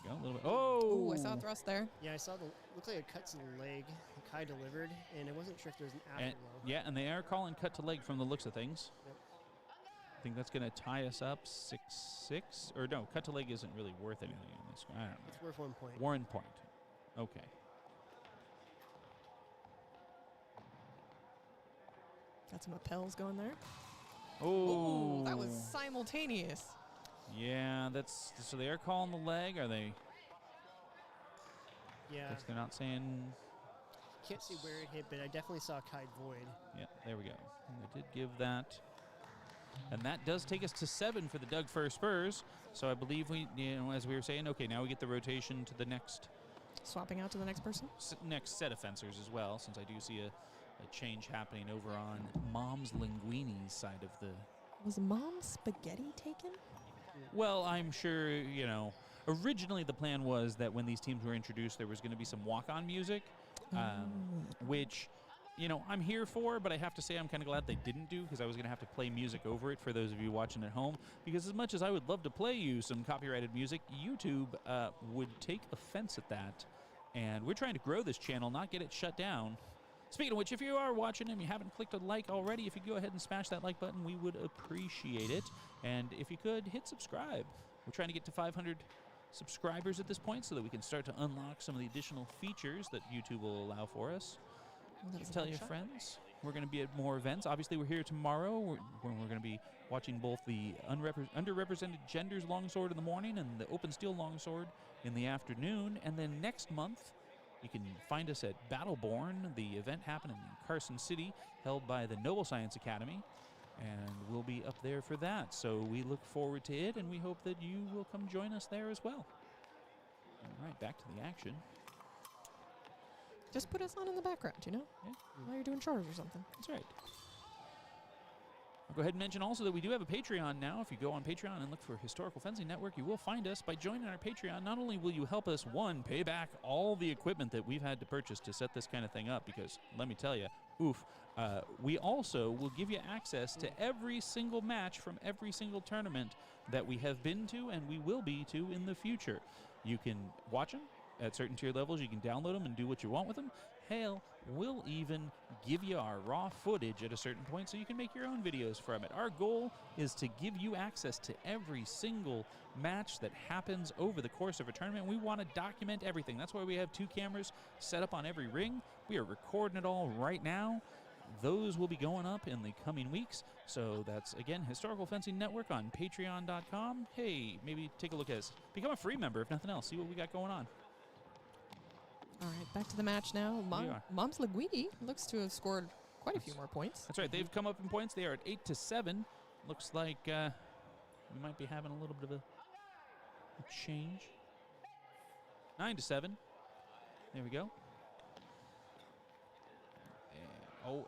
we go, a little bit. Oh! Ooh, I saw a thrust there. Yeah, I saw looks like a cut to the leg. Kai delivered, and I wasn't sure if there was an afterglow. Yeah, and they are calling cut to leg from the looks of things. Yep. I think that's going to tie us up 6-6. Or no, cut to leg isn't really worth anything in this. I don't know. It's worth 1 point. 1 point. Okay. Got some appels going there. Oh, Ooh, that was simultaneous. Yeah, that's so they are calling the leg. Are they? Yeah. Guess they're not saying. Can't see where it hit, but I definitely saw Kai void. Yeah, there we go. And they did give that. And that does take us to 7 for the Doug Fur Spurs. So I believe we, as we were saying, okay, now we get the rotation to the next. Swapping out to the next person? Next set of fencers as well, since I do see a change happening over on Mom's Linguini's side of the. Was Mom's spaghetti taken? Well, I'm sure, originally the plan was that when these teams were introduced, there was going to be some walk-on music, which, I'm here for, but I have to say I'm kind of glad they didn't do, because I was going to have to play music over it for those of you watching at home, because as much as I would love to play you some copyrighted music, YouTube would take offense at that, and we're trying to grow this channel, not get it shut down. Speaking of which, if you are watching and you haven't clicked a like already, if you go ahead and smash that like button, we would appreciate it. And if you could, hit subscribe. We're trying to get to 500 subscribers at this point so that we can start to unlock some of the additional features that YouTube will allow for us. Tell your friends. We're going to be at more events. Obviously, we're here tomorrow when we're going to be watching both the underrepresented genders longsword in the morning and the open steel longsword in the afternoon. And then next month, you can find us at Battleborn, the event happening in Carson City, held by the Noble Science Academy, and we'll be up there for that. So we look forward to it, and we hope that you will come join us there as well. All right, back to the action. Just put us on in the background, Yeah. while you're doing chores or something. That's right. I'll go ahead and mention also that we do have a Patreon now. If you go on Patreon and look for Historical Fencing Network, you will find us. By joining our Patreon, not only will you help us, one, pay back all the equipment that we've had to purchase to set this kind of thing up, because let me tell you, we also will give you access to every single match from every single tournament that we have been to and we will be to in the future. You can watch them at certain tier levels. You can download them and do what you want with them. Hell, we'll even give you our raw footage at a certain point so you can make your own videos from it. Our goal is to give you access to every single match that happens over the course of a tournament. We want to document everything. That's why we have 2 cameras set up on every ring. We are recording it all right now. Those will be going up in the coming weeks. So that's, again, Historical Fencing Network on patreon.com. Hey, maybe take a look at us. Become a free member, if nothing else. See what we got going on. All right, back to the match now. Mom's Linguini looks to have scored quite a few more points. That's right. They've come up in points. They are at 8-7. Looks like we might be having a little bit of a change. 9-7. There we go.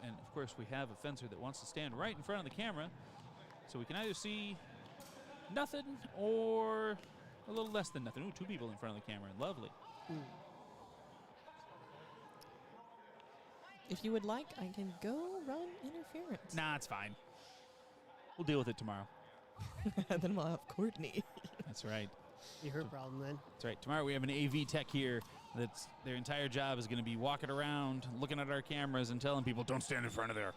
And of course, we have a fencer that wants to stand right in front of the camera, so we can either see nothing or a little less than nothing. Ooh, 2 people in front of the camera. Lovely. If you would like, I can go run interference. Nah, it's fine. We'll deal with it tomorrow. Then we'll have Courtney. That's right. Be her problem then. That's right. Tomorrow we have an AV tech here that's their entire job is going to be walking around, looking at our cameras and telling people, don't stand in front of there.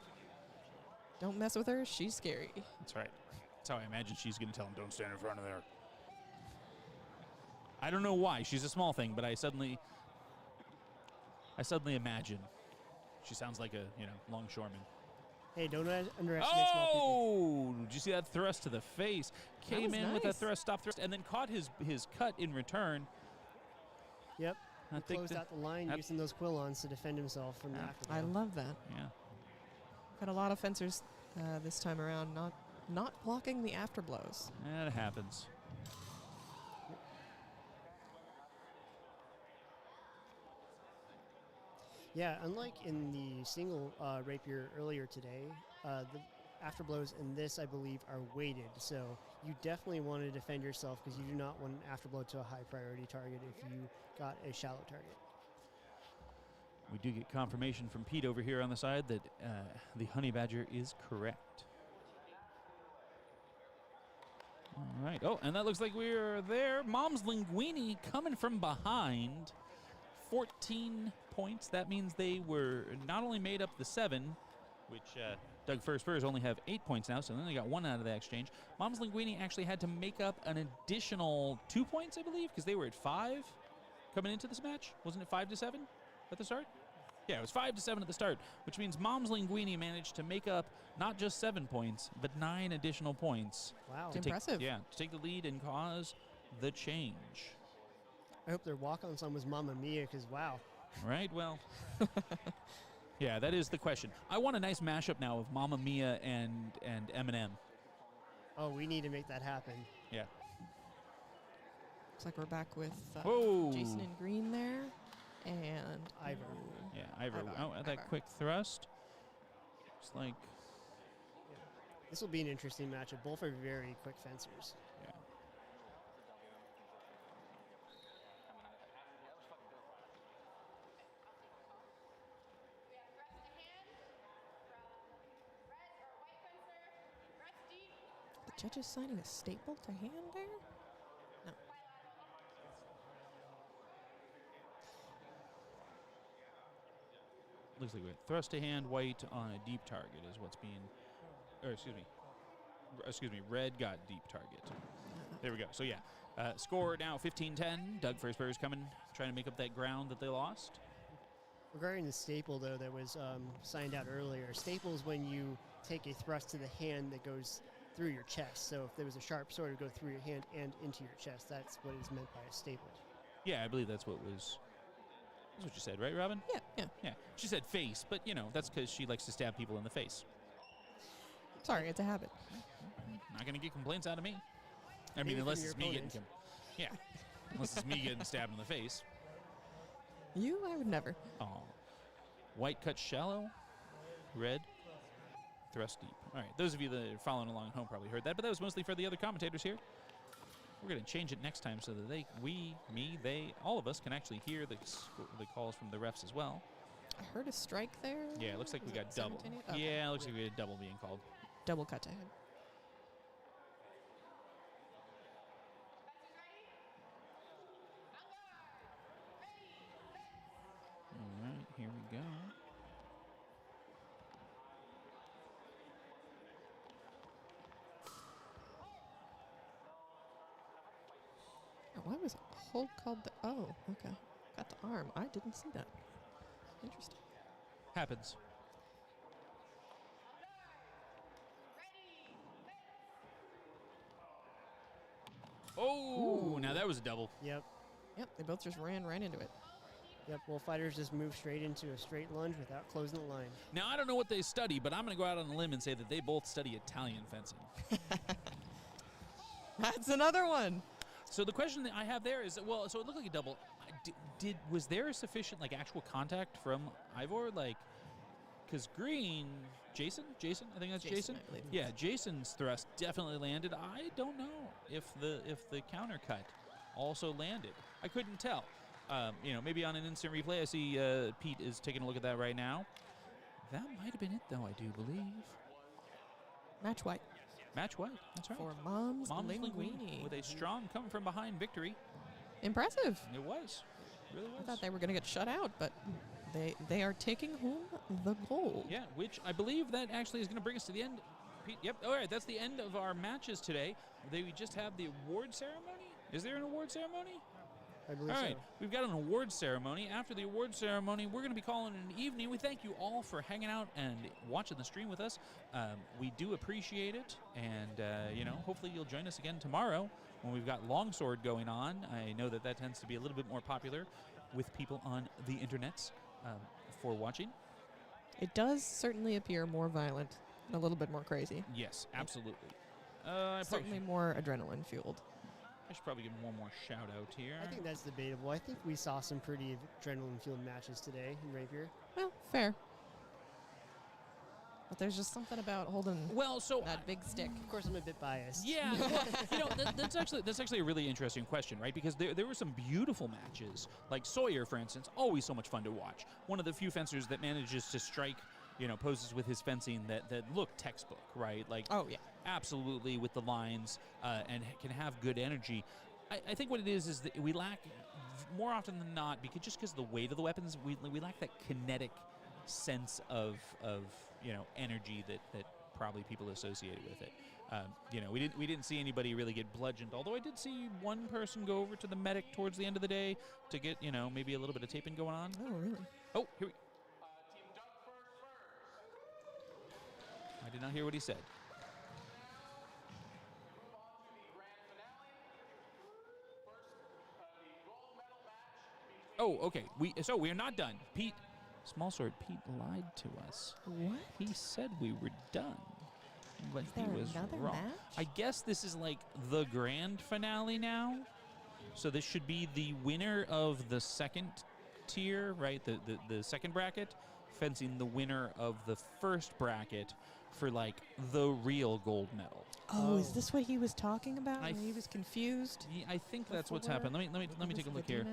Don't mess with her. She's scary. That's right. That's how I imagine she's going to tell them, don't stand in front of there. I don't know why. She's a small thing, but I suddenly imagine. She sounds like a longshoreman. Hey, don't underestimate small people. Oh, did you see that thrust to the face? Came was in with a nice. thrust, stop thrust, and then caught his cut in return. Yep. I He think closed out the line that- using those quillons to defend himself from the afterblow. I love that. Yeah. Got a lot of fencers this time around not blocking the afterblows. That happens. Yeah, unlike in the single rapier earlier today, the afterblows in this, I believe, are weighted. So you definitely want to defend yourself because you do not want an afterblow to a high priority target if you got a shallow target. We do get confirmation from Pete over here on the side that the honey badger is correct. All right. Oh, and that looks like we're there. Mom's Linguini coming from behind. 14 points. That means they were not only made up the 7, which Doug Spurs only have 8 points now, so then they got 1 out of that exchange. Mom's Linguini actually had to make up an additional 2 points, I believe, because they were at 5 coming into this match. Wasn't it 5-7 at the start? Yeah, it was 5-7 at the start, which means Mom's Linguini managed to make up not just 7 points, but 9 additional points. Wow. To Impressive. to take the lead and cause the change. I hope their walk-on song was Mamma Mia because, wow. Right, well, yeah, that is the question. I want a nice mashup now of Mamma Mia and Eminem. Oh, we need to make that happen. Yeah. Looks like we're back with Whoa. Jason in green there. And Ivor. Yeah, Ivor. Ivor, Oh, that Ivor. quick thrust. It's like, This will be an interesting matchup. Both are very quick fencers. yeah. the judges signing a staple to hand there? No. Looks like we have thrust to hand, white on a deep target is what's being, or excuse me, red got deep target. There we go. So yeah, score now 15-10. Doug Spurs coming, trying to make up that ground that they lost. Regarding the staple, though, that was signed out earlier, staple is when you take a thrust to the hand that goes through your chest. So if there was a sharp sword, it would go through your hand and into your chest. That's what is meant by a staple. Yeah, I believe that's what was. That's what you said, right, Robin? Yeah. Yeah. She said face, but that's because she likes to stab people in the face. Sorry, it's a habit. Not gonna get complaints out of me. I Maybe mean, from unless your it's me getting, opponent. yeah, unless it's me getting stabbed in the face. You, I would never. Oh, white cut shallow, red thrust deep. All right, those of you that are following along at home probably heard that, but that was mostly for the other commentators here. We're gonna change it next time so that they, all of us can actually hear the calls from the refs as well. I heard a strike there. Yeah, it looks like Was we it got double. simultaneous? Okay. Yeah, it looks like we had a double being called. Double cut to head. All right, here we go. Why was hold called the? Oh, okay. Got the arm. I didn't see that. Interesting. Happens. Oh, now that was a double. Yep. Yep, they both just ran right into it. Yep, well, fighters just move straight into a straight lunge without closing the line. Now, I don't know what they study, but I'm going to go out on a limb and say that they both study Italian fencing. That's another one. So the question that I have there is, well, so it looked like a double. Was there sufficient, actual contact from Ivor? Because Green, Jason, I think that's Jason. I believe. Yeah, Jason's thrust definitely landed. I don't know if the counter cut also landed. I couldn't tell. Maybe on an instant replay, I see Pete is taking a look at that right now. That might have been it, though, I do believe. Match white. Match white, that's right. For Mom's Linguini Linguini. with a strong come from behind victory. Impressive. It was. It really was. I thought they were going to get shut out, but they are taking home the gold. Yeah, which I believe that actually is going to bring us to the end. Pete, yep, all right, that's the end of our matches today. We just have the award ceremony. Is there an award ceremony? I believe All so. right, we've got an award ceremony. After the award ceremony, we're going to be calling it an evening. We thank you all for hanging out and watching the stream with us. We do appreciate it, and hopefully you'll join us again tomorrow when we've got Longsword going on. I know that tends to be a little bit more popular with people on the internets for watching. It does certainly appear more violent and a little bit more crazy. Yes, absolutely. Certainly more adrenaline fueled. I should probably give him one more shout out here. I think that's debatable. I think we saw some pretty adrenaline-fueled matches today in Rapier. Well, fair. But there's just something about holding that big stick. Of course, I'm a bit biased. Yeah, well, that's actually a really interesting question, right? Because there were some beautiful matches, like Sawyer, for instance, always so much fun to watch. One of the few fencers that manages to strike, poses with his fencing that look textbook, right? Like, oh yeah, absolutely with the lines and can have good energy. I think what it is that we lack more often than not, because of the weight of the weapons, we lack that kinetic sense of energy that probably people associated with it. We didn't see anybody really get bludgeoned, although I did see one person go over to the medic towards the end of the day to get maybe a little bit of taping going on. Oh really? Oh, here we I did not hear what he said. Oh, okay. We are not done. Pete, Small Sword Pete lied to us. What? He said we were done, but he was wrong. Match? I guess this is like the grand finale now. So this should be the winner of the second tier, right? The second bracket, fencing the winner of the first bracket for like the real gold medal. Oh, is this what he was talking about? When he was confused. Yeah, I think that's what's happened. Let me take a look here.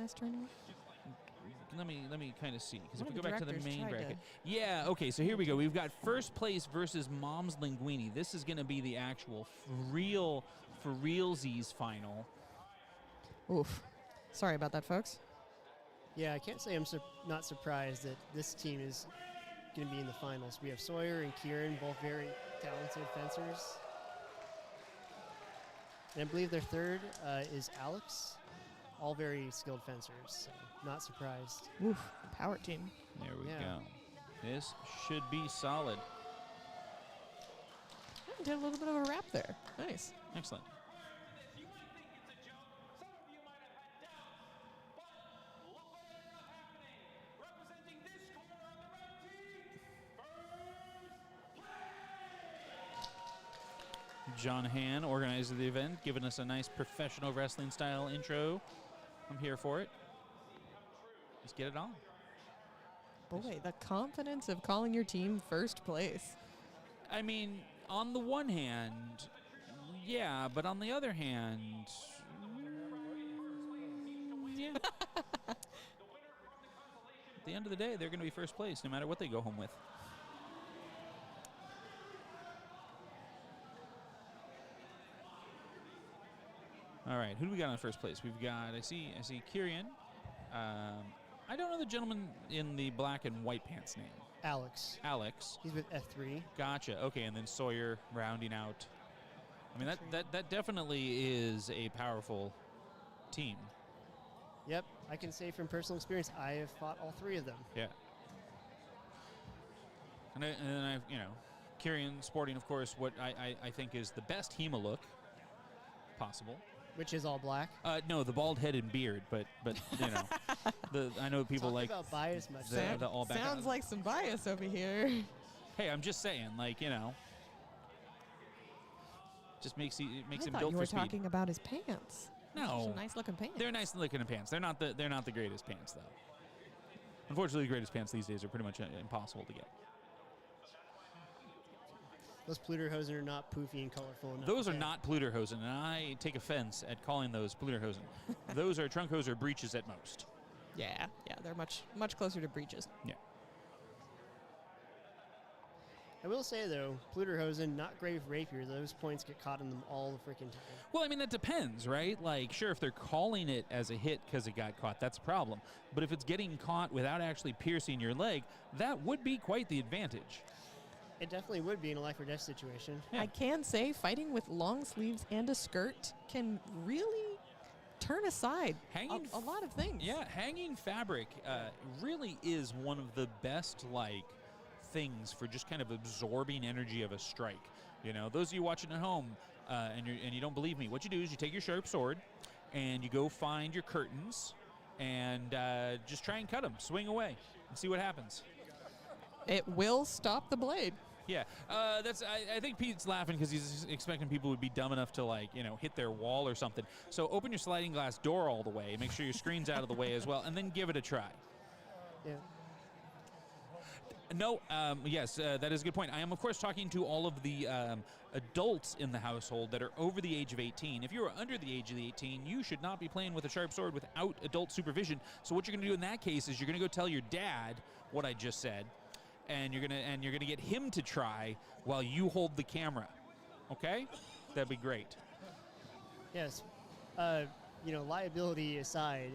Let me kind of see, because if we go back to the main bracket, yeah, okay. So here we go. We've got first place versus Mom's Linguini. This is going to be the actual for realsies final. Oof. Sorry about that, folks. Yeah, I can't say I'm not surprised that this team is going to be in the finals. We have Sawyer and Kieran, both very talented fencers. And I believe their third is Alex, all very skilled fencers. So not surprised. Oof, power team. There we go. This should be solid. Did a little bit of a wrap there. Nice. Excellent. John Han, organizer of the event, giving us a nice professional wrestling style intro. I'm here for it. Let's get it on. Boy, the confidence of calling your team first place. I mean, on the one hand, yeah, but on the other hand, yeah. At the end of the day, they're going to be first place no matter what they go home with. All right, who do we got in first place? We've got, I see Kieran. I don't know the gentleman in the black and white pants name. Alex. Alex. He's with F3. Gotcha. Okay, and then Sawyer rounding out. I mean, that definitely is a powerful team. Yep, I can say from personal experience, I have fought all three of them. Yeah. And then I've, Kieran sporting, of course, what I think is the best HEMA look possible. Which is all black? No, the bald head and beard, but I know people Talk like about bias much. the all back. Sounds like some bias over here. Hey, I'm just saying, just makes him built for speed. I thought you were talking about his pants. No, Nice looking pants. they're nice looking pants. They're not the greatest pants though. Unfortunately, the greatest pants these days are pretty much impossible to get. Those Pluderhosen are not poofy and colorful enough. Those are not Pluderhosen, and I take offense at calling those Pluderhosen. Those are Trunkhosen breeches at most. Yeah, they're much closer to breeches. Yeah. I will say, though, Pluderhosen, not great with Rapier. Those points get caught in them all the freaking time. Well, I mean, that depends, right? Like, sure, if they're calling it as a hit because it got caught, that's a problem. But if it's getting caught without actually piercing your leg, that would be quite the advantage. It definitely would be in a life or death situation. Yeah. I can say fighting with long sleeves and a skirt can really turn aside Hanging a lot of things. Yeah, hanging fabric really is one of the best things for just kind of absorbing energy of a strike. You know, those of you watching at home and you don't believe me, what you do is you take your sharp sword and you go find your curtains and just try and cut them, swing away, and see what happens. It will stop the blade. Yeah, I think Pete's laughing because he's expecting people would be dumb enough to hit their wall or something. So open your sliding glass door all the way, and make sure your screen's out of the way as well, and then give it a try. Yeah. No, yes, that is a good point. I am, of course, talking to all of the adults in the household that are over the age of 18. If you are under the age of 18, you should not be playing with a sharp sword without adult supervision. So what you're going to do in that case is you're going to go tell your dad what I just said, and you're gonna get him to try while you hold the camera. Okay, that'd be great. Yes. Liability aside.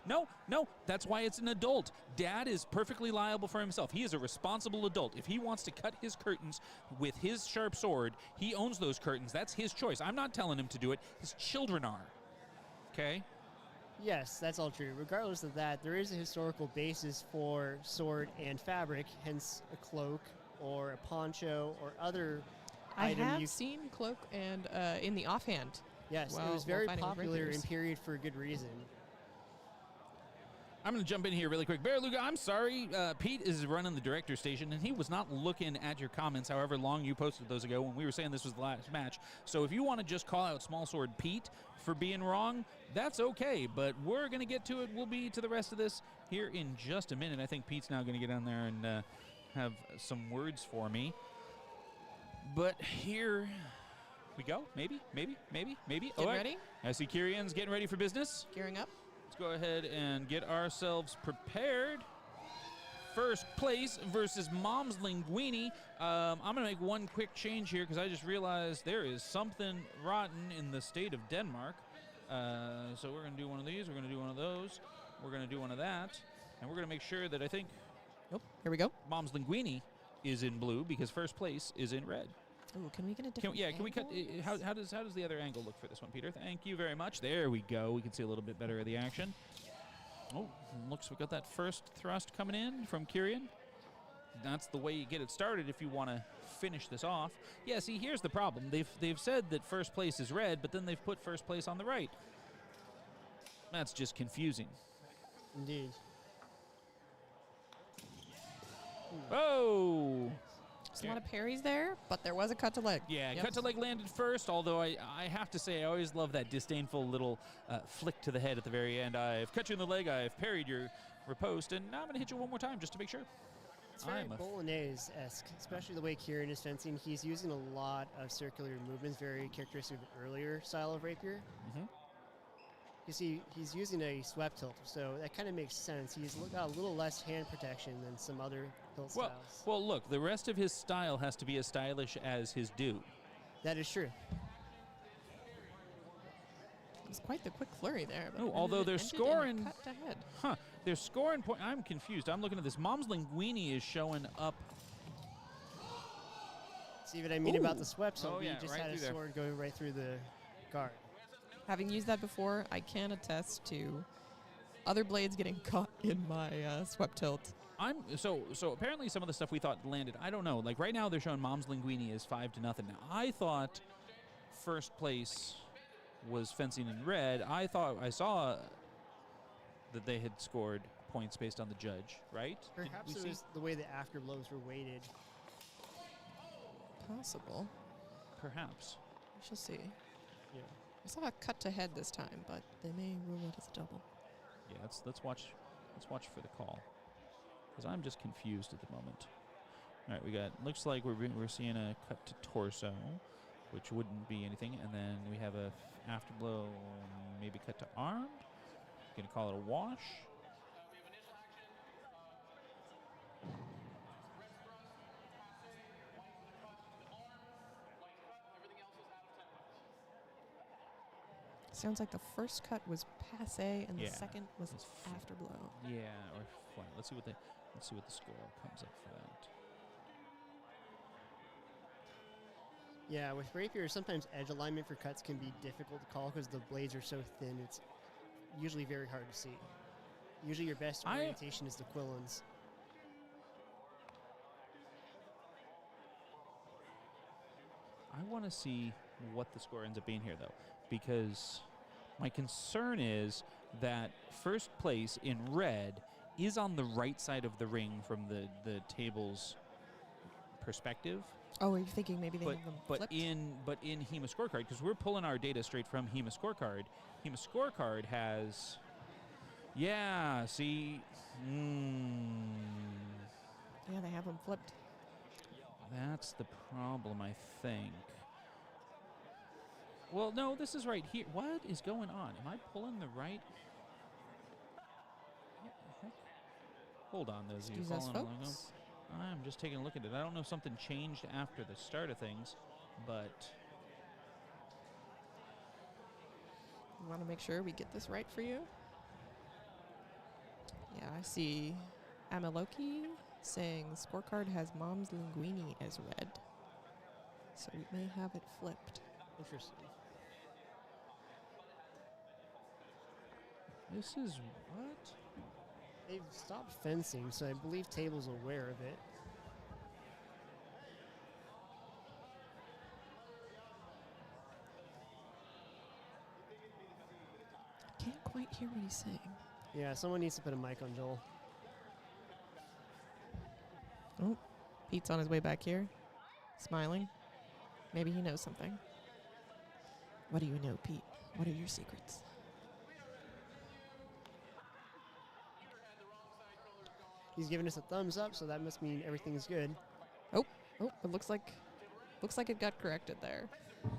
No. That's why it's an adult. Dad is perfectly liable for himself. He is a responsible adult. If he wants to cut his curtains with his sharp sword, he owns those curtains. That's his choice. I'm not telling him to do it. His children are. Okay? Yes, that's all true. Regardless of that, there is a historical basis for sword and fabric, hence a cloak or a poncho or other I item. have seen cloak and in the offhand. Yes, while- it was while very fighting with popular in rapiers. period for a good reason. I'm going to jump in here really quick. Bear Luga, I'm sorry. Pete is running the director station, and he was not looking at your comments however long you posted those ago when we were saying this was the last match. So if you want to just call out Small Sword Pete for being wrong, that's okay. But we're going to get to it. We'll be to the rest of this here in just a minute. I think Pete's now going to get on there and have some words for me. But here we go. Maybe. Get ready? I see Kirian's getting ready for business. Gearing up. Let's go ahead and get ourselves prepared. First place versus Mom's Linguini. I'm going to make one quick change here because I just realized there is something rotten in the state of Denmark. So we're going to do one of these. We're going to do one of those. We're going to do one of that. And we're going to make sure that I think here we go. Mom's Linguini is in blue because first place is in red. Ooh, can we get a different Can we cut? How does the other angle look for this one, Peter? Thank you very much. There we go. We can see a little bit better of the action. Oh, looks we got that first thrust coming in from Kirian. That's the way you get it started if you want to finish this off. Yeah, see, here's the problem. They've said that first place is red, but then they've put first place on the right. That's just confusing. Indeed. Oh! There's a lot of parries there, but there was a cut to leg. Yeah, Yep. cut to leg landed first, although I have to say I always love that disdainful little flick to the head at the very end. I've cut you in the leg, I've parried your riposte, and now I'm going to hit you one more time just to make sure. It's very Bolognese-esque, especially the way Kieran is fencing. He's using a lot of circular movements, very characteristic of an earlier style of rapier. Mm-hmm. You see, he's using a swept tilt, so that kind of makes sense. He's got a little less hand protection than some other hilt styles. Well, look, the rest of his style has to be as stylish as his due. That is true. It's quite the quick flurry there. But Oh, although they're ended in scoring. cut to head. Huh. They're scoring point. I'm confused. I'm looking at this. Mom's Linguini is showing up. See what I mean about Ooh. the swept tilt? Oh, yeah, He just right had through his there. sword going right through the guard. Having used that before, I can attest to other blades getting caught in my swept tilt. So apparently some of the stuff we thought landed. I don't know. Like right now they're showing Mom's Linguini is 5-0. Now I thought first place was fencing in red. I thought I saw that they had scored points based on the judge, right? Did Perhaps we it see? was the way the afterblows were weighted. Possible. Perhaps. We shall see. Yeah. I saw a cut to head this time, but they may rule it as a double. Yeah, let's watch for the call, because I'm just confused at the moment. All right, we got. Looks like we're seeing a cut to torso, which wouldn't be anything, and then we have a afterblow, maybe cut to arm. Gonna call it a wash. Sounds like the first cut was passe and Yeah, the second was it's afterblow. Yeah, or flat. Let's see what the score comes up for that. Yeah, with Rapier, sometimes edge alignment for cuts can be difficult to call because the blades are so thin. It's usually very hard to see. Usually your best orientation is the quillons. I want to see what the score ends up being here, though, because my concern is that first place in red is on the right side of the ring from the table's perspective. Oh, are you thinking maybe they have them flipped? But in HEMA Scorecard, because we're pulling our data straight from HEMA Scorecard, HEMA Scorecard has, yeah, see, Yeah, they have them flipped. that's the problem, I think. Well, no, this is right here. What is going on? Am I pulling the right? What the heck? Hold on, those of you Excuse us, following along. folks. I'm just taking a look at it. I don't know if something changed after the start of things, but We want to make sure we get this right for you. Yeah, I see Amaloki saying scorecard has Mom's Linguini as red. So we may have it flipped. Interesting. this is what? They've stopped fencing, so I believe table's aware of it. Can't quite hear what he's saying. Yeah, someone needs to put a mic on Joel. Oh, Pete's on his way back here, smiling. Maybe he knows something. What do you know, Pete? What are your secrets? He's giving us a thumbs up, so that must mean everything's good. Oh, it looks like it got corrected there.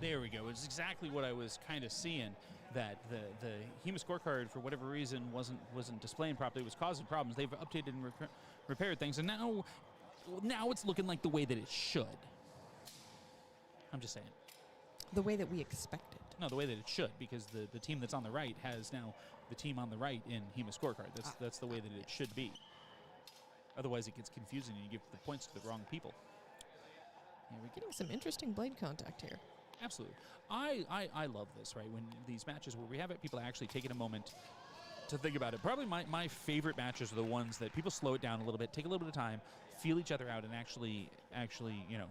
There we go. It's exactly what I was kind of seeing. That the HEMA Scorecard, for whatever reason, wasn't displaying properly. It was causing problems. They've updated and repaired things, and now it's looking like the way that it should. I'm just saying. The way that we expected. No, the way that it should, because the team that's on the right has now the team on the right in HEMA Scorecard. That's the way that it should be. Otherwise, it gets confusing and you give the points to the wrong people. We're getting some interesting blade contact here. Absolutely. I love this, right? When these matches where we have it, people actually taking a moment to think about it. Probably my favorite matches are the ones that people slow it down a little bit, take a little bit of time, feel each other out, and actually,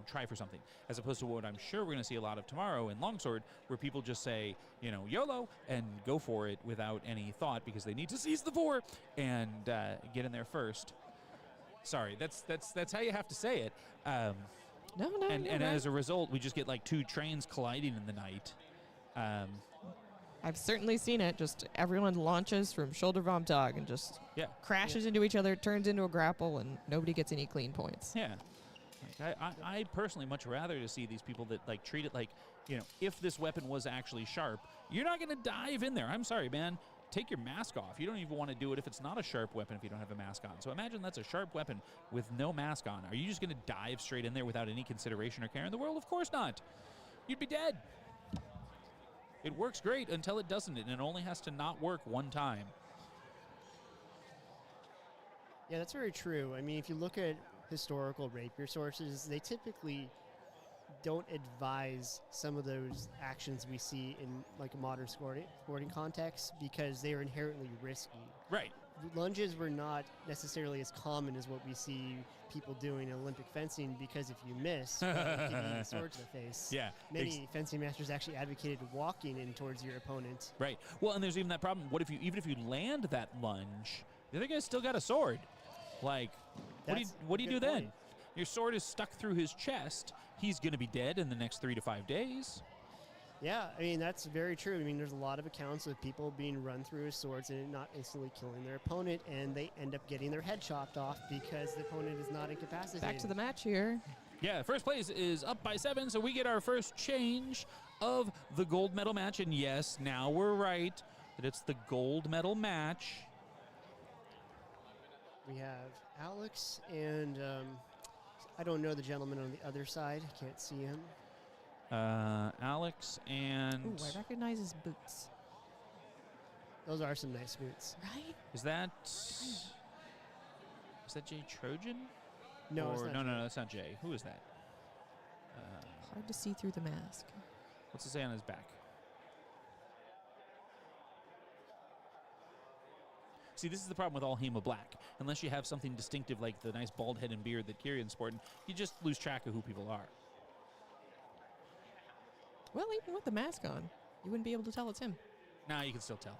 try for something. As opposed to what I'm sure we're going to see a lot of tomorrow in Longsword, where people just say, YOLO, and go for it without any thought because they need to seize the 4 and get in there first. Sorry, that's how you have to say it. No, and right. As a result, we just get like two trains colliding in the night. I've certainly seen it. Just everyone launches from shoulder vom tog and just crashes into each other, turns into a grapple, and nobody gets any clean points. Yeah. I personally much rather to see these people that like treat it like, if this weapon was actually sharp, you're not going to dive in there. I'm sorry, man. Take your mask off. You don't even want to do it if it's not a sharp weapon if you don't have a mask on. So imagine that's a sharp weapon with no mask on. Are you just going to dive straight in there without any consideration or care in the world? Of course not. You'd be dead. It works great until it doesn't, and it only has to not work one time. Yeah, that's very true. I mean, if you look at historical rapier sources, they typically don't advise some of those actions we see in like a modern sporting context because they are inherently risky. Right. Lunges were not necessarily as common as what we see people doing in Olympic fencing because if you miss, you can eat a sword to the face. Yeah. Many fencing masters actually advocated walking in towards your opponent. Right. Well, and there's even that problem. What if even if you land that lunge, the other guy's still got a sword? Like, what do you do then? Your sword is stuck through his chest. He's going to be dead in the next 3 to 5 days. Yeah, I mean, that's very true. I mean, there's a lot of accounts of people being run through with swords and not instantly killing their opponent, and they end up getting their head chopped off because the opponent is not incapacitated. Back to the match here. Yeah, first place is up by 7, so we get our first change of the gold medal match. And yes, now we're right that it's the gold medal match. We have Alex and I don't know the gentleman on the other side. Can't see him. Alex and... Ooh, I recognize his boots. Those are some nice boots. Right? Is that Jay Trojan? No, or, it's not no, Jay. no, that's not Jay. Who is that? Hard to see through the mask. What's it say on his back? See, this is the problem with all HEMA black. Unless you have something distinctive like the nice bald head and beard that Kieran's sporting, you just lose track of who people are. Well, even with the mask on, you wouldn't be able to tell it's him. Nah, you can still tell.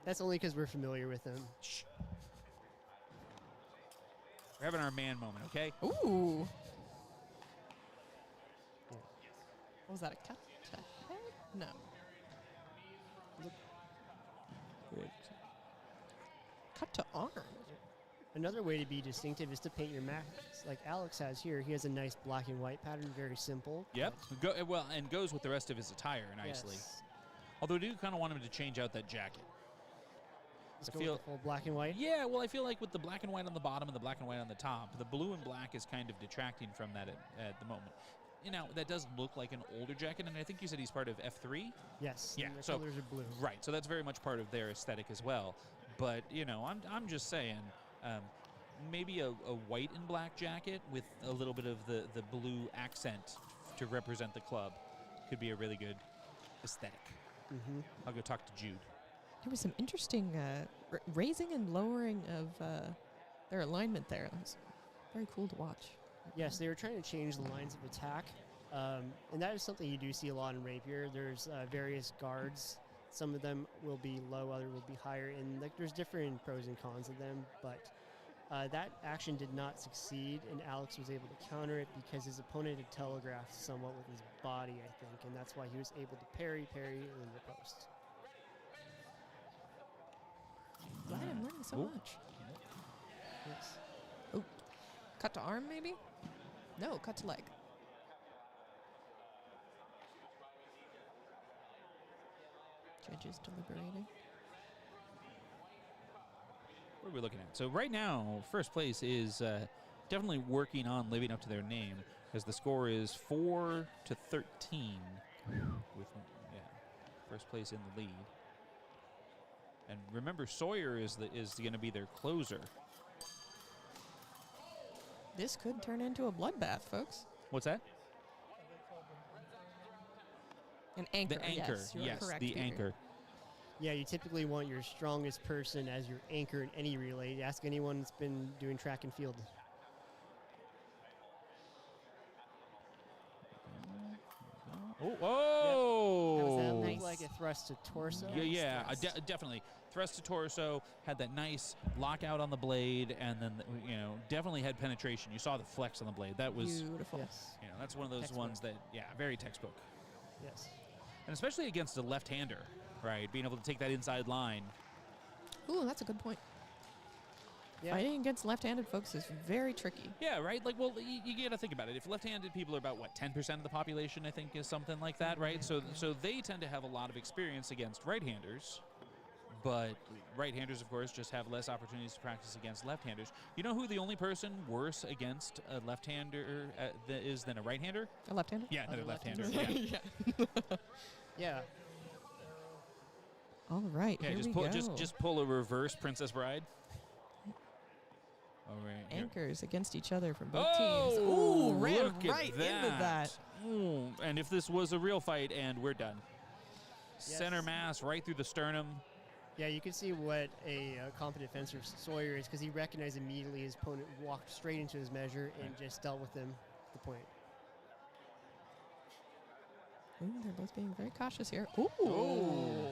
That's only because we're familiar with him. Shh. We're having our man moment, okay? Ooh. What was that, a cut to head? No. Cut to arm. Another way to be distinctive is to paint your mask like Alex has here. He has a nice black and white pattern, very simple. Yep. Well, and goes with the rest of his attire nicely. Yes. Although I do kind of want him to change out that jacket. Let's go with the full black and white. Yeah, well, I feel like with the black and white on the bottom and the black and white on the top, the blue and black is kind of detracting from that at the moment. You know, that does look like an older jacket, and I think you said he's part of F3? Yes. Yeah, The so colors are blue. right, so that's very much part of their aesthetic as well. But, you know, I'm just saying, maybe a white and black jacket with a little bit of the blue accent to represent the club could be a really good aesthetic. Mm-hmm. I'll go talk to Jude. There was some interesting raising and lowering of their alignment there. It was very cool to watch. Yes, they were trying to change the lines of attack, and that is something you do see a lot in Rapier. There's various guards. Some of them will be low, other will be higher, and like there's different pros and cons of them. But that action did not succeed, and Alex was able to counter it because his opponent had telegraphed somewhat with his body, I think, and that's why he was able to parry, and then riposte. Glad I'm learning so much. Yes. Oh, cut to arm maybe? No, cut to leg. Judges deliberating. What are we looking at? So right now, first place is definitely working on living up to their name, as the score is 4-13 with first place in the lead. And remember, Sawyer is going to be their closer. This could turn into a bloodbath, folks. What's that? An anchor. The anchor, Yes, you're correct, the Peter. anchor. Yeah, you typically want your strongest person as your anchor in any relay. Ask anyone that's been doing track and field. Oh! Does that look like a thrust to torso? Yeah, definitely. Thrust to torso, had that nice lockout on the blade, and then, definitely had penetration. You saw the flex on the blade. That was beautiful. Yes. That's one of those ones that, very textbook. Yes. And especially against a left-hander, right? Being able to take that inside line. Ooh, that's a good point. Yeah. Fighting against left-handed folks is very tricky. Yeah, right? Like, well, you got to think about it. If left-handed people are about, 10% of the population, I think, is something like that, right? So they tend to have a lot of experience against right-handers. But right-handers, of course, just have less opportunities to practice against left-handers. You know who the only person worse against a left-hander is than a right-hander? A left-hander? Yeah, another left-hander. Yeah. Yeah. All right, Yeah, here just we pull, go. just pull a reverse Princess Bride. Oh, right. Here. Anchors against each other from both Oh, teams. Ooh, ran look at right into that. Ooh, and if this was a real fight, and we're done. Yes. Center mass right through the sternum. Yeah, you can see what a competent fencer Sawyer is because he recognized immediately his opponent walked straight into his measure and just dealt with him at the point. Ooh, they're both being very cautious here. Ooh.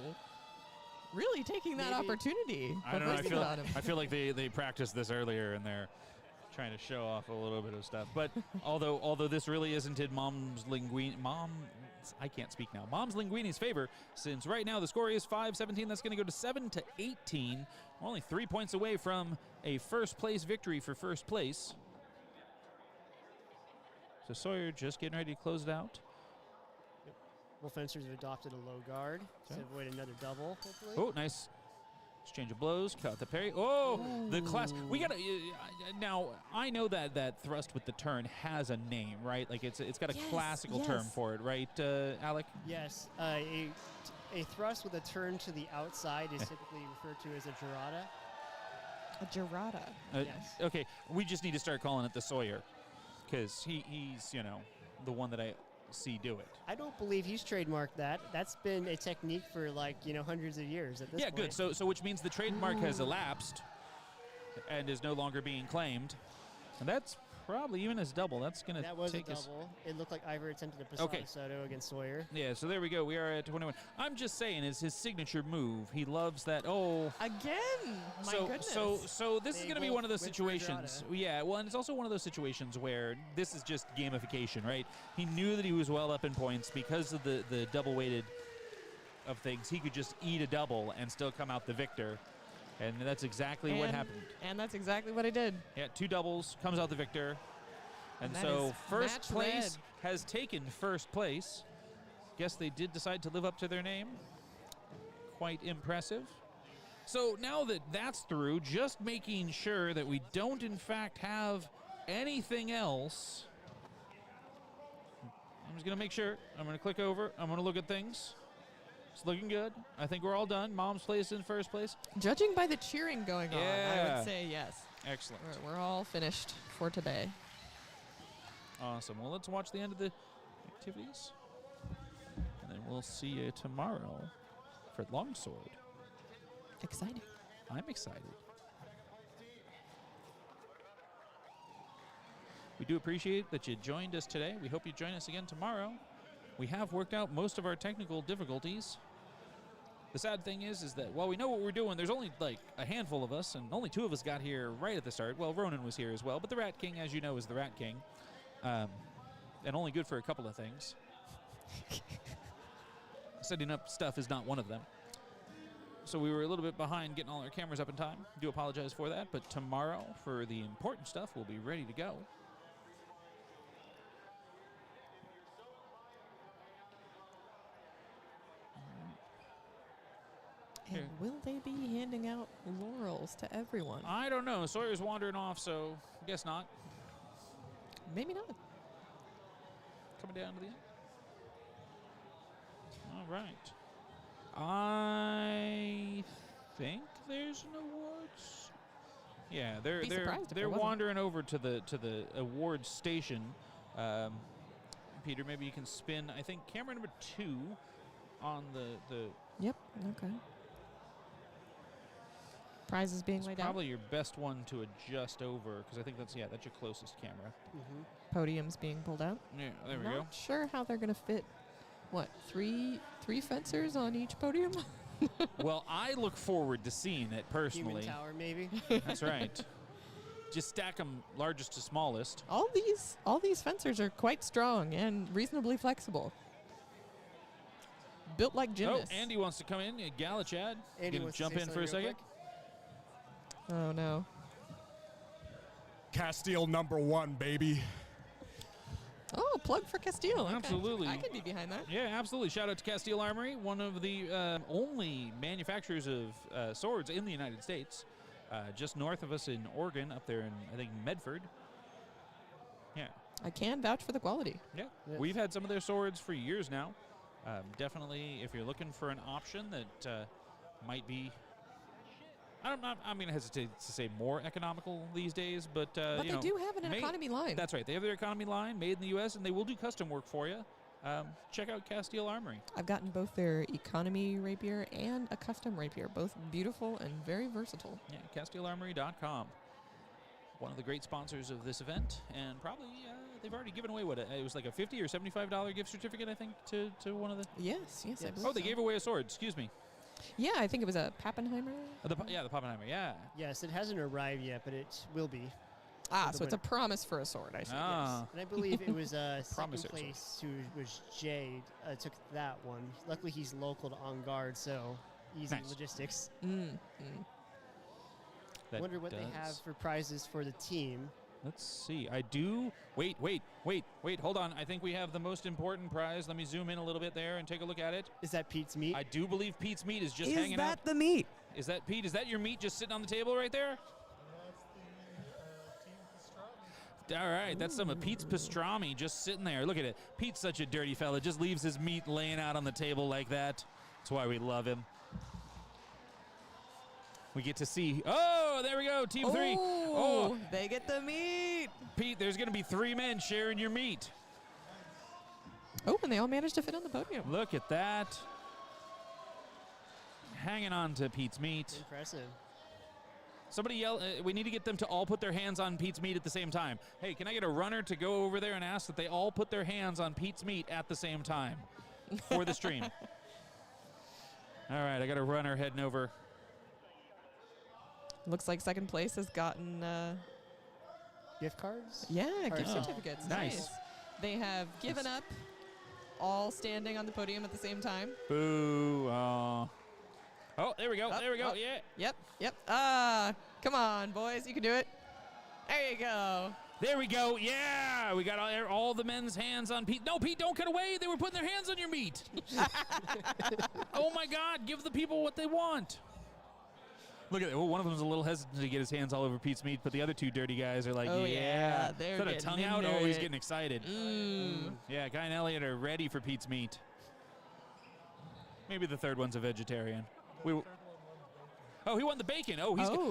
Really taking that opportunity. I don't know. About him. I feel like they practiced this earlier and they're trying to show off a little bit of stuff. But although this really isn't in Mom's Linguini's favor, since right now the score is 5-17. That's going to go to 7-18. We're only 3 points away from a first place victory for first place. So Sawyer just getting ready to close it out. Both fencers have adopted a low guard to avoid another double, hopefully. Oh, nice. Exchange of blows. Cut the parry. Oh, the class. We got to. Now, I know that thrust with the turn has a name, right? Like it's got a classical term for it, right, Alec? Yes. A thrust with a turn to the outside is typically referred to as a girata. A girata. Yes. Okay, we just need to start calling it the Sawyer. because he's, the one that I see do it. I don't believe he's trademarked that. That's been a technique for hundreds of years at this Yeah, point. good. So which means the trademark has elapsed and is no longer being claimed. And that's probably even as double. That's going to take us. That was a double. It looked like Ivor attempted a Okay. Posada Soto against Sawyer. Yeah, so there we go. We are at 21. I'm just saying, is his signature move. He loves that. Oh. Again. My goodness. So this is They going to be both one of those went for situations. Andrade. Yeah, well, and it's also one of those situations where this is just gamification, right? He knew that he was well up in points because of the double weighted of things. He could just eat a double and still come out the victor. And that's exactly what happened. And that's exactly what he did. Yeah, 2 doubles, comes out the victor. And that so is first match place has taken first place. Guess they did decide to live up to their name. Quite impressive. So now that that's through, just making sure that we don't in fact have anything else. I'm just going to make sure. I'm going to click over. I'm going to look at things. It's looking good. I think we're all done. Mom's place in first place. Judging by the cheering going on, I Yeah. would say yes. Excellent. We're all finished for today. Awesome. Well, let's watch the end of the activities. And then we'll see you tomorrow for Longsword. Exciting. I'm excited. We do appreciate that you joined us today. We hope you join us again tomorrow. We have worked out most of our technical difficulties. The sad thing is that while we know what we're doing, there's only a handful of us, and only 2 of us got here right at the start. Well, Ronan was here as well, but the Rat King, as you know, is the Rat King. And only good for a couple of things. Setting up stuff is not one of them. So we were a little bit behind getting all our cameras up in time. Do apologize for that, but tomorrow, for the important stuff, we'll be ready to go. And will they be handing out laurels to everyone? I don't know. Sawyer's wandering off, so guess not. Maybe not. Coming down to the end. All right. I think there's an awards. Yeah, Be surprised if they're there wasn't. wandering over to the awards station. Peter, maybe you can spin. I think camera number 2 on the. Yep. Okay. Prizes being laid out. Probably your best one to adjust over because I think that's your closest camera. Podiums being pulled out. Yeah, there we Not go. sure how they're going to fit. What, three fencers on each podium? Well, I look forward to seeing it personally. Human Tower, maybe. That's right. Just stack them largest to smallest. All these fencers are quite strong and reasonably flexible. Built like gymnasts. Oh, Andy wants to come in. Galachad. Andy Gonna wants to jump say in for a something real second. Oh no. Castile #1, baby. Oh, plug for Castile. Okay. Absolutely. I can be behind that. Yeah, absolutely. Shout out to Castile Armory, one of the only manufacturers of swords in the United States. Just north of us in Oregon, up there in, I think, Medford. Yeah. I can vouch for the quality. Yeah. We've had some of their swords for years now. Definitely, if you're looking for an option that might be, I'm going to hesitate to say more economical these days, but But you they know, do have an economy line. That's right. They have their economy line made in the U.S., and they will do custom work for you. Check out Castile Armory. I've gotten both their economy rapier and a custom rapier, both beautiful and very versatile. Yeah, CastileArmory.com. One of the great sponsors of this event, and probably they've already given away it was like a $50 or $75 gift certificate, I think, to one of the. Yes, I believe Oh, they so. gave away a sword. Excuse me. Yeah, I think it was a Pappenheimer. The Pappenheimer. Yeah. Yes, it hasn't arrived yet, but it will be. Ah, The so it's a winner. promise for a sword, I see. Ah. And I believe it was second Promissory place who was Jade took that one. Luckily, he's local to On Guard, so easy Nice. logistics. That Wonder what they have does. for prizes for the team. Let's see. I do. Wait. Hold on. I think we have the most important prize. Let me zoom in a little bit there and take a look at it. Is that Pete's meat? I do believe Pete's meat is just Is hanging out. that the meat? Is that Pete? Is that your meat just sitting on the table right there? All right, that's some of Pete's pastrami just sitting there. Look at it. Pete's such a dirty fella. Just leaves his meat laying out on the table like that. That's why we love him. We get to see. Oh, there we go. Team 3. Oh, they get the meat. Pete, there's going to be 3 men sharing your meat. Oh, and they all managed to fit on the podium. Look at that. Hanging on to Pete's meat. Impressive. Somebody yell. We need to get them to all put their hands on Pete's meat at the same time. Hey, can I get a runner to go over there and ask that they all put their hands on Pete's meat at the same time for the stream? All right, I got a runner heading over. Looks like second place has gotten gift cards? Yeah, Or gift something. certificates. Nice. They have given up, all standing on the podium at the same time. Boo. Oh, there we go. There we go. Yeah. Yep. Come on, boys. You can do it. There you go. There we go. Yeah. We got all the men's hands on Pete. No, Pete, don't cut away. They were putting their hands on your meat. Oh, my God. Give the people what they want. Look at that. Well, one of them's a little hesitant to get his hands all over Pete's meat, but the other 2 dirty guys are like, Oh, yeah. They're Is that a getting tongue out? into Oh, he's it. getting excited. Yeah, Guy and Elliot are ready for Pete's meat. Maybe the third one's a vegetarian. Oh, he won the bacon.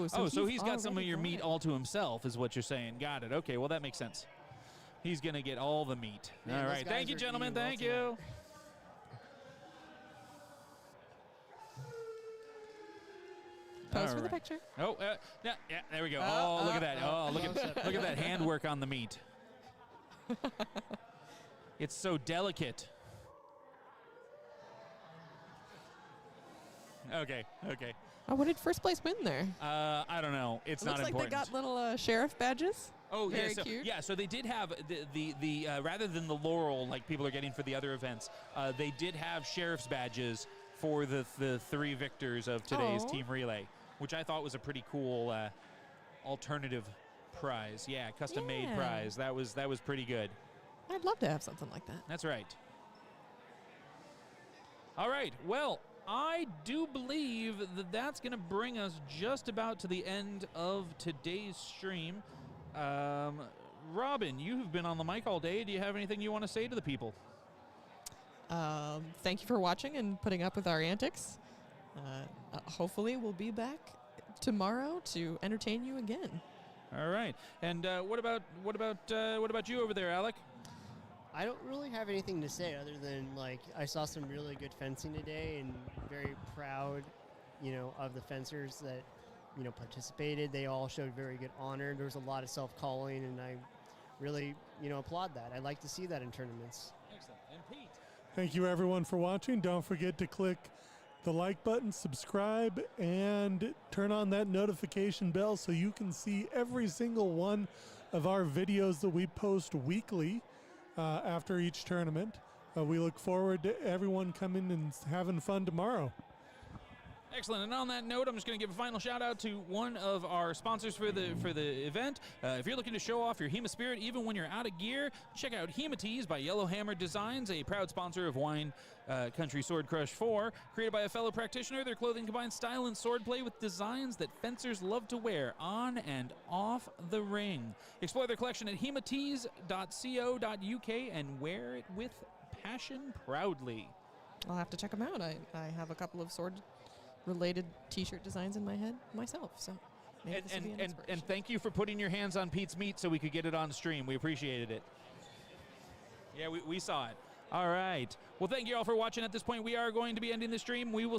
So he's got some of already your got meat it. all to himself, is what you're saying. Got it. Okay, well, that makes sense. He's going to get all the meat. Man, all those right. guys Thank you, are gentlemen. eating well Thank you. Pose for the All right. picture. Oh, yeah, there we go. Oh, look at that. Oh, look at that handwork on the meat. It's so delicate. Okay. Oh, what did first place win there? I don't know. It's It not looks like important. they got little sheriff badges. Oh, Very yeah. cute. So they did have the rather than the laurel like people are getting for the other events, they did have sheriff's badges for the 3 victors of today's Oh. team relay, which I thought was a pretty cool alternative prize. Yeah, custom made Yeah. prize. That was pretty good. I'd love to have something like that. That's right. All right. Well, I do believe that that's going to bring us just about to the end of today's stream. Robin, you have been on the mic all day. Do you have anything you want to say to the people? Thank you for watching and putting up with our antics. Hopefully, we'll be back tomorrow to entertain you again. All right. And what about you over there, Alec? I don't really have anything to say other than like I saw some really good fencing today and very proud, of the fencers that, participated. They all showed very good honor. There was a lot of self-calling, and I really, applaud that. I like to see that in tournaments. Excellent. And Pete? Thank you, everyone, for watching. Don't forget to click the like button, subscribe, and turn on that notification bell so you can see every single one of our videos that we post weekly after each tournament. We look forward to everyone coming and having fun tomorrow. Excellent. And on that note, I'm just going to give a final shout out to one of our sponsors for the event. If you're looking to show off your HEMA spirit even when you're out of gear, check out HEMA Tees by Yellowhammer Designs, a proud sponsor of Wine Country Sword Crush 4. Created by a fellow practitioner, their clothing combines style and swordplay with designs that fencers love to wear on and off the ring. Explore their collection at hematees.co.uk and wear it with passion proudly. I'll have to check them out. I have a couple of sword-related T-shirt designs in my head myself, so maybe this will be an inspiration. And thank you for putting your hands on Pete's meat so we could get it on stream. We appreciated it. Yeah, we saw it. All right. Well, thank you all for watching. At this point, we are going to be ending the stream. We will see